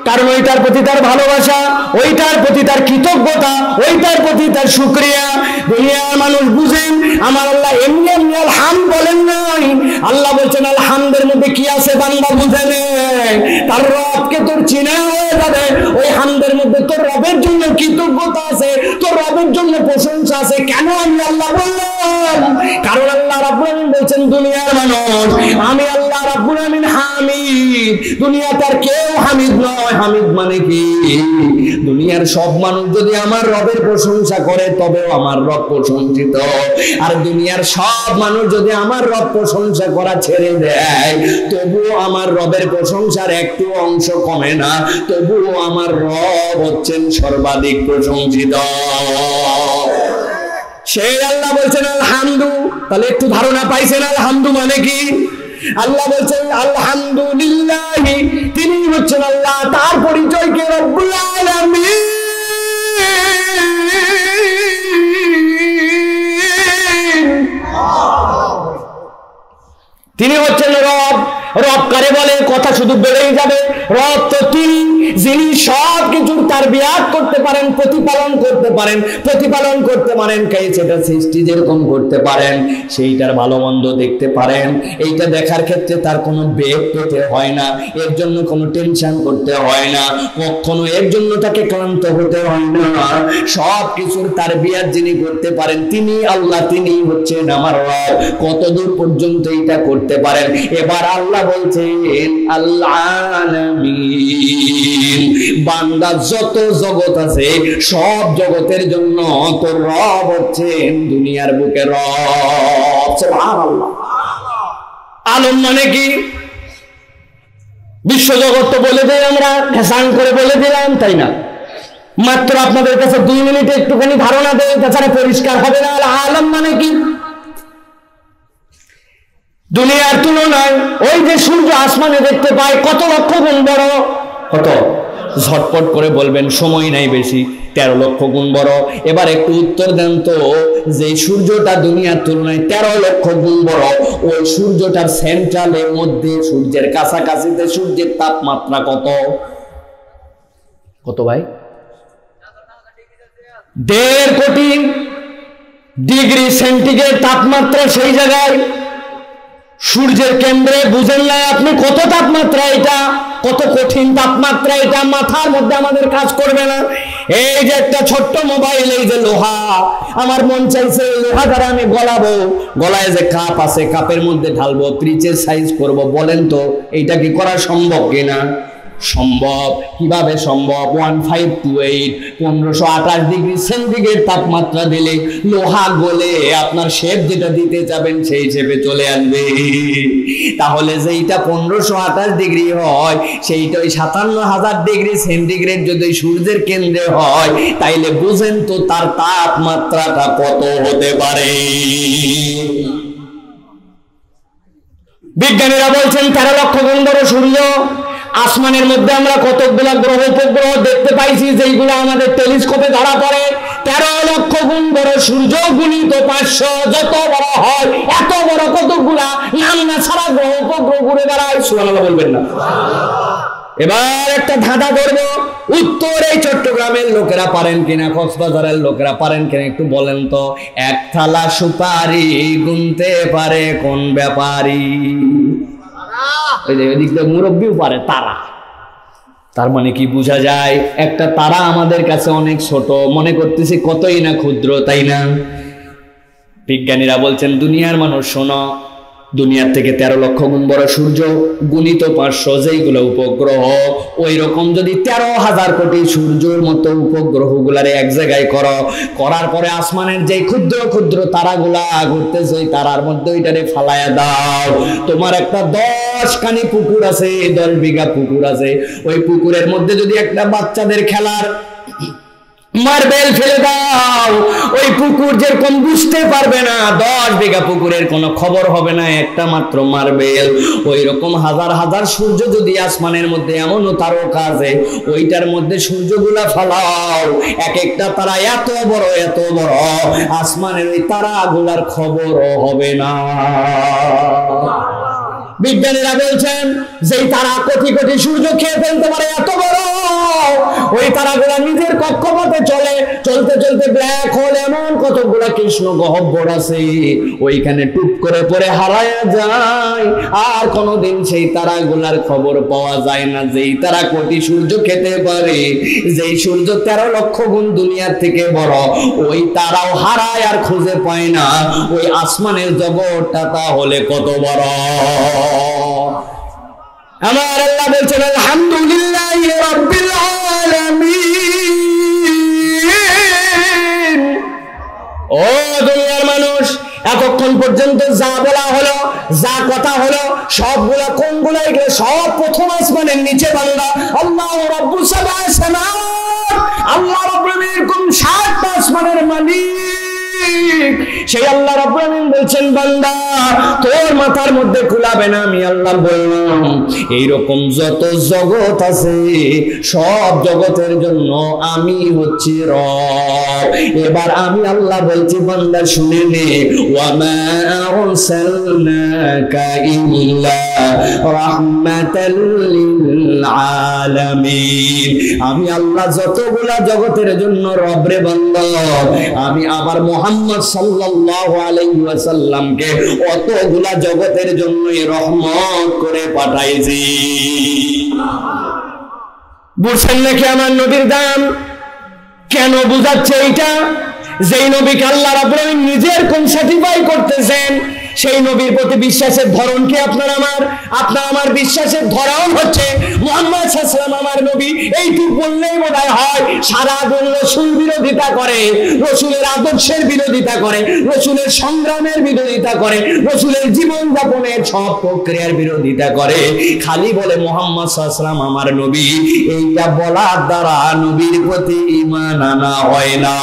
S1: কারণ ওইটার প্রতি তার ভালোবাসা, ওইটার প্রতি তার কৃতজ্ঞতা, ওইটার প্রতি তার শুকরিয়া। দুনিয়ার মানুষ বুঝেন, আমার আল্লাহ এমনি এমনি আলহাম বলেন নাই। আল্লাহ বলছেন আলহামদের মধ্যে কি আছে বান্দা বুঝে নে, তার রবকে তোর চিনা হয়ে যাবে। ওই হামদের মধ্যে তোর রবের জন্য কৃতজ্ঞতা আছে, তোর রবের জন্য প্রশংসা আছে। কেন আমি আল্লাহ বললাম? কারণ আল্লাহ রাব্বুল আলামিন বলছেন দুনিয়ার মানুষ, আমি আল্লাহ রাব্বুল আলামিন হামিদ। দুনিয়াতে আর কেউ হামিদ নয়। হামিদ মানে কি? দুনিয়ার সব মানুষ যদি আমার রবের প্রশংসা করে তবেও আমার রব প্রশংসিত, আর দুনিয়ার সব মানুষ যদি আমার রব প্রশংসা করা ছেড়ে দেয় তবুও আমার রবের প্রশংসার একটু অংশ কমে না, তবুও আমার রব হচ্ছেন সর্বাধিক প্রশংসিত। সেই আল্লাহ বলছেন আলহামদু। তাহলে একটু ধারণা পাইছেন আলহামদু মানে কি? আল্লাহ বলছেন আলহামদুলিল্লাহ, তিনি হচ্ছেন আল্লাহ, তার পরিচয় কে? রব্বুল আলামিন। তিনি হচ্ছেন রব। রব কারে বলে? কথা শুধু বেড়েই যাবে। রব তো তিনি যিনি সব কিছুর তারবিয়াত করতে পারেন, প্রতিপালন করতে পারেন, প্রতিপালন করতে পারেন। কে সেটা সৃষ্টি যেরকম করতে পারেন, সেইটার ভালো মন্দ দেখতে পারেন। এইটা দেখার ক্ষেত্রে তার কোনো বেগ পেতে হয় না, এর জন্য কোনো টেনশন করতে হয় না, কখনো এর জন্য তাকে ক্লান্ত হতে হয় না। সব কিছুর তারবিয়াত যিনি করতে পারেন তিনি আল্লাহ, তিনি হচ্ছেন আমার রব। কত দূর পর্যন্ত এটা করতে পারেন? এবার আল্লাহ বলছেন আল্লাহ আলামিন, বান্দা যত জগৎ আছে সব জগতের জন্য তোর রব হচ্ছেন দুনিয়ার বুকে রব। সুবহানাল্লাহ। আলম মানে কি? বিশ্বজগৎ তো বলে দেয়, আমরা ফ্যাশন করে বলে দিলাম, তাই না? মাত্র আপনাদের কাছে 2 মিনিটে একটুখানি ধারণা দেয়, তাছাড়া পরিষ্কার হবে না। আলম মানে কি? দুনিয়ার তুলনায় ওই যে সূর্য আসমানে দেখতে পায় কত লক্ষ গুণ বড়। কত? ঝটপট করে বলবেন, সময় নাই বেশি। 13 লক্ষ গুণ বড়। এবার একটু উত্তর দেন তো, যে সূর্যটা দুনিয়ার তুলনায় 13 লক্ষ গুণ বড়, ওই সূর্যটার সেন্ট্রালের মধ্যে, সূর্যের কাছাকাছিতে সূর্যের তাপমাত্রা কত? কত ভাই? 1.5 কোটি ডিগ্রি সেন্টিগ্রেড তাপমাত্রা সেই জায়গায়। সূর্যের কেন্দ্রে। বুঝেন না আপনি কত তাপমাত্রা এটা, কত কঠিন তাপমাত্রা এটা? মাথার মধ্যে আমাদের কাজ করবে না। এই যে একটা ছোট্ট মোবাইল, এই যে লোহা, আমার মন চাইছে লোহা দ্বারা আমি গলাবো, গলায় যে কাপ আছে কাপের মধ্যে ঢালবো, ত্রিচের সাইজ করব। বলেন তো এটা কি করা সম্ভব কিনা? সম্ভব। কিভাবে সম্ভব? 1528 1528 ডিগ্রি সেন্টিগ্রেড তাপমাত্রা দিলে লোহা গলে আপনার শেপ যেটা দিতে যাবেন সেই শেপে চলে আসবে। তাহলে যেইটা 1528 ডিগ্রি হয় সেইটা ওই 57,000 ডিগ্রি সেন্টিগ্রেড যদি সূর্যের কেন্দ্রে হয়, তাইলে বুঝেন তো তার তাপমাত্রাটা কত হতে পারে। বিজ্ঞানীরা বলছেন 13 লক্ষ গুণ বড় সূর্য। আসমানের মধ্যে আমরা কতগুলা গ্রহ উপগ্রহ দেখতে পাইছি যেইগুলো আমাদের টেলিস্কোপে ধরা পড়ে। 13 লক্ষ গুণ বড় সূর্য গুণিত 500, যত বড় হয় এত বড় কতগুলা নাম না ছাড়া গ্রহ উপগ্রহ ঘুরে বেড়ায়। সুবহানাল্লাহ বলবেন না? এবার একটা ধাঁধা করবো, উত্তর এই চট্টগ্রামের লোকেরা পারেন কিনা, কক্সবাজারের লোকেরা পারেন কিনা একটু বলেন তো। 1 থালা সুপারি গুনতে পারে কোন ব্যাপারী? ওই যে ওইদিক দিয়ে মুরব্বিও পারে। তারা। তার মানে কি বোঝা যায়? একটা তারা আমাদের কাছে অনেক ছোট, মনে করতেছি কতই না ক্ষুদ্র, তাই না? বিজ্ঞানীরা বলছেন দুনিয়ার মানুষ শোনো, দুনিয়ার থেকে 13 লক্ষ গুণ বড় সূর্য গুণিত 500 যেইগুলো উপগ্রহ, ওই রকম যদি 13,000 কোটি সূর্যের মতো উপগ্রহ গুলারে এক জায়গায় করার পরে আসমানের যে ক্ষুদ্র ক্ষুদ্র তারাগুলা ঘুরতেছে ওই তারার মধ্যে ওইটারে ফালায়া দাও। তোমার একটা 10 খানি পুকুর আছে, 10 বিঘা পুকুর আছে, ওই পুকুরের মধ্যে যদি একটা বাচ্চাদের খেলার মার্বেল ফেলে দাও, ওই পুকুর যেরকম বুঝতে পারবে না, 10 বিঘা পুকুরের কোনো খবর হবে না, একটা মাত্র মার্বেল। ওই রকম হাজার হাজার সূর্য যদি আসমানের মধ্যে এমনও তারকা আছে, ওইটার মধ্যে সূর্যগুলা ফালাও, এক একটা তারা এত বড় আসমানের ওই তারাগুলার খবরও হবে না। বিজ্ঞানীরা বলছেন যেই তারা কোটি কোটি সূর্য খেয়ে ফেলতে পারে এত বড়, ওই তারাগুলা নিজের কক্ষপথে চলতে চলতে ব্ল্যাক হোল এমন কতগুলা কৃষ্ণ গহ্বর আছে, ওইখানে টুপ করে পরে হারায়া যায়, আর কোনোদিন সেই তারাগুলার খবর পাওয়া যায় না। যেই তারা কোটি সূর্য খেতে পারে, যেই সূর্য 13 লক্ষ গুণ দুনিয়ার থেকে বড়, ওই তারাও হারায় আর খুঁজে পায় না। ওই আসমানের জগৎটা তাহলে কত বড়! আমার আল্লাহ বলছেন আলহামদুলিল্লাহি রাব্বিল আলামিন। ও দুনিয়ার মানুষ, এতক্ষণ পর্যন্ত যা বলা হলো, যা কথা হলো, সবগুলা কোনগুলা? এগুলো সব প্রথম আসমানের নিচে বান্দা আল্লাহ রাব্বুস সামাওয়াত, আল্লাহ রাব্বুল এরকম 7 আসমানের মালিক। সেই আল্লাহ রাব্বুল আলামিন বলছেন বান্দা তোর মাথার মধ্যে কুলাবে না। আমি আল্লাহ বললাম এইরকম যত জগৎ আছে সব জগতের জন্য আমি হচ্ছি রব। এবার আমি আল্লাহ বলছি বান্দা শুনে নে, ওয়া মা আরসালনাকা ইল্লা রাহমাতাল লিল আলামিন। আমি আল্লাহ যতগুলা জগতের জন্য রব রে বান্দা, আমি আবার মুহাম্মদ সাল্লাল্লাহু আলাইহি ওয়াসাল্লামকে অতগুলা জগতের জন্যই রহমত করে পাঠাইছি। বুঝছেন নাকি আমার নবীর দাম? কেন বুঝাচ্ছে এইটা? যেই নবীকে আল্লাহ রাব্বুল আলামিন নিজের কোন সার্টিফাই করতেছেন, সেই নবীর প্রতি বিশ্বাসের ধরন কি আপনার আমার বিশ্বাসের ধরন হচ্ছে মুহাম্মদ সাল্লাল্লাহু আলাইহি ওয়াসাল্লাম আমার নবী। এইটুকু বললেই বোধহয় হয়। সারাদিন রাসূল বিরোধিতা করে, রাসূলের আদর্শের বিরোধিতা করে, রাসূলের সংগ্রামের বিরোধিতা করে, রাসূলের জীবন যাপনের সব প্রক্রিয়ার বিরোধিতা করে, খালি বলে মুহাম্মদ সাল্লাল্লাহু আলাইহি ওয়াসাল্লাম আমার নবী। এইটা বলার দ্বারা নবীর প্রতি ঈমান আনা হয় না।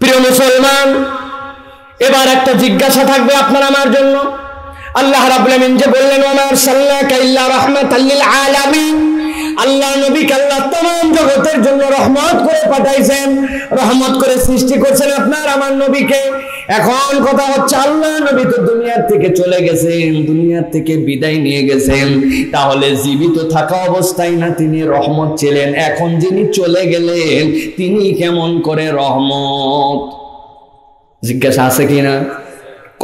S1: প্রিয় মুসলমান, এবার একটা জিজ্ঞাসা থাকবে আপনার আমার জন্য। আল্লাহ রাব্বুল আলামিন যে বললেন ওয়া মা আরসালনাকা ইল্লা রাহমাতাল লিল আলামিন, আল্লাহ নবীকে আল্লাহ तमाम জগতের জন্য রহমত করে পাঠাইছেন, রহমত করে সৃষ্টি করছেন আপনার আমার নবীকে। এখন কথা হচ্ছে আল্লাহ নবী তো দুনিয়ার থেকে চলে গেছেন, দুনিয়ার থেকে বিদায় নিয়ে গেছেন, তাহলে জীবিত থাকা অবস্থায় না তিনি রহমত ছিলেন, এখন যিনি চলে গেলেন তিনি কেমন করে রহমত? জিজ্ঞাসা আছে কিনা?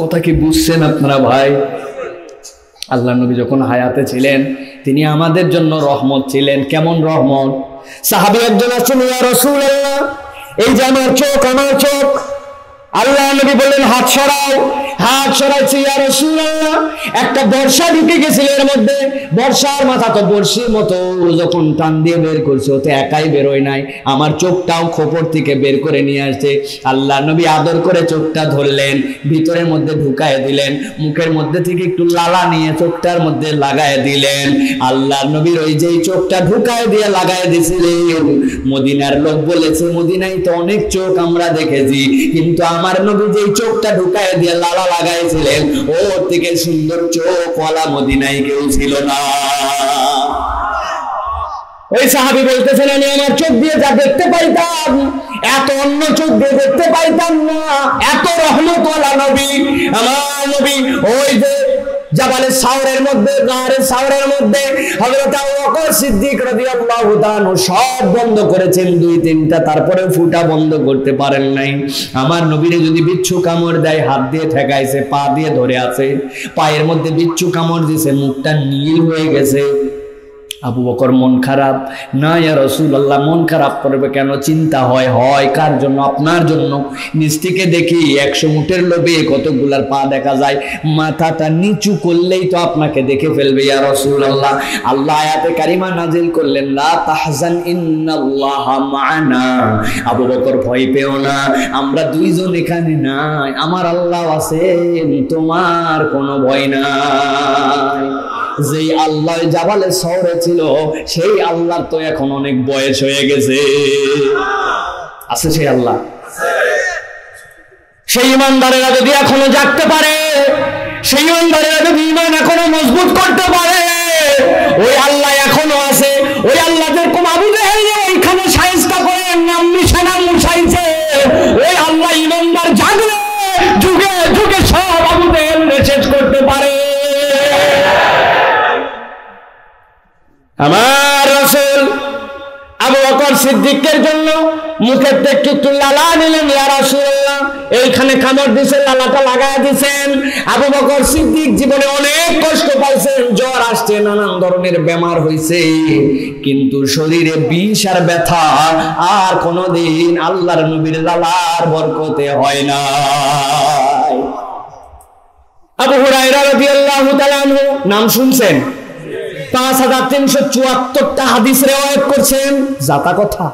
S1: কথা কি বুঝছেন আপনারা ভাই? আল্লাহ নবী যখন হায়াতে ছিলেন তিনি আমাদের জন্য রহমত ছিলেন। কেমন রহমত? সাহাবী একজন আছেন, ইয়া রাসূলুল্লাহ এই যে আমার চোখ, আল্লাহ নবী বললেন হাত সরাও। হাত সরাইছি ইয়া রাসূলুল্লাহ। একটা বর্ষা ঢুকে গেছিল এর মধ্যে, বর্ষার মাথা তো বর্ষির মতো, যখন টান দিয়ে বের করছে ওতে একাই বেরোয় নাই, আমার চোখটাও খোপর থেকে বের করে নিয়ে আসছে। আল্লাহ নবী আদর করে চোখটা ধরলেন, ভিতরের মধ্যে ঢুকায় দিলেন, মুখের মধ্যে থেকে একটু লালা নিয়ে চোখটার মধ্যে লাগায় দিলেন। আল্লাহ নবীর ওই যে চোখটা ঢুকায় দিয়ে লাগায় দিয়েছিলেন, মদিনার লোক বলেছে মদিনায় তো অনেক চোখ আমরা দেখেছি, কিন্তু আমার নবী যে চোখটা ঢুকায় দিয়ে লালা লাগাইছিলেন ওর থেকে সুন্দর চোখওয়ালা মদিনায় কেউ ছিল না। ওই সাহাবী বলতেছেন আমি আমার চোখ দিয়ে যা দেখতে পাইতাম এত অন্য চোখ দিয়ে দেখতে পাইতাম না, এত রহমতওয়ালা নবী আমার নবী। ওই যে জাবালে সাওরের মধ্যে, গারে সাওরের মধ্যে হযরত আবু বকর সিদ্দিক রাদিয়াল্লাহু তাআলা সব বন্ধ করেছেন 2-3টা, তারপরে ফুটা বন্ধ করতে পারেন নাই। আমার নবীরে যদি বিচ্ছু কামড় দেয় হাত দিয়ে ঠেকাইছে, পা দিয়ে ধরে আছে, পায়ের মধ্যে বিচ্ছু কামড় দিয়েছে, মুখটা নীল হয়ে গেছে। আবু বকর মন খারাপ, না ইয়া রাসূলুল্লাহ মন খারাপ করবে কেন? চিন্তা হয় কার জন্য? আপনার জন্য। নিচ থেকে দেখি 100 উটের লোভে কতগুলার পা দেখা যায়, মাথাটা নিচু করলেই তো আপনাকে দেখে ফেলবে ইয়া রাসূলুল্লাহ। আল্লাহ আয়াতে কারিমা নাজিল করলেন লা তাহজান ইন্নাল্লাহা মা'ানা। আবু বকর ভয় পেও না, আমরা দুইজন এখানে নাই, আমার আল্লাহ আছেন, তোমার কোনো ভয় নাই। যেই আল্লাহ জাবালে শহরে ছিল সেই আল্লাহর তো এখন অনেক বয়স হয়ে গেছে। আছে সেই আল্লাহ? সেই ইমানদারেরা যদি এখনো জাগতে পারে, সেই ইমানদারেরা যদি ঈমান এখনো মজবুত করতে পারে, ওই আল্লাহ এখনো আছে। ওই আল্লাহ যেরকম আবু জেহেল ওইখানে শায়েস্তা করে নাম নিশানা মুছাইছে, ওই আল্লাহ ইমানদার জাগলে যুগে যুগে সব আবু জেহেল শেষ করতে পারে। আমার রাসূল আবু বকর সিদ্দিকের জন্য মুখের থেকে একটু লালা নিলেন, ইয়া রাসূলুল্লাহ এইখানে কামড় দিয়েছে, লালাটা লাগায় দিয়েছেন। আবু বকর সিদ্দিক জীবনে অনেক কষ্ট পাইছেন, জ্বর আসছে, নানান ধরনের বেমার হয়েছে, কিন্তু শরীরে বিষ আর ব্যথা আর কোনোদিন আল্লাহর নবীর লালার বরকতে হয় না। আবু হুরায়রা রাদিয়াল্লাহু তাআলা আনহু নাম শুনছেন? 5374টা হাদিস রিওয়ায়াত করছেন। জাতা কথা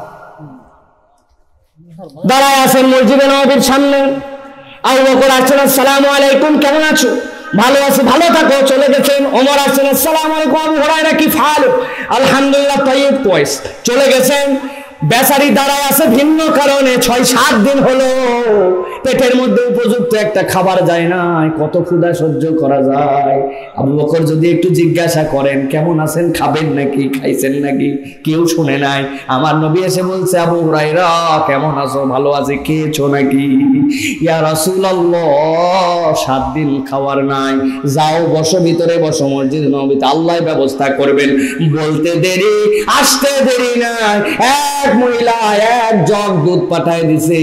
S1: দাঁড়ায় আছেন মসজিদে নববীর সামনে। আবু বকর আসছেন, আসসালামু আলাইকুম, কেমন আছো? ভালো আছি। ভালো থাকো। চলে গেছেন। ওমর আসছেন, আসসালামু আলাইকুম আবু হুরায়রা কি হাল? আলহামদুলিল্লাহ তাইয়্যিব কোয়েস। চলে গেছেন। বেচারি দাঁড়ায় আছে ভিন্ন কারণে, 6-7 দিন হলো পেটের মধ্যে উপযুক্ত একটা খাবার যায় না, কত ক্ষুধা সহ্য করা যায়? আবু বকর যদি একটু জিজ্ঞাসা করেন কেমন আছেন, খাবেন নাকি, খাইছেন নাকি, কেউ শুনে নাই। আমার নবী এসে বলছে, আবু হুরায়রা কেমন আছো, ভালো আছে, খেয়েছো নাকি? ইয়া রাসূলুল্লাহ 7 দিন খাওয়ার নাই। যাও বসো, ভিতরে বসো, মসজিদ নববীতে আল্লাহ ব্যবস্থা করবেন। বলতে দেরি, আসতে দেরি নাই, এক মহিলা 1 জগ দুধ পাঠায় দিছে,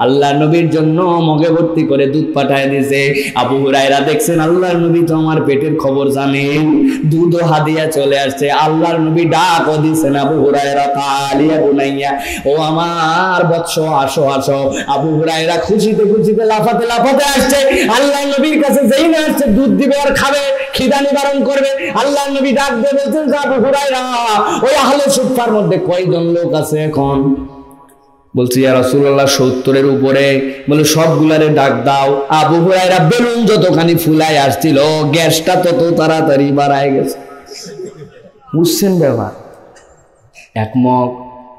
S1: আল্লাহ নবীর জন্য মগে ভর্তি করে দুধ পাঠায় দিছে। আবু হুরায়রা দেখছেন আল্লাহর নবী তো আমার পেটের খবর জানেন, দুধও হাদিয়া চলে আসছে। আল্লাহর নবী ডাকও দিছেন, আবু হুরায়রা তালিয়া বুনাইয়া, ও আমার বৎস আসো আসো। আবু হুরায়রা খুশিতে খুশিতে লাফাতে লাফাতে আসছে আল্লাহর নবীর কাছে। যেই না আসছে দুধ দিবে আর খাবে, খিদা নিবারণ করবে। আল্লাহর নবী ডাক দিয়ে বলছেন, আবু হুরায়রা ওই আহলে সুফার মধ্যে কয়জন লোক আছে এখন? বলছি ইয়া রাসূলুল্লাহ 70-এর উপরে। বলে সবগুলারে ডাক দাও। আবু হুরায়রা বেলুন যতখানি ফুলায় আসছিল, গ্যাসটা তত তাড়াতাড়ি বাড়ায় গেছে। বুঝছেন ব্যাপার? একমক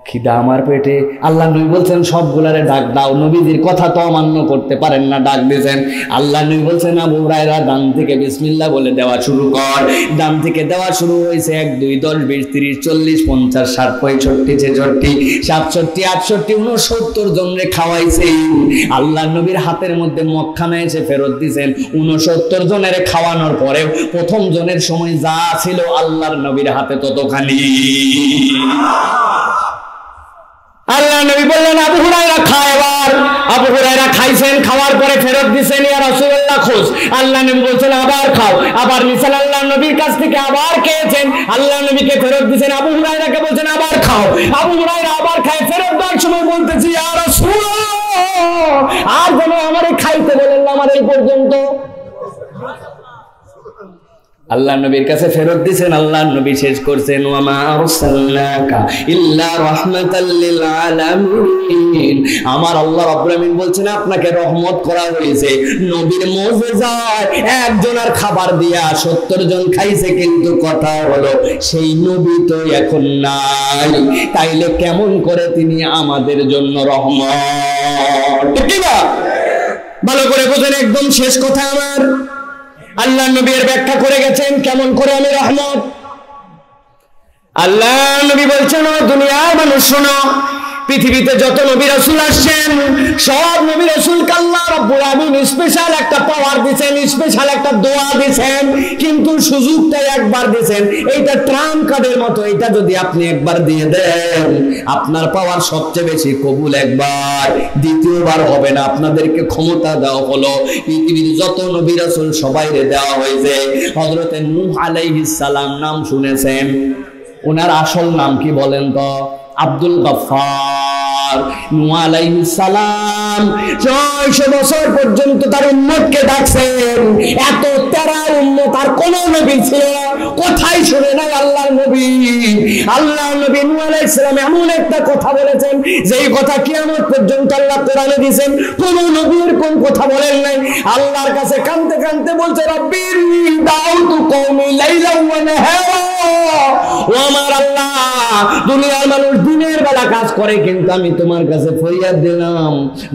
S1: খিদা আমার পেটে, আল্লাহ নবী বলছেন সবগুলারে ডাক দাও। নবীজির কথা তো অমান্য করতে পারেন না, ডাক দিয়েছেন। আল্লাহ নবী বলছেন, আবু হুরায়রা ডান থেকে বিসমিল্লাহ বলে দেওয়া শুরু কর। ডান থেকে দেওয়া শুরু হয়েছে, 1, 2, 10, 20, 30, 40, 50, 60, 65, 66, 67, 68, 69 জনরে খাওয়াইছে। আল্লাহ নবীর হাতের মধ্যে মক্খানা এসে ফেরত দিয়েছেন। 69 জনের খাওয়ানোর পরেও প্রথম জনের সময় যা ছিল আল্লাহর নবীর হাতে ততখানি। আল্লাহ নবী বললেন, আবু হুরায়রা খা এবার। আবু হুরায়রা খাইছেন, খাওয়ার পরে ফেরত দিয়েছেন, ইয়া রাসূলুল্লাহ খোঁজ। আল্লাহ নবী বলছেন আবার খাও, আবার নিছেন আল্লাহ নবীর কাছ থেকে, আবার খেয়েছেন, আল্লাহ নবীকে ফেরত দিয়েছেন। আবু হুরায়রাকে বলছেন আবার খাও। আবু হুরায়রা আবার খায়, ফেরত দেওয়ার সময় বলতেছি, ইয়া রাসূলুল্লাহ আর যেন আমারে খাইতে বলেন না, আমার এই পর্যন্ত। আল্লাহ নবীর কাছে ফেরত দিয়েছেন। আল্লাহ নবী শেষ করছেন, ওয়ামা আরসালনাকা ইল্লা রাহমাতাল লিল আলামিন। আমার আল্লাহ রাব্বুল আমিন বলছেন আপনাকে রহমত করা হয়েছে। নবীর মুজিজায় একজন আর খাবার দিয়া 70 জন খাইছে, কিন্তু কথা হলো সেই নবী তো এখন নাই, তাইলে কেমন করে তিনি আমাদের জন্য রহমত? ঠিক না? ভালো করে বোঝেন, একদম শেষ কথা আমার। আল্লাহ নবী এর ব্যাখ্যা করে গেছেন কেমন করে আমি রহমত। আল্লাহ নবী বলছেন, ও দুনিয়ার মানুষ শোনো, পৃথিবীতে যত নবী রাসূল আসছেন সব নবী রাসূলকে আল্লাহ রাব্বুল আমিন স্পেশাল একটা পাওয়ার দিবেন, স্পেশাল একটা দোয়া দিবেন, কিন্তু সুযোগটা একবার দিবেন। এইটা ট্রাম্প কার্ডের মতো, এটা যদি আপনি একবার দিয়ে দেন আপনার পাওয়ার সবচেয়ে বেশি কবুল একবার, দ্বিতীয়বার হবে না। আপনাদেরকে ক্ষমতা দেওয়া হলো, পৃথিবীর যত নবী রাসূল সবাইরে দেওয়া হয়েছে। হযরতে নূহ আলাইহিস সালাম নাম শুনেছেন? ওনার আসল নাম কি বলেন তো? আব্দুল গফফার। নূহ আলাইহিস সালাম 600 বছর পর্যন্ত তার উম্মতকে ডাকছেন। এত তেরা উম্মত আর কোন নবী ছিল না, কোথায় শুনে নাই আল্লাহর নবী। আল্লাহর নবী নূহ আলাইহিস সালাম এমন একটা কথা বলেছেন, যেই কথা কিয়ামত পর্যন্ত আল্লাহ কোরআনে দিয়েছেন, কোন নবীর কোন কথা বলেন নাই। আল্লাহর কাছে কাঁদতে কাঁদতে বলছে, রব্বি দাউতু কওমি লাইলা ওয়া নাহারা। ও আমার আল্লাহ, দুনিয়ার মানুষ দিনের বেলা কাজ করে, কিন্তু আমি তোমার কাছে ফরিয়াদ দিলাম,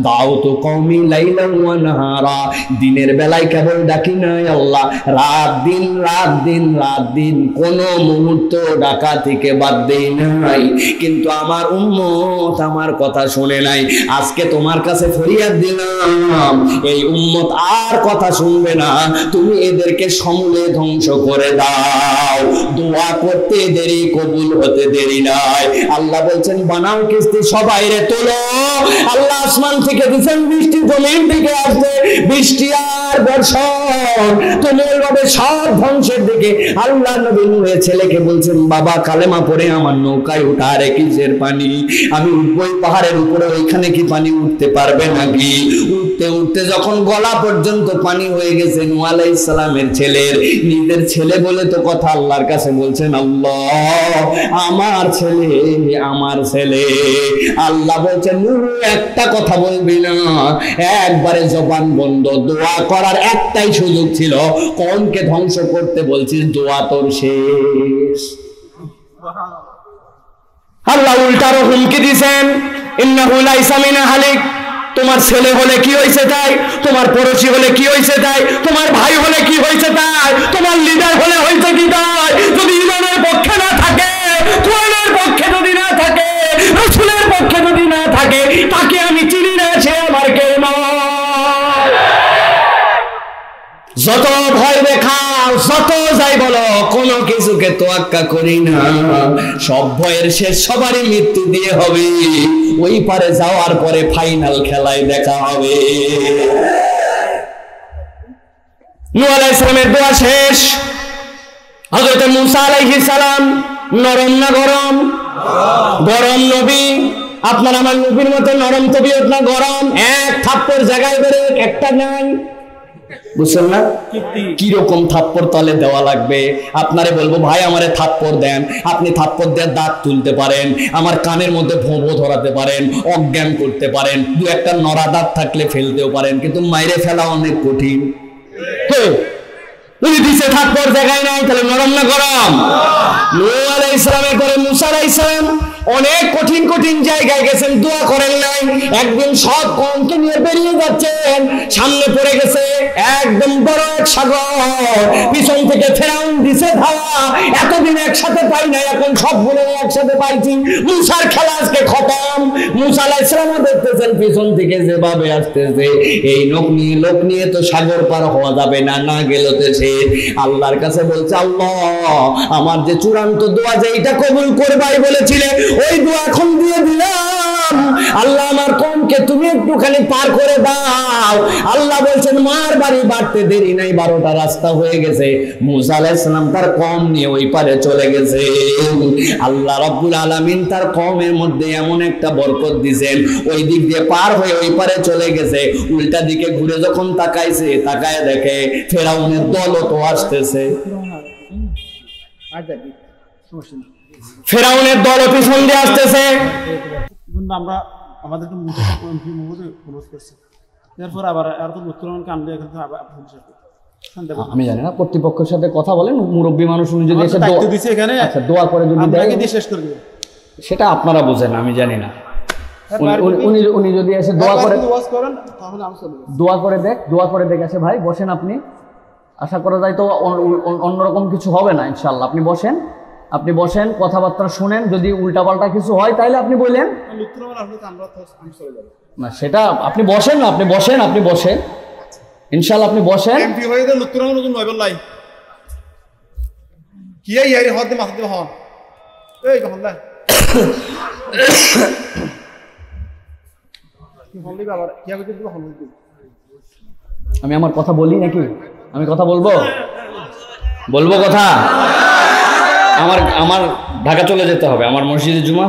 S1: দাউতু কওমি লাইলা ওয়া নাহারা, দিনের বেলায় কেবল ডাকি নাই আল্লাহ, রাত দিন রাত দিন রাত দিন কোন মুহূর্ত ডাকা থেকে বাদ দেই নাই, কিন্তু আমার উম্মত আমার কথা শুনে নাই। আজকে তোমার কাছে ফরিয়াদ দিলাম, এই উম্মত আর কথা শুনবে না, তুমি এদেরকে সমূলে ধ্বংস করে দাও। দোয়া করতে দেরি, কবুল হতে দেরি নাই। আল্লাহ বলছেন, বানাও কিস্তি, সবাই রে তোলো। আল্লাহ আসমান থেকে দিচ্ছেন বৃষ্টি, জমিন থেকে আসবে বৃষ্টি আর বর্ষণ, তুমুল ভাবে সব ধ্বংসের দিকে। আল্লাহ নবী নূহের ছেলেকে বলছেন, বাবা কালেমা পড়ে আমার নৌকায় ওঠা, রে কিসের পানি, আমি উঠবই পাহাড়ের উপরে, ওইখানে কি পানি উঠতে পারবে নাকি? উঠতে উঠতে যখন গলা পর্যন্ত পানি হয়ে গেছে, নূহ আলাইহিস সালামের ছেলের, নিজের ছেলে বলে তো কথা, আল্লাহর কাছে বলছেন, আল্লাহ আমার ছেলে, আমার ছেলে। আল্লাহ বলছেন, নূহ একটা কথা বলবি না, একবারে জবান বন্ধ। দোয়া করার একটাই সুযোগ ছিল, কওমকে ধ্বংস করতে বলছিস, দোয়া তোর শেষ। আল্লাহ উল্টারও হুমকি দিয়েছেন, ইন্নাহু লাইসা মিন আহলিক, তোমার ছেলে হলে কি হয়েছে তাই, তোমার পড়োশি হলে কি হয়েছে তাই, তোমার ভাই হলে কি হয়েছে তাই, তোমার লিডার হলে হয়েছে কি তাই, যদি ইমানের পক্ষে না থাকে, কোরআনের পক্ষে যদি না থাকে, রাসূলের পক্ষে যদি না থাকে, তাকে আমি চিনি না, সে আমার কেউ নয়। যত ভয় দেখাও, যত যাই বলো, কোনো কিছুকে তোয়াক্কা করি না। সব ভয়ের শেষ সবারই মৃত্যু দিয়ে হবে। ওই পারে যাওয়ার পরে ফাইনাল খেলায় দেখা হবে। নূহ আলাইহিস সালামের দোয়া শেষ। হযরত মূসা আলাইহিস সালাম নরম না গরম? গরম নবী। আপনার আমার নবীর মতো নরম তবিয়ত না গরম? এক থাপ্পড় জায়গায় বেরে একটা নাই, বুঝছেন না? কিরকম থাপ্পড় তলে দেওয়া লাগবে? আপনারে বলবো ভাই আমারে থাপ্পড় দেন, আপনি থাপ্পড় দিয়ে দাঁত তুলতে পারেন, আমার কানের মধ্যে ভোঁভো ধরাতে পারেন, অজ্ঞান করতে পারেন, দু একটা নড়া দাঁত থাকলে ফেলতেও পারেন, কিন্তু মাইরে ফেলা অনেক কঠিন। উনি দিছে থাপ্পড় জায়গায় নাই, তাহলে নরম না গরম? নূহ আলাইহিস সালামের পরে মূসা আলাইহিস সালাম অনেক কঠিন কঠিন জায়গায় গেছেন, দোয়া করেন নাই। একদিন সব কওমকে নিয়ে বেরিয়ে যাচ্ছেন, সামনে পড়ে গেছে একদম বড় এক সাগর, পিছন থেকে ফেরাউন দিছে ধাওয়া। এতদিন একসাথে পাই নাই, এখন সবগুলো একসাথে পাইছি। মূসার খেলা আজকে খতম। মূসা আলাইহিস সালাম দেখতেছেন পিছন থেকে যেভাবে আসতেছে, এই লোক নিয়ে তো সাগর পার হওয়া যাবে না, না গেলতেছে। আল্লাহর কাছে বলছে, আল্লাহ আমার যে চূড়ান্ত দোয়া যে এটা কবুল করবাই বলেছিলে, ওই দোয়া এখন দিয়ে দিলাম। আল্লাহ আমার কওমকে তুমি একটুখানি পার করে দাও। আল্লাহ বলছেন মার বাড়ি বাড়তে দেরি নাই, 12টা রাস্তা হয়ে গেছে। মূসা আলাইহিস সালাম তার কওম নিয়ে ওই পারে চলে গেছে। আল্লাহ রাব্বুল আলামিন তার কওমের মধ্যে এমন একটা বরকত দিয়েছেন, ওই দিক দিয়ে পার হয়ে ওই পারে চলে গেছে। উল্টা দিকে ঘুরে যখন তাকাইছে, তাকায় দেখে ফেরাউনের দলও তো আসতেছে। ফেরাউনের দল পিছন দিয়ে আসতেছে।
S2: আমরা আমাদের এরপর আবার
S1: আমি জানি না, কর্তৃপক্ষের সাথে কথা বলেন, মুরব্বী মানুষ উনি যদি এসে দোয়া করে যদি
S2: শেষ করে দিবেন,
S1: সেটা আপনারা বুঝেন, আমি জানি না। উনি যদি এসে দোয়া করে দেখ আসে, ভাই বসেন, আপনি আশা করা যায় তো অন্যরকম কিছু হবে না ইনশাল্লাহ। আপনি বসেন, কথাবার্তা শুনেন, যদি উল্টাপাল্টা কিছু হয় তাহলে আপনি বললেন না, সেটা আপনি বসেন না, আপনি বসেন ইনশাল্লাহ, আপনি বসেন। আমি আমার কথা বলি নাকি? আমি কথা বলবো কথা? আমার ঢাকা চলে যেতে হবে, আমার মসজিদে জুমা।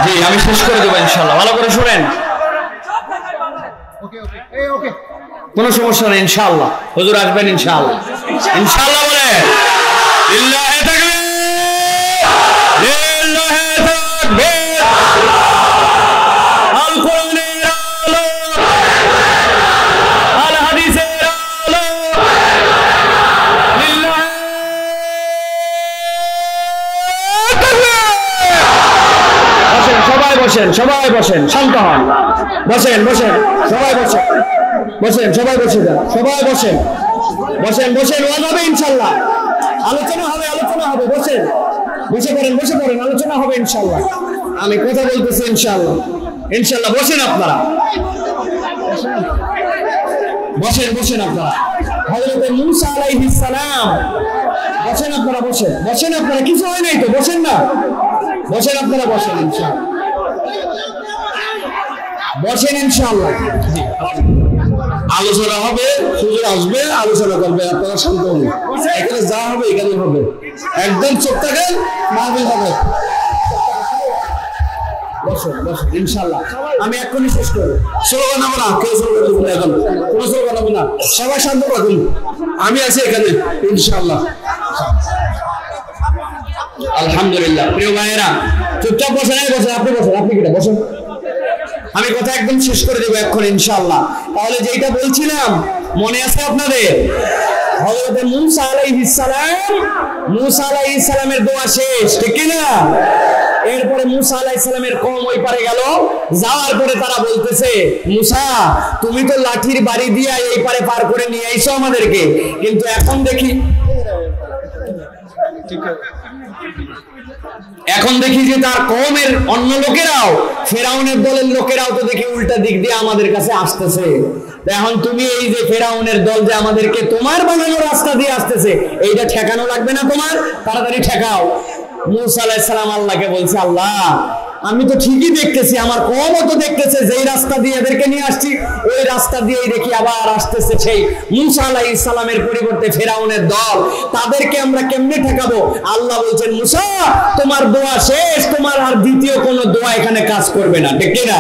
S1: জি আমি শেষ করে দেবো ইনশাল্লাহ, ভালো করে শুনেন। কোনো সমস্যা নেই ইনশাআল্লাহ, হুজুর আসবেন ইনশাআল্লাহ। ইনশাআল্লাহ বলে লিল্লাহি তাকবীর, লিল্লাহি তাকবীর। আল কোরআনের আলো, আল হাদিসের আলো, লিল্লাহি তাকবীর। সবাই বসেন, শান্ত হন। বসেন, সবাই বসেন, ওয়াজ হবে ইনশাআল্লাহ, আলোচনা হবে, বসে পড়েন, আলোচনা হবে ইনশাআল্লাহ। আমি কথা বলতেছি ইনশাআল্লাহ, বসেন আপনারা, বসেন আপনারা। হযরত মূসা আলাইহিস সালাম, বসেন আপনারা, কিছু হয় নাই তো, বসেন না, আপনারা বসেন ইনশাআল্লাহ। আলোচনা হবে, হুজুর আসবে, আলোচনা করবে, আপনারা শান্ত হন। এখানে যা হবে এখানে হবে, একদম চোখ থাকেন, মাহফিল হবে। বসেন ইনশাআল্লাহ। আমি এক্ষুনি শেষ করবো। স্লোগান হবে না, কেউ স্লোগান দেবো না, এখন কোনো স্লোগান হবে না, সবাই শান্ত থাকুন, আমি আছি এখানে ইনশাআল্লাহ। আলহামদুলিল্লাহ। প্রিয় ভাইয়েরা, চুপচাপ বসেন, বসেন, আপনি বসেন, আপনি কিটা বসেন, আমি কথা একদম শেষ করে দেবো এখন ইনশাআল্লাহ। তাহলে যেটা বলছিলাম মনে আছে আপনাদের? হযরত মুসা আলাইহিস সালামের দোয়া শেষ, ঠিক কি না? এরপরে মুসা আলাইহিস সালামের কওম ওই পারে গেল, যাওয়ার পরে তারা বলতেছে, মুসা তুমি তো লাঠির বাড়ি দিয়ে এই পারে পার করে নিয়ে আইছো আমাদেরকে, কিন্তু এখন দেখি যে তার কওমের অন্য লোকেরাও, ফেরাউনের দলের লোকেরাও তো দেখি উল্টা দিক দিয়ে আমাদের কাছে আসতেছে। এখন তুমি এই যে ফেরাউনের দল যে আমাদেরকে তোমার বানানো রাস্তা দিয়ে আসতেছে, এইটা ঠেকানো লাগবে না তোমার? তাড়াতাড়ি ঠেকাও। মুসা আলাইহিস সালাম আল্লাহকে বলছে, আল্লাহ আমি তো ঠিকই দেখতেছি, আমার কওমও তো দেখতেছে যেই রাস্তা দিয়ে এদেরকে নিয়ে আসছি ওই রাস্তা দিয়েই দেখি আবার আসতেছে সেই মুসা আলাইহিস সালামের পরিবর্তে ফেরাউনের দল, তাদেরকে আমরা কেমনে ঠেকাবো? আল্লাহ বলছেন, মুসা তোমার দোয়া শেষ, তোমার আর দ্বিতীয় কোনো দোয়া এখানে কাজ করবে না, ঠিক না?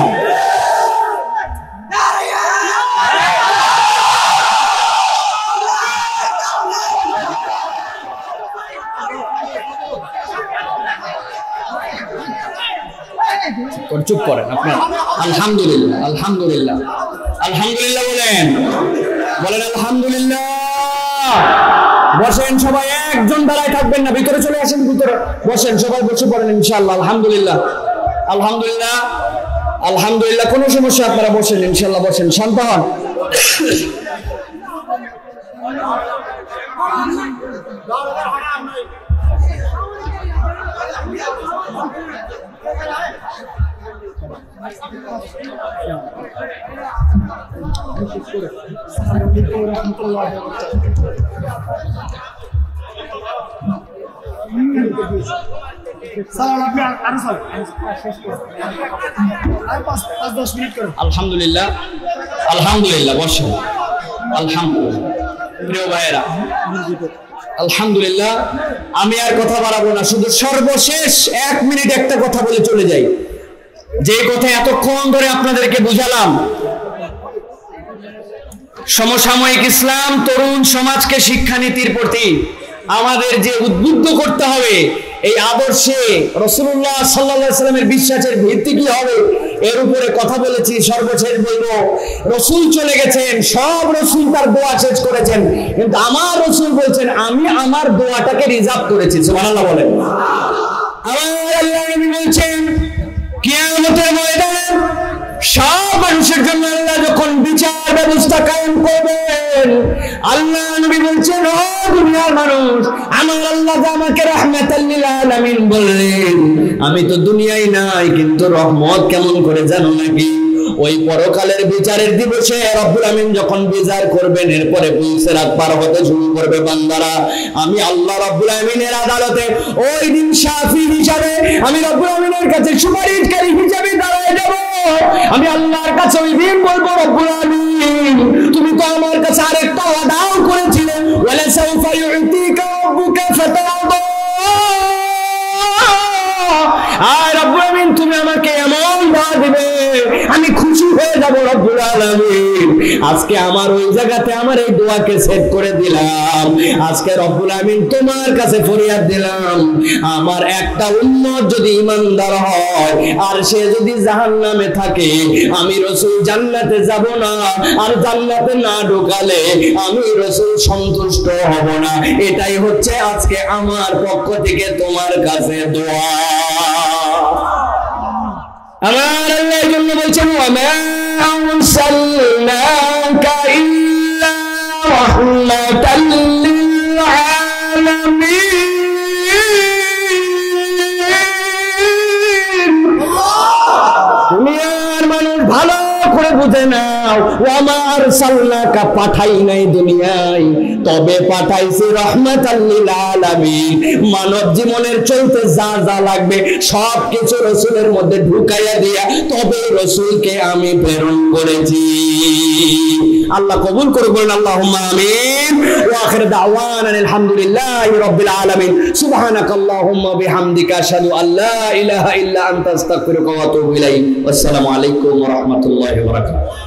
S1: চুপ করেন আপনি। আলহামদুলিল্লাহ, আলহামদুলিল্লাহ, আলহামদুলিল্লাহ বলেন, বলেন আলহামদুলিল্লাহ। বসেন সবাই, একজন দাঁড়ায় থাকবেন না, ভিতরে চলে আসেন, ভিতরে বসেন সবাই, বসে পড়েন ইনশাআল্লাহ। আলহামদুলিল্লাহ, আলহামদুলিল্লাহ, আলহামদুলিল্লাহ। কোনো সমস্যা, আপনারা বসেন ইনশাআল্লাহ, বসেন, শান্ত হন। আলহামদুলিল্লাহ, আলহামদুলিল্লাহ, বসেন। আলহামদুলিল্লাহ। প্রিয় ভাইয়েরা, আলহামদুলিল্লাহ, আমি আর কথা বাড়াবো না, শুধু সর্বশেষ 1 মিনিট একটা কথা বলে চলে যাই। যে কথা এতক্ষণ ধরে আপনাদেরকে বুঝালাম, সমসাময়িক ইসলাম তরুণ সমাজকে শিক্ষানীতির প্রতি আমাদের যে উদ্বুদ্ধ করতে হবে, এই আদর্শে রাসূলুল্লাহ সাল্লাল্লাহু আলাইহি ওয়াসাল্লামের বিশ্বাসের ভিত্তি কি হবে এর উপরে কথা বলেছি। সর্বশেষ বলবো, রাসূল চলে গেছেন, সব রাসূল তার দোয়া শেষ করেছেন, কিন্তু আমার রাসূল বলছেন আমি আমার দোয়াটাকে রিজার্ভ করেছি। সুবহানাল্লাহ বলেন। আমার আল্লাহ নবী বলছেন কিয়ামতের ময়দানে সব মানুষের জন্য আল্লাহ যখন বিচার ব্যবস্থা কায়েম করবেন, আল্লাহ নবী বলছেন, ও দুনিয়ার মানুষ, আমার আল্লাহ আমাকে রাহমাতাল লিল আলামিন বললেন, আমি তো দুনিয়ায় নাই, কিন্তু রহমত কেমন করে জানো নাকি? ওই পরকালের বিচারের দিবসে রব্বুল আমিন যখন বিচার করবেন, এরপরে পুলসিরাত পার হতে শুরু করবে বান্দারা, আমি আল্লাহ রব্বুল আমিনের আদালতে ওই দিন শাফি হিসাবে আমি রব্বুল আমিনের কাছে সুপারিশকারী হিসাবে দাঁড়ায় যাব। আমি আল্লাহর কাছে ওই দিন বলবো, রব্বুল আমিন তুমি তো আমার কাছে আরেকটা ওয়াদাও করেছিলে, ওয়ালা সাউফা ইউতিকা রাব্বুকা ফাতারদা, আর রব্বুল আমিন তুমি আমাকে এমন দোয়া দিবে আমি খুশি হয়ে যাব রব্বুল আলামিন। আজকে আমার ওই জায়গাতে আমার এই দোয়াকে সেট করে দিলাম। আজকে রব্বুল আমিন তোমার কাছে ফরিয়াদ দিলাম, আমার একটা উম্মত যদি ঈমানদার হয় আর সে যদি জাহান্নামে থাকে, আমি রাসূল জান্নাতে যাব না, আর জান্নাতে না ঢোকালে আমি রাসূল সন্তুষ্ট হব না। এটাই হচ্ছে আজকে আমার পক্ষ থেকে তোমার কাছে দোয়া। আমার আল্লাহ এর জন্য বলছেন, ওয়া মা আরসালনাকা ইল্লা রাহমাতাল লিল আলামিন। দুনিয়ার মানুষ ভালো করে বুঝে নাও, ওয়া মা আরসালনাকা পাঠাই নাই দুনিয়ায়, তবে পাঠাইছি রাহমাতাল লিল আলামিন। মানব জীবনের চলতে যা যা লাগবে সব কিছু রাসূলের মধ্যে ঢুকাইয়া দিয়া তবে রাসূলকে আমি প্রেরণ করেছি। আল্লাহ কবুল করে বলেন আল্লাহুম্মা আমিন। ওয়া আখির দাওয়ানা আলহামদুলিল্লাহি রাব্বিল আলামিন। সুবহানাকাল্লাহুম্মা বিহামদিকা আশহাদু আল্লা ইলাহা ইল্লা আনতা আস্তাগফিরুকা ওয়া আতুবু ইলাইক। আসসালামু আলাইকুম ওয়া রাহমাতুল্লাহি ওয়া বারাকাতুহু।